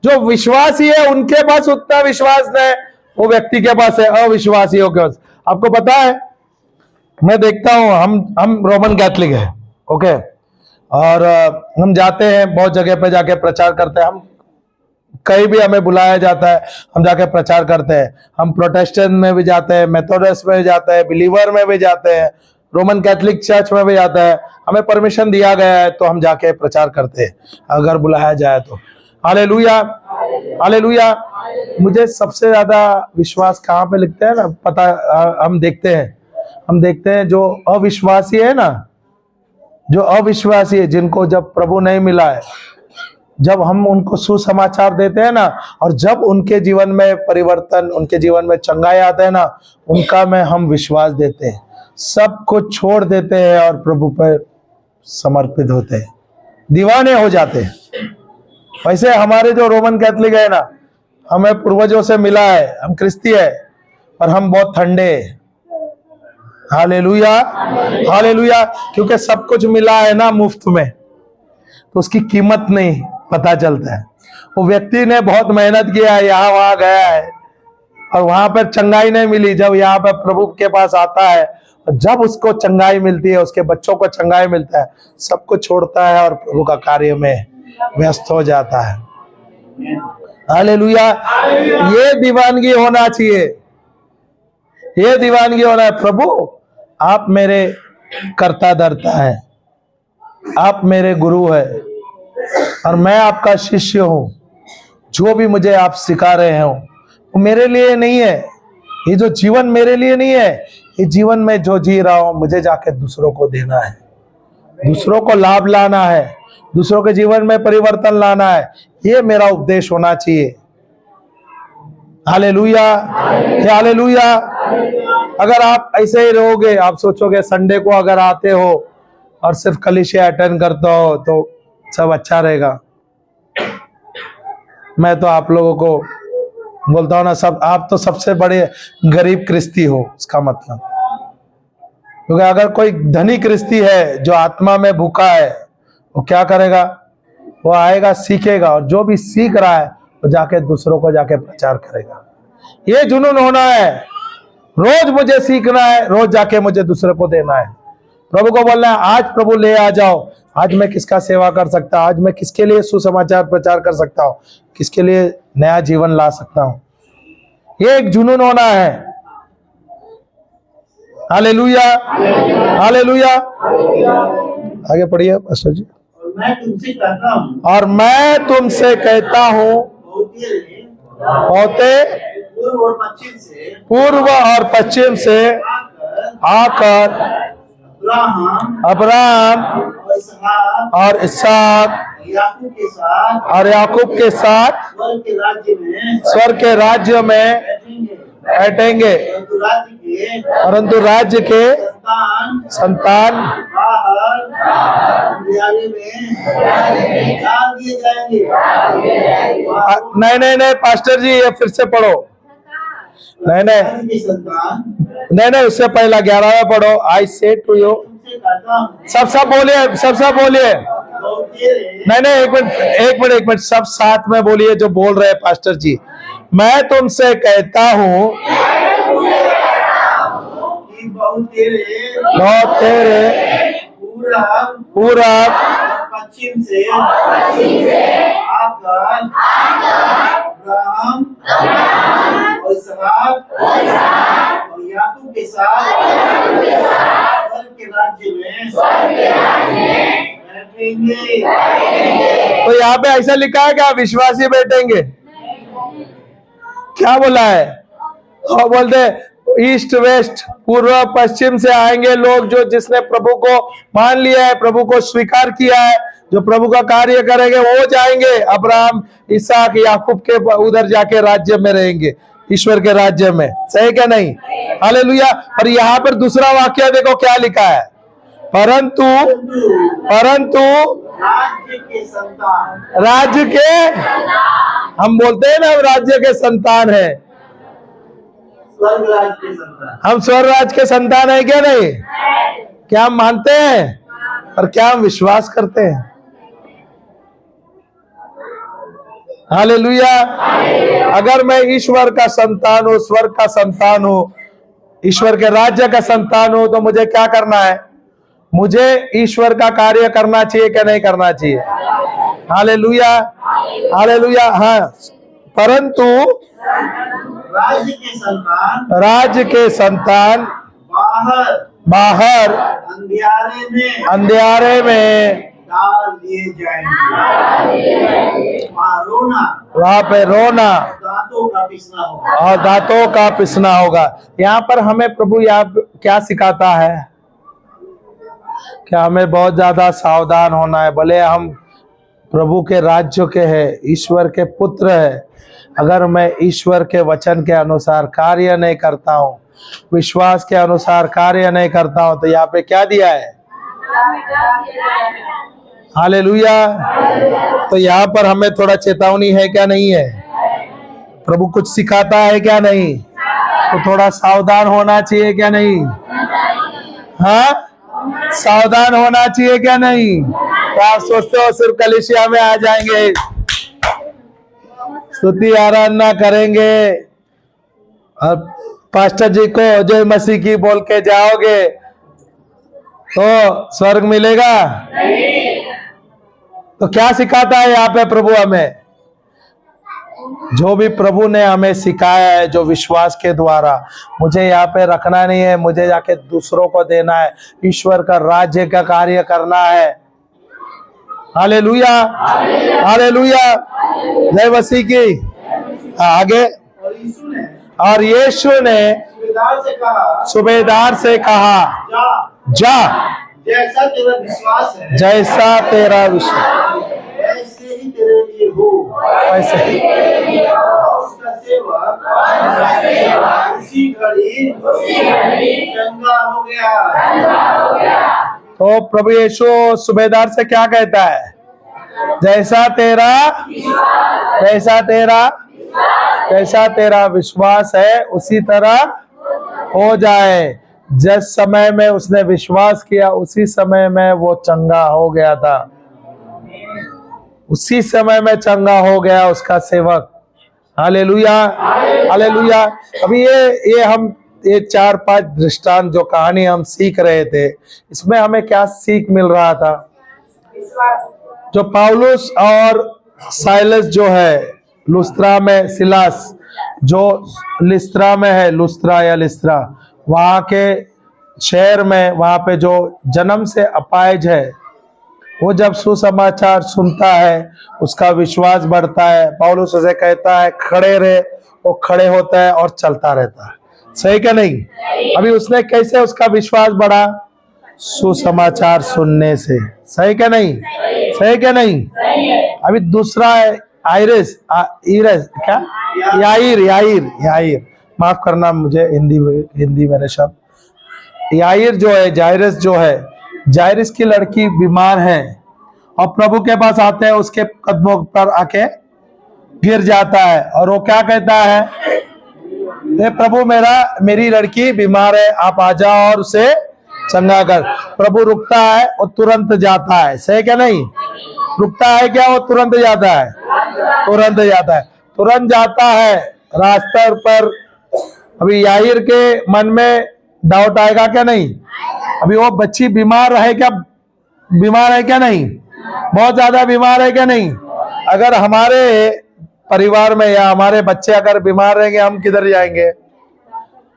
जो विश्वासी है उनके पास उतना विश्वास नहीं वो व्यक्ति के पास है अविश्वासियों के पास। आपको पता है, मैं देखता हूं, हम रोमन कैथलिक है, ओके, और हम जाते हैं बहुत जगह पे जाके प्रचार करते हैं। हम कहीं भी हमें बुलाया जाता है हम जाके प्रचार करते हैं। हम प्रोटेस्टेंट में भी जाते हैं, मेथोडिस्ट में भी जाते हैं, बिलीवर में भी जाते हैं, रोमन कैथलिक चर्च में भी जाता है। हमें परमिशन दिया गया है तो हम जाके प्रचार करते हैं अगर बुलाया जाए तो। Hallelujah, hallelujah. मुझे सबसे ज्यादा विश्वास कहाँ पे लिखते हैं ना पता, हम देखते हैं जो अविश्वासी है ना, जो अविश्वासी है, जिनको जब प्रभु नहीं मिला है, जब हम उनको सुसमाचार देते हैं ना, और जब उनके जीवन में परिवर्तन, उनके जीवन में चंगाई आते हैं ना, उनका में हम विश्वास देते हैं, सब कुछ छोड़ देते हैं और प्रभु पर समर्पित होते हैं, दीवाने हो जाते हैं। वैसे हमारे जो रोमन कैथलिक है ना, हमें पूर्वजों से मिला है, हम क्रिस्ती है, पर हम बहुत ठंडे हैं। Hallelujah, hallelujah. क्योंकि सब कुछ मिला है ना मुफ्त में, तो उसकी कीमत नहीं पता चलता है। वो व्यक्ति ने बहुत मेहनत किया है, यहाँ वहां गया है, और वहां पर चंगाई नहीं मिली। जब यहाँ पर प्रभु के पास आता है, और जब उसको चंगाई मिलती है, उसके बच्चों को चंगाई मिलता है, सब कुछ छोड़ता है और प्रभु का कार्य में व्यस्त हो जाता है। हालेलुया। ये दीवानगी होना चाहिए, ये दीवानगी होना है। प्रभु आप मेरे कर्ता धर्ता है, आप मेरे गुरु है, और मैं आपका शिष्य हूं। जो भी मुझे आप सिखा रहे हो वो मेरे लिए नहीं है, ये जो जीवन मेरे लिए नहीं है, ये जीवन में जो जी रहा हूं मुझे जाके दूसरों को देना है, दूसरों को लाभ लाना है, दूसरों के जीवन में परिवर्तन लाना है। ये मेरा उपदेश होना चाहिए। Hallelujah, hallelujah. अगर आप ऐसे ही रहोगे, आप सोचोगे संडे को अगर आते हो और सिर्फ कलीसिया अटेंड करते हो तो सब अच्छा रहेगा। मैं तो आप लोगों को बोलता हूं ना, सब आप तो सबसे बड़े गरीब क्रिस्ती हो, इसका मतलब। क्योंकि अगर कोई धनी क्रिस्ती है जो आत्मा में भूखा है, वो क्या करेगा? वो आएगा, सीखेगा, और जो भी सीख रहा है वो जाके दूसरों को जाके प्रचार करेगा। ये जुनून होना है, रोज मुझे सीखना है, रोज जाके मुझे दूसरे को देना है। प्रभु को बोलना है आज प्रभु ले आ जाओ, आज मैं किसका सेवा कर सकता हूं, आज मैं किसके लिए सुसमाचार प्रचार कर सकता हूं, किसके लिए नया जीवन ला सकता हूं। ये एक जुनून होना है। Hallelujah, hallelujah. आगे पढ़िए पास्टर जी। मैं तुमसे कहता हूँ और मैं तुमसे कहता हूँ होते पूर्व और पश्चिम से पूर्व और पश्चिम से आकर अब्राहम और इसहाक और याकूब के साथ स्वर्ग के राज्य में बैठेंगे, परंतु राज्य के संतान नहीं नहीं नहीं पास्टर जी, ये फिर से पढ़ो। नहीं नहीं नहीं नहीं, उससे पहला 11वां पढ़ो। आई से टू यू, सब बोलिए। नहीं नहीं, एक मिनट, सब साथ में बोलिए जो बोल रहे हैं पास्टर जी। मैं तुमसे कहता हूँ बहुत तेरे पूरा पश्चिम से अब्राहम और इसहाक और याकूब के साथ स्वर्ग के राज्य में बैठेंगे। तो यहाँ पे ऐसा लिखा है क्या विश्वासी बैठेंगे? क्या बोला है? और बोलते ईस्ट वेस्ट, पूर्व पश्चिम से आएंगे लोग जो जिसने प्रभु को मान लिया है, प्रभु को स्वीकार किया है, जो प्रभु का कार्य करेंगे वो जाएंगे अब्राहम इसहाक याकूब के उधर जाके राज्य में रहेंगे, ईश्वर के राज्य में। सही क्या नहीं? हालेलुया। और यहाँ पर दूसरा वाक्य देखो क्या लिखा है, परंतु राज्य के, हम बोलते हैं ना हम राज्य के संतान है, हम स्वर्ग राज के संतान है क्या नहीं? क्या हम मानते हैं और क्या हम विश्वास करते हैं? हालेलुया। अगर मैं ईश्वर का संतान हूँ, स्वर्ग का संतान हूँ, ईश्वर के राज्य का संतान हूँ, तो मुझे क्या करना है? मुझे ईश्वर का कार्य करना चाहिए क्या नहीं करना चाहिए? Hallelujah, hallelujah. हाँ, परंतु राज्य के संतान बाहर अंधियारे में डाल दिए जाएंगे। वहां पे रोना दांतों का पिसना होगा। और दांतों का पिसना होगा। यहाँ पर हमें प्रभु यहाँ क्या सिखाता है? क्या हमें बहुत ज्यादा सावधान होना है। भले हम प्रभु के राज्य के हैं, ईश्वर के पुत्र है, अगर मैं ईश्वर के वचन के अनुसार कार्य नहीं करता हूँ, विश्वास के अनुसार कार्य नहीं करता हूँ, तो यहाँ पे क्या दिया है? हालेलुया। तो यहाँ पर हमें थोड़ा चेतावनी है क्या नहीं है? प्रभु कुछ सिखाता है क्या नहीं? तो थोड़ा सावधान होना चाहिए क्या नहीं? हाँ, सावधान होना चाहिए क्या नहीं? तो आप सोचते हो सिर्फ कलीसिया में आ जाएंगे, स्तुति आराधना करेंगे और पास्टर जी को जय मसीह की बोल के जाओगे तो स्वर्ग मिलेगा? तो क्या सिखाता है यहाँ पे प्रभु हमें? जो भी प्रभु ने हमें सिखाया है, जो विश्वास के द्वारा, मुझे यहाँ पे रखना नहीं है, मुझे जाके दूसरों को देना है, ईश्वर का राज्य का कार्य करना है। हालेलुया, हालेलुया, जय मसीह की। आगे, और यीशु ने सुबेदार से कहा जा, जैसा तेरा विश्वास है, जैसा तेरा विश्वास ऐसे ही तेरे लिए हो। वैसे ही। उसका सेवक उसी घड़ी चंगा हो गया। तो प्रभु यीशु सुबेदार से क्या कहता है? जैसा तेरा विश्वास है उसी तरह हो जाए। जिस समय में उसने विश्वास किया उसी समय में वो चंगा हो गया था, उसी समय में चंगा हो गया उसका सेवक। Hallelujah, hallelujah. अभी ये हम 4-5 दृष्टांत जो कहानी हम सीख रहे थे, इसमें हमें क्या सीख मिल रहा था? जो पौलुस और साइलस जो है लुस्त्रा में, सिलास जो लिस्त्रा में है, लुस्त्रा या लिस्त्रा, वहां के शहर में, वहां पे जो जन्म से अपाहिज है वो जब सुसमाचार सुनता है उसका विश्वास बढ़ता है। पौलुस उसे कहता है खड़े रहे, वो खड़े होता है और चलता रहता है। सही क्या नहीं? अभी उसने कैसे उसका विश्वास बढ़ा? सुसमाचार सुनने से। सही क्या नहीं? सही क्या नहीं? अभी दूसरा है आयरिस इरस क्या याईर याईर याईर, माफ करना मुझे हिंदी मेरे शब्द। याईर जो है, जायरस जो है, जायरस की लड़की बीमार है और प्रभु के पास आते हैं, उसके कदमों पर आके गिर जाता है और वो क्या कहता है? हे प्रभु, मेरी लड़की बीमार है, आप आ जाओ और उसे चंगा कर। प्रभु रुकता है और तुरंत जाता है। सही क्या नहीं? रुकता है क्या? वो तुरंत जाता है, तुरंत जाता है, तुरंत जाता है रास्ते पर। अभी याईर के मन में डाउट आएगा क्या नहीं? अभी वो बच्ची बीमार है क्या? बीमार है क्या नहीं? बहुत ज्यादा बीमार है क्या नहीं? अगर हमारे परिवार में या हमारे बच्चे अगर बीमार रहेंगे, हम किधर जाएंगे?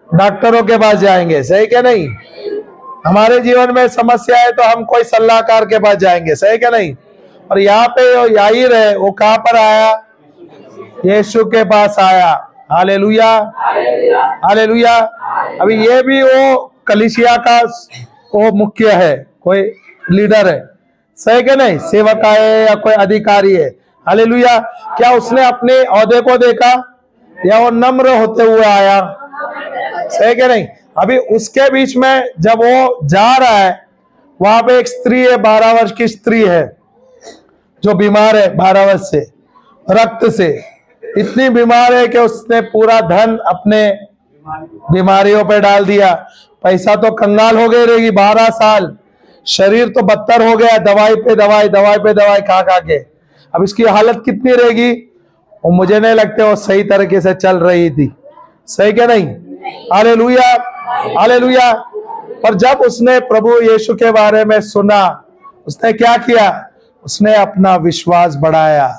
डॉक्टरों के पास जाएंगे। सही क्या नहीं? हमारे जीवन में समस्या है तो हम कोई सलाहकार के पास जाएंगे। सही क्या नहीं? और यहाँ पे याईर है, वो कहाँ पर आया? यीशु के पास आया। Hallelujah, hallelujah. अभी ये भी वो कलीसिया का वो मुख्य है, कोई लीडर है। सही क्या नहीं? सेवक है या कोई अधिकारी है। हालेलुया। क्या उसने अपने ओहदे को देखा या वो नम्र होते हुए आया? सही क्या नहीं? अभी उसके बीच में जब वो जा रहा है, वहां पे एक स्त्री है, 12 वर्ष की स्त्री है जो बीमार है, 12 वर्ष से, रक्त से इतनी बीमार है कि उसने पूरा धन अपने बीमारियों पे डाल दिया। पैसा तो कंगाल हो गई रहेगी, 12 साल, शरीर तो बदतर हो गया, दवाई पे दवाई, दवाई पे दवाई खा खा के। अब इसकी हालत कितनी रहेगी? और मुझे नहीं लगता वो सही तरीके से चल रही थी। सही क्या नहीं? Hallelujah, hallelujah. पर जब उसने प्रभु यीशु के बारे में सुना, उसने क्या किया? उसने अपना विश्वास बढ़ाया।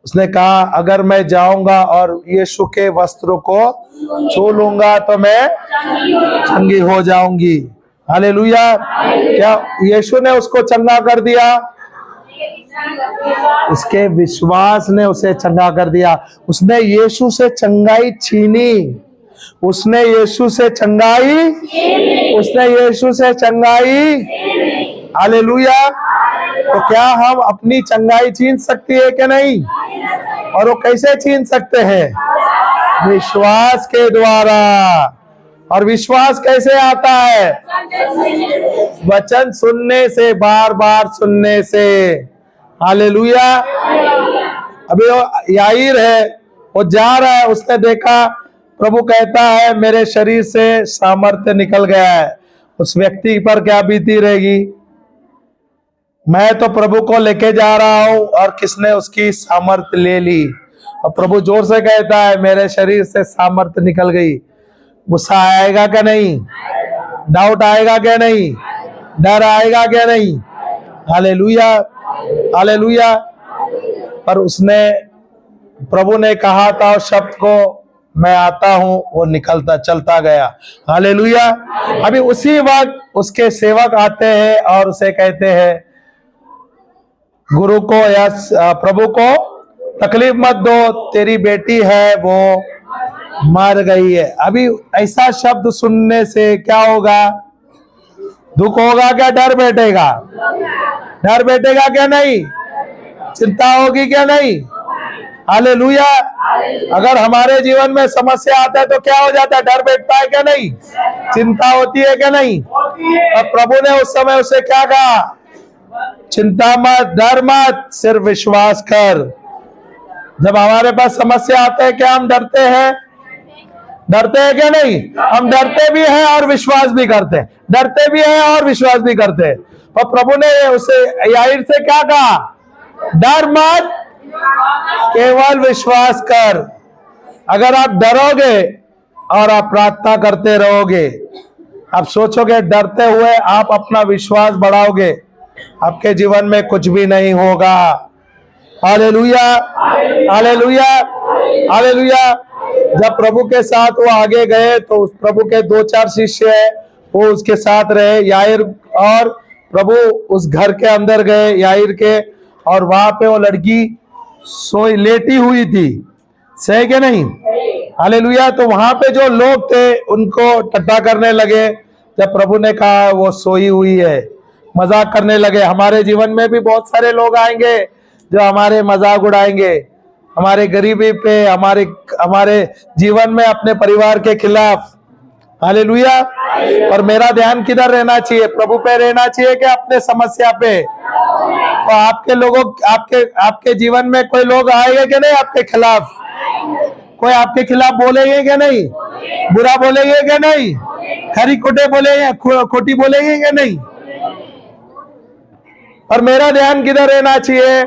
उसने कहा अगर मैं जाऊंगा और यीशु के वस्त्रों को छू लूंगा तो मैं चंगी हो जाऊंगी। हालेलुया। क्या यीशु ने उसको चंगा कर दिया? उसके विश्वास ने उसे चंगा कर दिया। उसने यीशु से चंगाई छीनी, उसने यीशु से चंगाई, उसने यीशु से चंगाई। हालेलुया। तो क्या हम अपनी चंगाई छीन सकती है कि नहीं? और वो कैसे छीन सकते हैं? विश्वास के द्वारा। और विश्वास कैसे आता है? वचन सुनने से, बार बार सुनने से। हालेलुया। अभी वो याईर है, वो जा रहा है, उसने देखा, प्रभु कहता है मेरे शरीर से सामर्थ्य निकल गया है। उस व्यक्ति पर क्या बीती रहेगी? मैं तो प्रभु को लेके जा रहा हूं और किसने उसकी सामर्थ्य ले ली। और प्रभु जोर से कहता है मेरे शरीर से सामर्थ्य निकल गई। गुस्सा आएगा क्या नहीं? डाउट आएगा क्या नहीं? डर आएगा क्या नहीं? Hallelujah, hallelujah. पर उसने, प्रभु ने कहा था उस शब्द को, मैं आता हूं, वो निकलता चलता गया। हालेलुया। अभी उसी वक्त उसके सेवक आते हैं और उसे कहते हैं गुरु को या प्रभु को तकलीफ मत दो, तेरी बेटी है वो मर गई है। अभी ऐसा शब्द सुनने से क्या होगा? दुख होगा क्या? डर बैठेगा? डर बैठेगा क्या नहीं? चिंता होगी क्या नहीं? हालेलुया। अगर हमारे जीवन में समस्या आता है तो क्या हो जाता है? डर बैठता है क्या नहीं? चिंता होती है क्या नहीं? और प्रभु ने उस समय उसे क्या कहा? चिंता मत, डर मत, सिर्फ विश्वास कर। जब हमारे पास समस्या आता है क्या हम डरते हैं? डरते हैं क्या नहीं? हम डरते भी हैं और विश्वास भी करते हैं, डरते भी हैं और विश्वास भी करते हैं। और प्रभु ने उसे याईर से क्या कहा? डर मत, केवल विश्वास कर। अगर आप डरोगे और आप प्रार्थना करते रहोगे, आप सोचोगे डरते हुए, आप अपना विश्वास बढ़ाओगे, आपके जीवन में कुछ भी नहीं होगा। Hallelujah, hallelujah, hallelujah. जब प्रभु के साथ वो आगे गए तो उस प्रभु के 2-4 शिष्य है, वो उसके साथ रहे, याईर और प्रभु उस घर के अंदर गए याईर के, और वहां पे वो लड़की सोई लेटी हुई थी, सही के नहीं? हालेलुया। तो वहां पे जो लोग थे उनको टट्टा करने लगे, जब प्रभु ने कहा वो सोई हुई है, मजाक करने लगे। हमारे जीवन में भी बहुत सारे लोग आएंगे जो हमारे मजाक उड़ाएंगे, हमारे गरीबी पे, हमारे जीवन में अपने परिवार के खिलाफ। हालेलुया। और मेरा ध्यान किधर रहना चाहिए? प्रभु पे रहना चाहिए कि अपने समस्या पे? तो आपके लोगों आपके जीवन में कोई लोग आएंगे कि नहीं आपके खिलाफ? कोई आपके खिलाफ बोलेंगे कि नहीं? बुरा बोलेंगे कि नहीं? खरी खोटे बोलेंगे, खोटी बोलेंगे कि नहीं? और मेरा ध्यान किधर रहना चाहिए?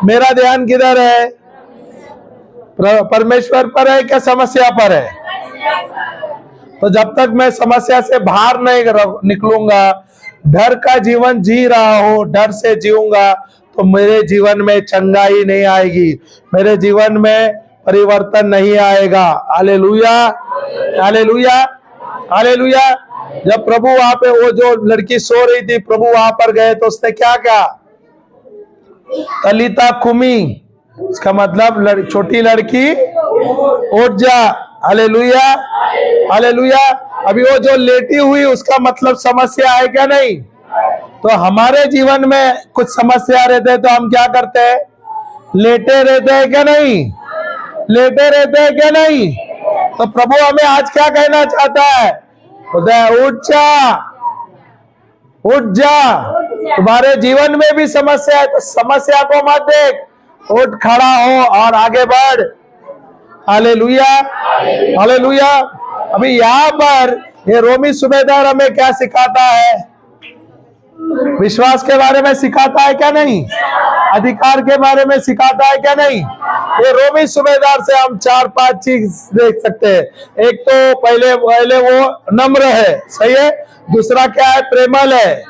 मेरा ध्यान किधर है? परमेश्वर पर है क्या समस्या पर है? तो जब तक मैं समस्या से बाहर नहीं निकलूंगा, डर का जीवन जी रहा हूं, डर से जीऊंगा, तो मेरे जीवन में चंगाई नहीं आएगी, मेरे जीवन में परिवर्तन नहीं आएगा। Hallelujah, hallelujah, hallelujah. जब प्रभु वहां पे, वो जो लड़की सो रही थी, प्रभु वहां पर गए तो उसने क्या कहा? तलीता कुमी, उसका मतलब छोटी लड़की उठ जा। Hallelujah, hallelujah. अभी वो जो लेटी हुई, उसका मतलब समस्या है क्या? नहीं। तो हमारे जीवन में कुछ समस्या रहते हैं तो हम क्या करते हैं? लेटे रहते हैं क्या? नहीं। लेटे रहते हैं क्या? नहीं। तो प्रभु हमें आज क्या कहना चाहता है? उठ जा, उठ जा। तुम्हारे जीवन में भी समस्या है तो समस्या को मत देख, उठ खड़ा हो और आगे बढ़। Hallelujah, hallelujah. अभी यहाँ पर ये रोमी सूबेदार हमें क्या सिखाता है? विश्वास के बारे में सिखाता है क्या? नहीं। अधिकार के बारे में सिखाता है क्या? नहीं। ये रोमी सूबेदार से हम 4-5 चीज देख सकते हैं। एक तो पहले वो नम्र है, सही है। दूसरा क्या है? प्रेमल है।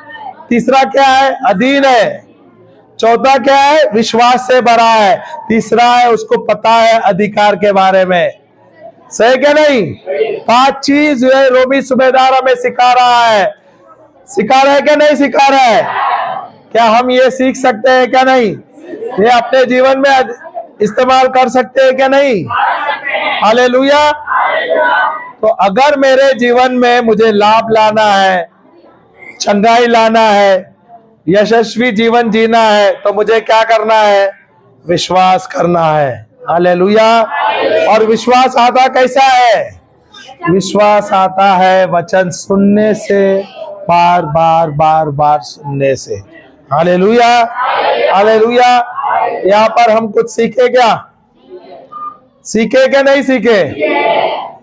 तीसरा क्या है? अधीन है। चौथा क्या है? विश्वास से भरा है। तीसरा है उसको पता है अधिकार के बारे में, सही क्या? नहीं। 5 चीज रोमी सूबेदार हमें सिखा रहा है। सिखा रहा है क्या? नहीं सिखा रहा है। क्या हम ये सीख सकते हैं क्या? नहीं। ये अपने जीवन में इस्तेमाल कर सकते हैं क्या? नहीं। हालेलुया। तो अगर मेरे जीवन में मुझे लाभ लाना है, चंगाई लाना है, यशस्वी जीवन जीना है, तो मुझे क्या करना है? विश्वास करना है। हालेलुया। और विश्वास आता कैसा है? विश्वास आता है वचन सुनने से, बार बार बार बार सुनने से। Hallelujah, hallelujah. यहाँ पर हम कुछ सीखे क्या? सीखे क्या? नहीं सीखे।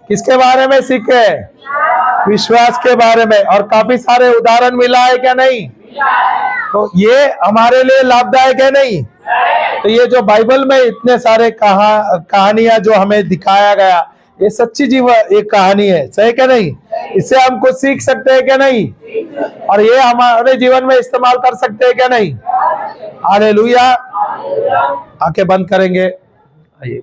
किसके बारे में सीखे? विश्वास के बारे में। और काफी सारे उदाहरण मिला है क्या? नहीं। तो ये हमारे लिए लाभदायक है। नहीं। तो ये जो बाइबल में इतने सारे कहानियां जो हमें दिखाया गया, ये सच्ची जीवन एक कहानी है, सही क्या? नहीं। इससे हम कुछ सीख सकते हैं क्या? नहीं। और ये हमारे जीवन में इस्तेमाल कर सकते हैं क्या? नहीं। हालेलुया। आंखें बंद करेंगे। आइए।